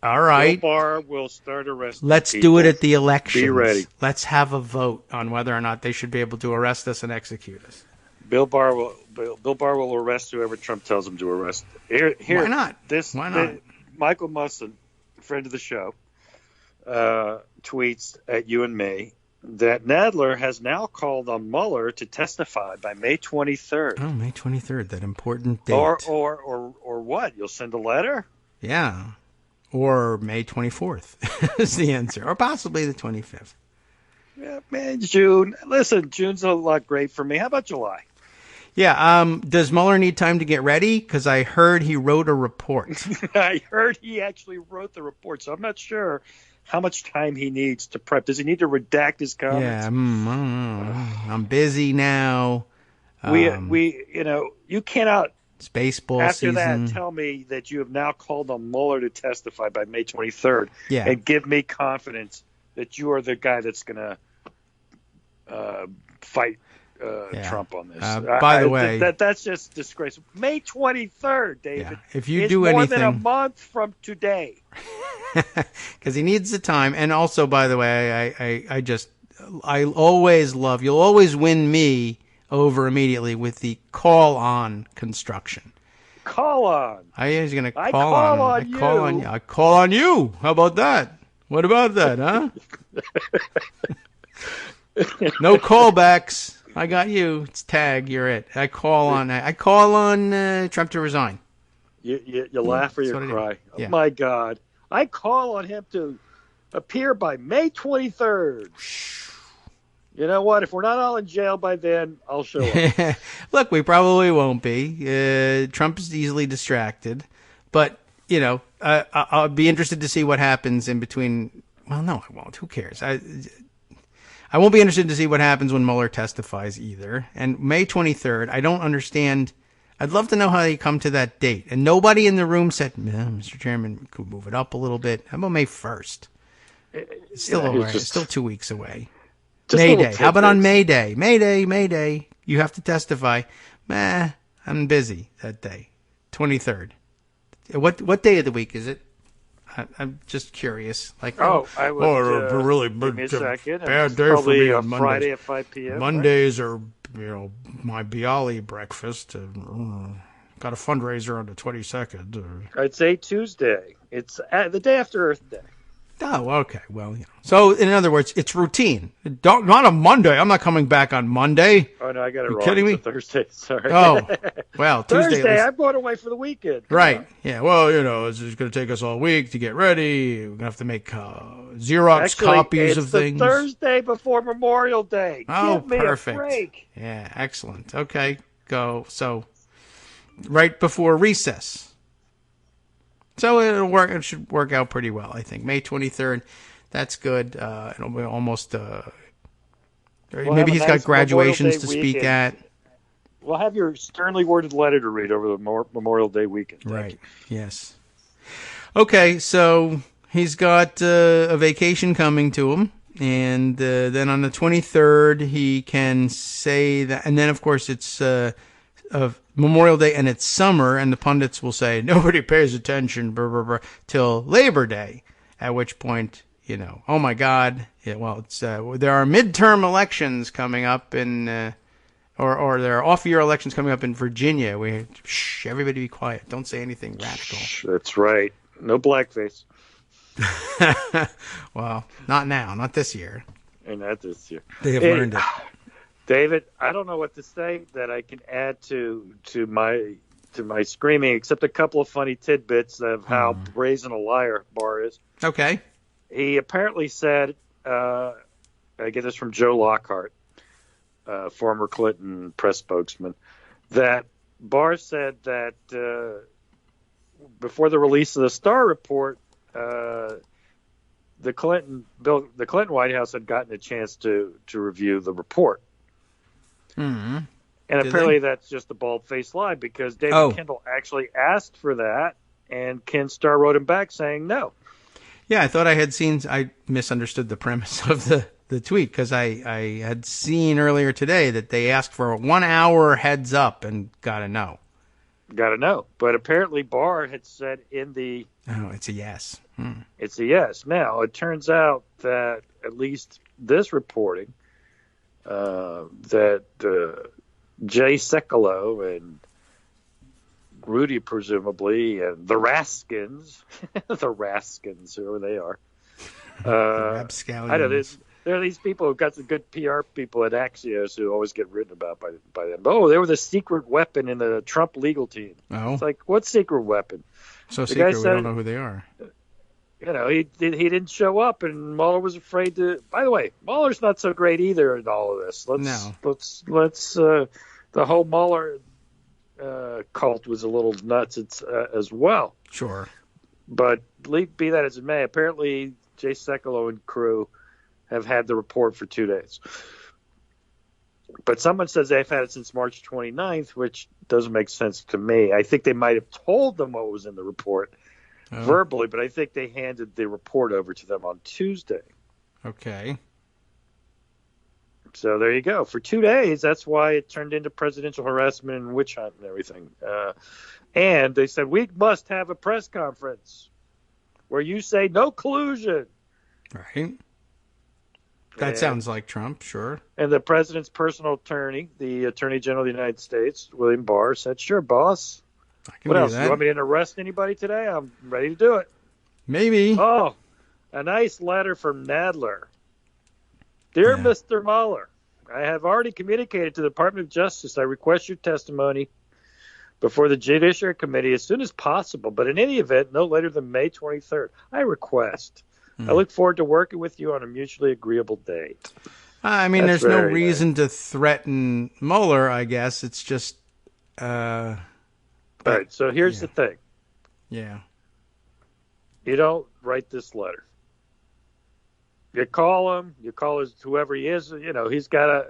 [SPEAKER 3] all right.
[SPEAKER 5] Bill Barr will start arresting
[SPEAKER 3] Let's
[SPEAKER 5] people.
[SPEAKER 3] do it at the elections.
[SPEAKER 5] Be ready.
[SPEAKER 3] Let's have a vote on whether or not they should be able to arrest us and execute us.
[SPEAKER 5] Bill Barr will arrest whoever Trump tells him to arrest. Here,
[SPEAKER 3] why not?
[SPEAKER 5] Why not? Michael Musson, friend of the show, tweets at you and me that Nadler has now called on Mueller to testify by May 23rd.
[SPEAKER 3] Oh, May 23rd, that important date.
[SPEAKER 5] Or what? You'll send a letter?
[SPEAKER 3] Yeah. Or May 24th is the answer. Or possibly the 25th.
[SPEAKER 5] Yeah, man, June. Listen, June's a lot great for me. How about July?
[SPEAKER 3] Yeah. Does Mueller need time to get ready? Because I heard he wrote a report.
[SPEAKER 5] I heard he actually wrote the report, so I'm not sure how much time he needs to prep. Does he need to redact his comments?
[SPEAKER 3] Yeah, I don't know. I'm busy now.
[SPEAKER 5] You cannot.
[SPEAKER 3] It's baseball
[SPEAKER 5] after
[SPEAKER 3] season.
[SPEAKER 5] That, tell me that you have now called on Mueller to testify by May 23rd.
[SPEAKER 3] Yeah.
[SPEAKER 5] And give me confidence that you are the guy that's going to fight Trump on this.
[SPEAKER 3] By the way,
[SPEAKER 5] that's just disgraceful. May 23rd, David.
[SPEAKER 3] Yeah, if you
[SPEAKER 5] it's
[SPEAKER 3] do
[SPEAKER 5] more
[SPEAKER 3] anything,
[SPEAKER 5] than a month from today.
[SPEAKER 3] Because he needs the time. And also, by the way, I always love, you'll always win me over immediately with the call on construction.
[SPEAKER 5] Call on.
[SPEAKER 3] He's going to call
[SPEAKER 5] on.
[SPEAKER 3] I call on you. How about that? What about that, huh? No callbacks. I got you. It's tag. You're it. I call on Trump to resign.
[SPEAKER 5] You laugh or you cry.
[SPEAKER 3] Yeah.
[SPEAKER 5] Oh my God! I call on him to appear by May 23rd. You know what? If we're not all in jail by then, I'll show up.
[SPEAKER 3] Look, we probably won't be. Trump is easily distracted, but I'll be interested to see what happens in between. Well, no, I won't. Who cares? I won't be interested to see what happens when Mueller testifies either. And May 23rd, I don't understand. I'd love to know how they come to that date. And nobody in the room said, Mr. Chairman, could we move it up a little bit? How about May 1st? It's still it's still 2 weeks away. May Day. How about on May Day? May Day. You have to testify. I'm busy that day. 23rd. What day of the week is it? I'm just curious. Like,
[SPEAKER 5] I would.
[SPEAKER 3] Really
[SPEAKER 5] give me a second.
[SPEAKER 3] bad day for me on
[SPEAKER 5] Mondays. Friday at 5 p.m.
[SPEAKER 3] Mondays are, my Bialy breakfast. Got a fundraiser on the 22nd.
[SPEAKER 5] I'd say Tuesday. It's the day after Earth Day.
[SPEAKER 3] Oh, okay. Well, So, in other words, it's routine. Not a Monday. I'm not coming back on Monday.
[SPEAKER 5] Oh, no, I got it wrong.
[SPEAKER 3] Kidding me?
[SPEAKER 5] It's a Thursday. Sorry.
[SPEAKER 3] Oh, well, Tuesday.
[SPEAKER 5] Thursday, I'm going away for the weekend.
[SPEAKER 3] Right. Yeah. Well, it's just going to take us all week to get ready. We're going to have to make Xerox copies of things.
[SPEAKER 5] It's the Thursday before Memorial Day.
[SPEAKER 3] Oh,
[SPEAKER 5] Give me
[SPEAKER 3] perfect.
[SPEAKER 5] a break.
[SPEAKER 3] Yeah, excellent. Okay, go. So, right before recess. So it'll work. It should work out pretty well, I think. May 23rd. That's good. It'll be almost. Maybe he's got graduations to speak at.
[SPEAKER 5] We'll have your sternly worded letter to read over the Memorial Day weekend.
[SPEAKER 3] Right. Yes. Okay, so he's got a vacation coming to him, and then on the 23rd he can say that, and then of course it's of Memorial Day and it's summer, and the pundits will say nobody pays attention till Labor Day, at which point, oh my God, it's there are midterm elections coming up in or there are off-year elections coming up in Virginia. Everybody be quiet. Don't say anything radical.
[SPEAKER 5] That's right. No blackface.
[SPEAKER 3] Well, not now. Not this year.
[SPEAKER 5] And not this year.
[SPEAKER 3] They have learned it.
[SPEAKER 5] David, I don't know what to say that I can add to my screaming, except a couple of funny tidbits of how brazen a liar Barr is.
[SPEAKER 3] Okay.
[SPEAKER 5] He apparently said, I get this from Joe Lockhart, former Clinton press spokesman, that Barr said that before the release of the Starr report, the Clinton White House had gotten a chance to review the report.
[SPEAKER 3] Mm-hmm.
[SPEAKER 5] And apparently that's just a bald-faced lie, because David Kendall actually asked for that, and Ken Starr wrote him back saying no.
[SPEAKER 3] Yeah, I thought I misunderstood the premise of the tweet, because I had seen earlier today that they asked for a 1 hour heads up and got a no.
[SPEAKER 5] Got a no. But apparently Barr had said in the...
[SPEAKER 3] Oh, it's a yes.
[SPEAKER 5] It's a yes. Now, it turns out that at least this reporting, that Jay Sekulow and Rudy, presumably, and the Raskins, whoever they are.
[SPEAKER 3] I
[SPEAKER 5] know there are these people who've got some good PR people at Axios who always get written about by them. Oh, they were the secret weapon in the Trump legal team.
[SPEAKER 3] Oh,
[SPEAKER 5] it's like, what secret weapon?
[SPEAKER 3] So secret, we don't know who they are.
[SPEAKER 5] He didn't show up, and Mueller was afraid to. By the way, Mueller's not so great either in all of this. Let's the whole Mueller cult was a little nuts as well.
[SPEAKER 3] Sure.
[SPEAKER 5] But be that as it may, apparently Jay Sekulow and crew have had the report for 2 days. But someone says they've had it since March 29th, which doesn't make sense to me. I think they might have told them what was in the report verbally, but I think they handed the report over to them on Tuesday.
[SPEAKER 3] Okay.
[SPEAKER 5] So there you go. For 2 days, that's why it turned into presidential harassment and witch hunt and everything. And they said, we must have a press conference where you say no collusion.
[SPEAKER 3] Right. That sounds like Trump, sure.
[SPEAKER 5] And the president's personal attorney, the Attorney General of the United States, William Barr, said, sure, boss. What else?
[SPEAKER 3] That.
[SPEAKER 5] You want me to arrest anybody today? I'm ready to do it.
[SPEAKER 3] Maybe.
[SPEAKER 5] Oh, a nice letter from Nadler. Dear Mr. Mueller, I have already communicated to the Department of Justice. I request your testimony before the Judiciary Committee as soon as possible, but in any event, no later than May 23rd. I request. I look forward to working with you on a mutually agreeable date.
[SPEAKER 3] I mean, there's no reason to threaten Mueller, I guess. It's just...
[SPEAKER 5] All right, so here's the thing.
[SPEAKER 3] Yeah.
[SPEAKER 5] You don't write this letter. You call him, whoever he is, he's got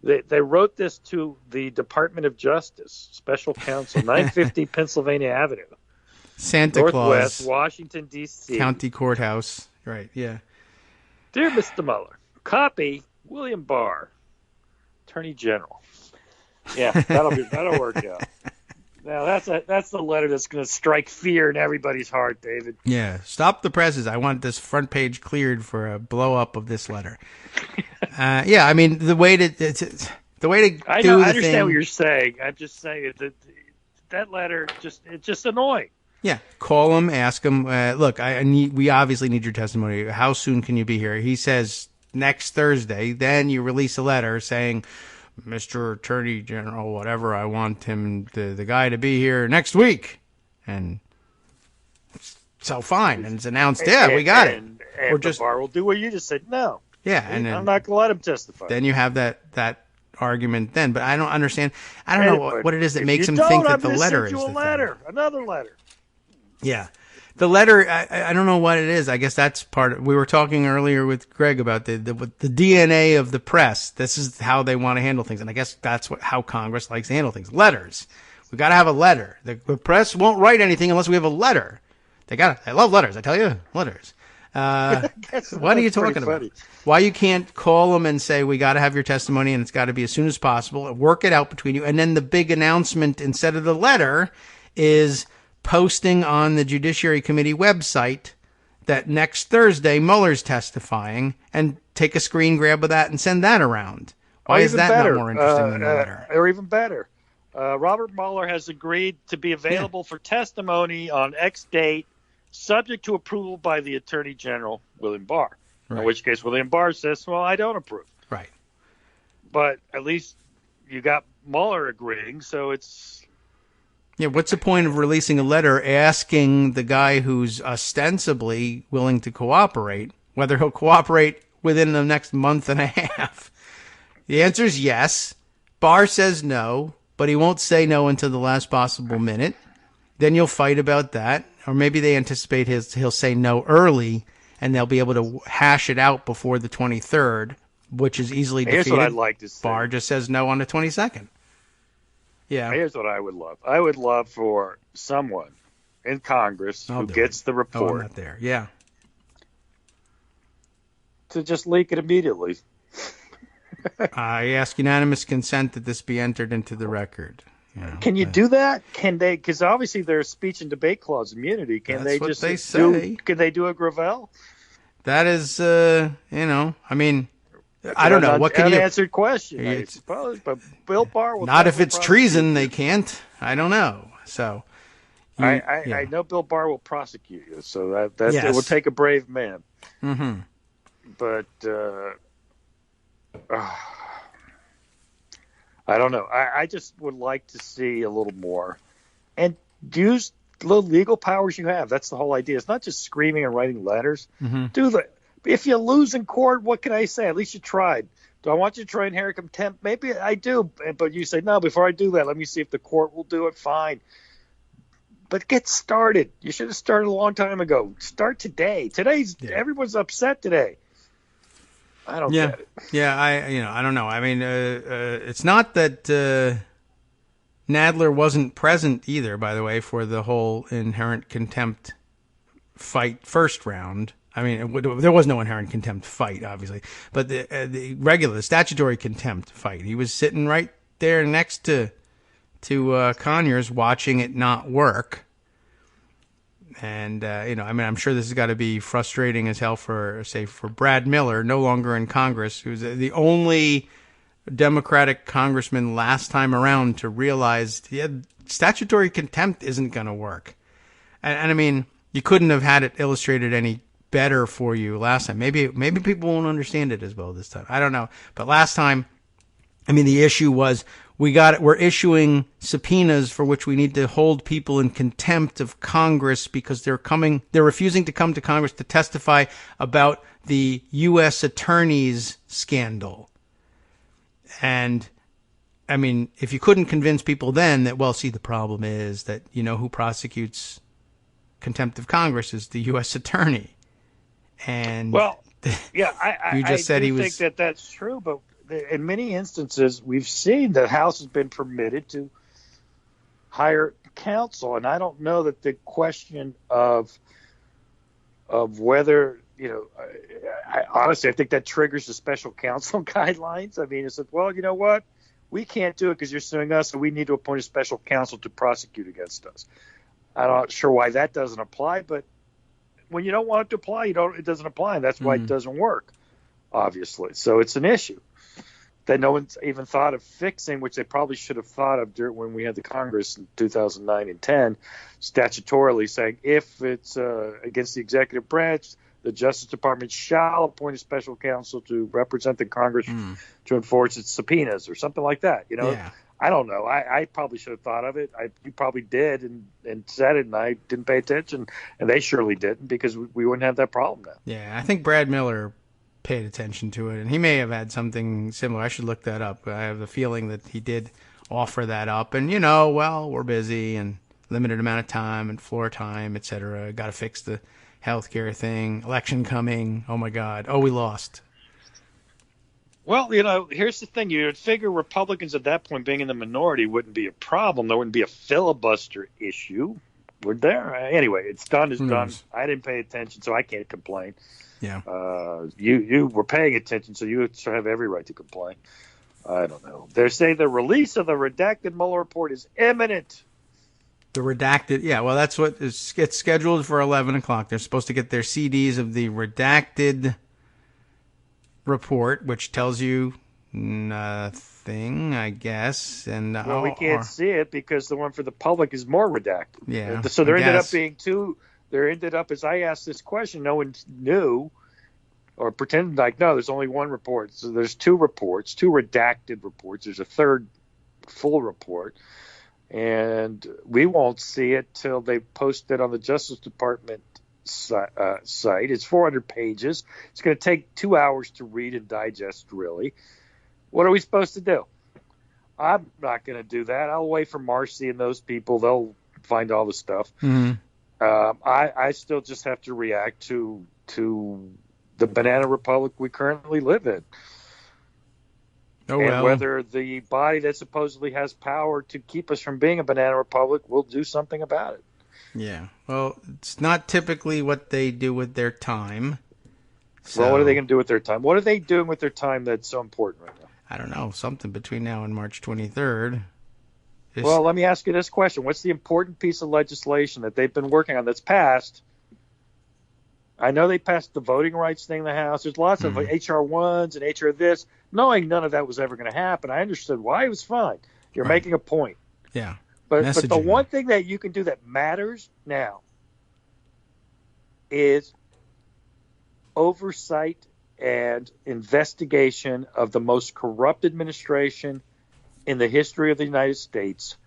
[SPEAKER 5] They wrote this to the Department of Justice, Special Counsel, 950 Pennsylvania Avenue,
[SPEAKER 3] Santa
[SPEAKER 5] Northwest,
[SPEAKER 3] Claus,
[SPEAKER 5] Washington, D.C.
[SPEAKER 3] County Courthouse. Right, yeah.
[SPEAKER 5] Dear Mr. Mueller, copy William Barr, Attorney General. Yeah, that'll work out. Now that's the letter that's going to strike fear in everybody's heart, David.
[SPEAKER 3] Yeah, stop the presses. I want this front page cleared for a blow up of this letter. Yeah, I mean the way to
[SPEAKER 5] I understand what you're saying. I'm just saying that letter it's just annoying.
[SPEAKER 3] Yeah, call him, ask him. Look, we obviously need your testimony. How soon can you be here? He says next Thursday. Then you release a letter saying, Mr. Attorney General, whatever, I want him, the guy, to be here next week. And so fine, and it's announced. Yeah, we got it.
[SPEAKER 5] And the bar will do what you just said. No.
[SPEAKER 3] Yeah, and
[SPEAKER 5] I'm not going to let him testify.
[SPEAKER 3] Then you have that argument then. But I don't understand. I don't know what it is that makes him think that the letter is the thing.
[SPEAKER 5] Another letter.
[SPEAKER 3] Yeah. The letter, I don't know what it is. I guess that's part of, we were talking earlier with Greg about the DNA of the press. This is how they want to handle things. And I guess that's how Congress likes to handle things. Letters. We got to have a letter. The press won't write anything unless we have a letter. I love letters. I tell you, letters. What are you talking about? Why you can't call them and say, we got to have your testimony and it's got to be as soon as possible, and work it out between you. And then the big announcement instead of the letter is posting on the Judiciary Committee website that next Thursday Mueller's testifying, and take a screen grab of that and send that around. Why is that not more interesting than the letter?
[SPEAKER 5] Or even better, Robert Mueller has agreed to be available for testimony on X date, subject to approval by the Attorney General, William Barr. Right. In which case William Barr says, well, I don't approve.
[SPEAKER 3] Right.
[SPEAKER 5] But at least you got Mueller agreeing, so it's...
[SPEAKER 3] Yeah, what's the point of releasing a letter asking the guy who's ostensibly willing to cooperate whether he'll cooperate within the next month and a half? The answer is yes. Barr says no, but he won't say no until the last possible minute. Then you'll fight about that. Or maybe they anticipate he'll say no early, and they'll be able to hash it out before the 23rd, which is easily defeated.
[SPEAKER 5] Here's what I'd like to say.
[SPEAKER 3] Barr just says no on the 22nd. Yeah.
[SPEAKER 5] Here's what I would love. I would love for someone in Congress who gets the report.
[SPEAKER 3] I'm not there. Yeah.
[SPEAKER 5] To just leak it immediately.
[SPEAKER 3] I ask unanimous consent that this be entered into the record.
[SPEAKER 5] Can you do that? Can they? Because obviously there's speech and debate clause immunity. Can they just
[SPEAKER 3] say.
[SPEAKER 5] Can they do a Gravel?
[SPEAKER 3] That is, I mean, I don't know. What can you?
[SPEAKER 5] Unanswered question, I suppose. But Bill Barr will
[SPEAKER 3] not if it's treason. They can't. I don't know. So,
[SPEAKER 5] I know Bill Barr will prosecute you. So that it will take a brave man.
[SPEAKER 3] Mm-hmm.
[SPEAKER 5] But I don't know. I just would like to see a little more, and use the legal powers you have. That's the whole idea. It's not just screaming and writing letters.
[SPEAKER 3] Mm-hmm.
[SPEAKER 5] If you lose in court, what can I say? At least you tried. Do I want you to try and inherit contempt? Maybe I do. But you say, no, before I do that, let me see if the court will do it. Fine. But get started. You should have started a long time ago. Start today. Everyone's upset today. I don't get it.
[SPEAKER 3] Yeah, I don't know. I mean, it's not that Nadler wasn't present either, by the way, for the whole inherent contempt fight first round. I mean, there was no inherent contempt fight, obviously, but the regular, the statutory contempt fight. He was sitting right there next to Conyers, watching it not work. And I'm sure this has got to be frustrating as hell for Brad Miller, no longer in Congress, who's the only Democratic congressman last time around to realize statutory contempt isn't going to work. And I mean, you couldn't have had it illustrated any better for you last time. Maybe people won't understand it as well this time. I don't know. But last time, I mean, the issue was we're issuing subpoenas for which we need to hold people in contempt of Congress because they're refusing to come to Congress to testify about the U.S. attorney's scandal. And I mean, if you couldn't convince people then that, well, see, the problem is that, who prosecutes contempt of Congress is the U.S. attorney. And
[SPEAKER 5] well, yeah, I
[SPEAKER 3] think
[SPEAKER 5] that's true, but in many instances, we've seen the House has been permitted to hire counsel, and I don't know that the question of whether, honestly, I think that triggers the special counsel guidelines. I mean, it's like, well, you know what? We can't do it because you're suing us, so we need to appoint a special counsel to prosecute against us. I'm not sure why that doesn't apply, but when you don't want it to apply, it doesn't apply, and that's why it doesn't work, obviously. So it's an issue that no one's even thought of fixing, which they probably should have thought of when we had the Congress in 2009 and 10, statutorily saying if it's against the executive branch, the Justice Department shall appoint a special counsel to represent the Congress to enforce its subpoenas or something like that.
[SPEAKER 3] Yeah.
[SPEAKER 5] I don't know. I probably should have thought of it. You probably did and said it, and I didn't pay attention, and they surely didn't, because we wouldn't have that problem now.
[SPEAKER 3] Yeah, I think Brad Miller paid attention to it, and he may have had something similar. I should look that up. I have the feeling that he did offer that up, and we're busy and limited amount of time and floor time, etc. Got to fix the healthcare thing. Election coming. Oh my God. Oh, we lost.
[SPEAKER 5] Well, here's the thing. You'd figure Republicans at that point, being in the minority, wouldn't be a problem. There wouldn't be a filibuster issue, would there? Anyway, it's done is done. I didn't pay attention, so I can't complain.
[SPEAKER 3] Yeah.
[SPEAKER 5] You were paying attention, so you have every right to complain. I don't know. They're saying the release of the redacted Mueller report is imminent.
[SPEAKER 3] The redacted, yeah, well, that's what gets scheduled for 11 o'clock. They're supposed to get their CDs of the redacted report, which tells you nothing, I guess. And
[SPEAKER 5] we can't see it because the one for the public is more redacted.
[SPEAKER 3] Yeah.
[SPEAKER 5] So there ended up being two. There ended up, as I asked this question, no one knew or pretended like, no, there's only one report. So there's two reports, two redacted reports. There's a third full report. And we won't see it till they post it on the Justice Department site. It's 400 pages. It's going to take 2 hours to read and digest, really. What are we supposed to do? I'm not going to do that. I'll wait for Marcy and those people. They'll find all the stuff.
[SPEAKER 3] Mm-hmm.
[SPEAKER 5] I still just have to react to the banana republic we currently live in.
[SPEAKER 3] Oh,
[SPEAKER 5] and
[SPEAKER 3] well.
[SPEAKER 5] whether the body that supposedly has power to keep us from being a banana republic will do something about it.
[SPEAKER 3] Yeah. Well, it's not typically what they do with their time. So,
[SPEAKER 5] well, what are they going to do with their time? What are they doing with their time that's so important right now?
[SPEAKER 3] I don't know. Something between now and March 23rd.
[SPEAKER 5] Well, let me ask you this question. What's the important piece of legislation that they've been working on that's passed? I know they passed the voting rights thing in the House. There's lots of HR 1s and HR this. Knowing none of that was ever going to happen, I understood why. It was fine. You're making a point.
[SPEAKER 3] Yeah.
[SPEAKER 5] But the one thing that you can do that matters now is oversight and investigation of the most corrupt administration in the history of the United States.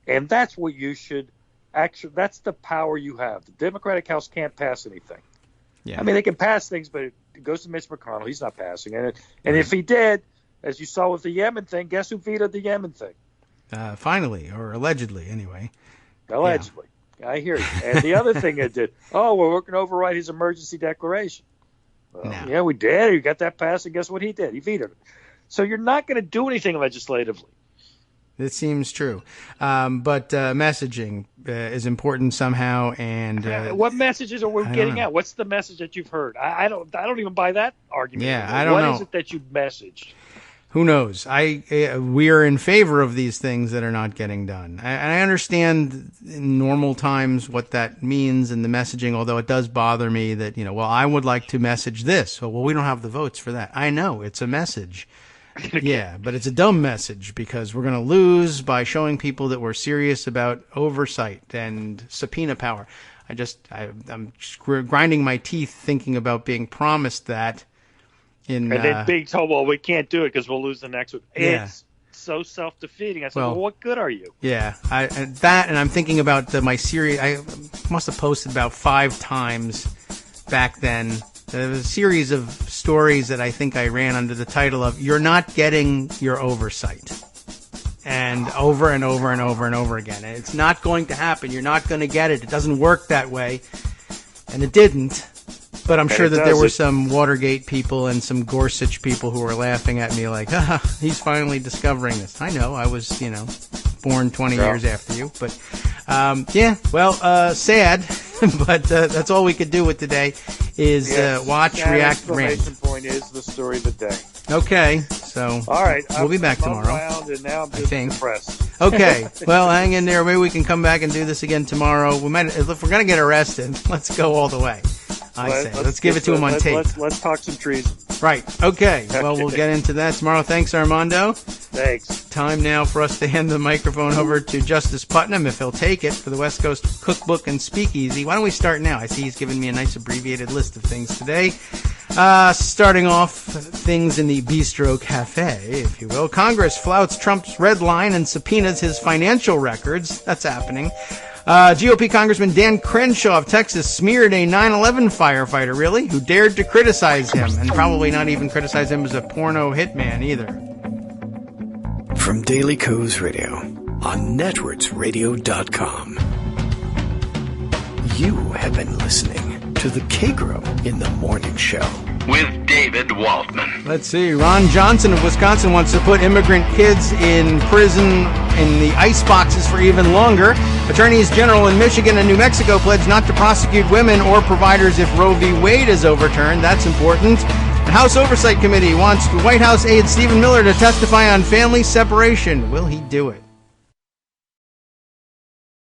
[SPEAKER 5] And that's what you should actually, that's the power you have. The Democratic House can't pass anything.
[SPEAKER 3] Yeah.
[SPEAKER 5] I mean, they can pass things, but it goes to Mitch McConnell. He's not passing it. And if he did, as you saw with the Yemen thing, guess who vetoed the Yemen thing?
[SPEAKER 3] Finally, or allegedly, anyway.
[SPEAKER 5] Allegedly. Yeah. I hear you. And the other thing it did, we're going to override his emergency declaration. Well,
[SPEAKER 3] No.
[SPEAKER 5] Yeah, we did. We got that passed, and guess what he did? He vetoed it. So you're not going to do anything legislatively.
[SPEAKER 3] It seems true. But messaging is important somehow. And
[SPEAKER 5] what messages are we getting out? What's the message that you've heard? I don't even buy that argument.
[SPEAKER 3] Yeah, I don't know.
[SPEAKER 5] What is it that you messaged?
[SPEAKER 3] Who knows? We are in favor of these things that are not getting done. I understand in normal times what that means in the messaging, although it does bother me that, I would like to message this. Well, we don't have the votes for that. I know, it's a message. Yeah, but it's a dumb message because we're going to lose by showing people that we're serious about oversight and subpoena power. I'm grinding my teeth thinking about being promised that. And
[SPEAKER 5] then being told, well, we can't do it because we'll lose the next one.
[SPEAKER 3] Yeah.
[SPEAKER 5] It's so self-defeating. I said, well, what good are you?
[SPEAKER 3] Yeah, and I'm thinking about my series. I must have posted about 5 times back then. There was a series of stories that I think I ran under the title of "You're Not Getting Your Oversight," and over and over and over and over again. And it's not going to happen. You're not going to get it. It doesn't work that way, and it didn't. But I'm sure that there were some Watergate people and some Gorsuch people who were laughing at me like, he's finally discovering this. I know, I was, born 20 years after you. But, sad. But that's all we could do with today is watch, react, rant.
[SPEAKER 5] The point is the story of the day.
[SPEAKER 3] Okay, so
[SPEAKER 5] all right,
[SPEAKER 3] we'll be back tomorrow.
[SPEAKER 5] And now I'm just depressed.
[SPEAKER 3] Okay, well, hang in there. Maybe we can come back and do this again tomorrow. We might, if we're going to get arrested, let's go all the way. Let's give it to him on tape.
[SPEAKER 5] Let's talk some treason.
[SPEAKER 3] Right. Okay. Well, we'll get into that tomorrow. Thanks, Armando.
[SPEAKER 5] Thanks.
[SPEAKER 3] Time now for us to hand the microphone over to Justice Putnam, if he'll take it, for the West Coast Cookbook and Speakeasy. Why don't we start now? I see he's given me a nice abbreviated list of things today. Starting off things in the Bistro Cafe, if you will. Congress flouts Trump's red line and subpoenas his financial records. That's happening. GOP Congressman Dan Crenshaw of Texas smeared a 9/11 firefighter, really, who dared to criticize him, and probably not even criticize him as a porno hitman either.
[SPEAKER 1] From Daily Kos Radio on netrootsradio.com. You have been listening to the Kagro in the Morning Show
[SPEAKER 2] with David Waldman.
[SPEAKER 3] Let's see. Ron Johnson of Wisconsin wants to put immigrant kids in prison in the ice boxes for even longer. Attorneys General in Michigan and New Mexico pledge not to prosecute women or providers if Roe v. Wade is overturned. That's important. The House Oversight Committee wants White House aide Stephen Miller to testify on family separation. Will he do it?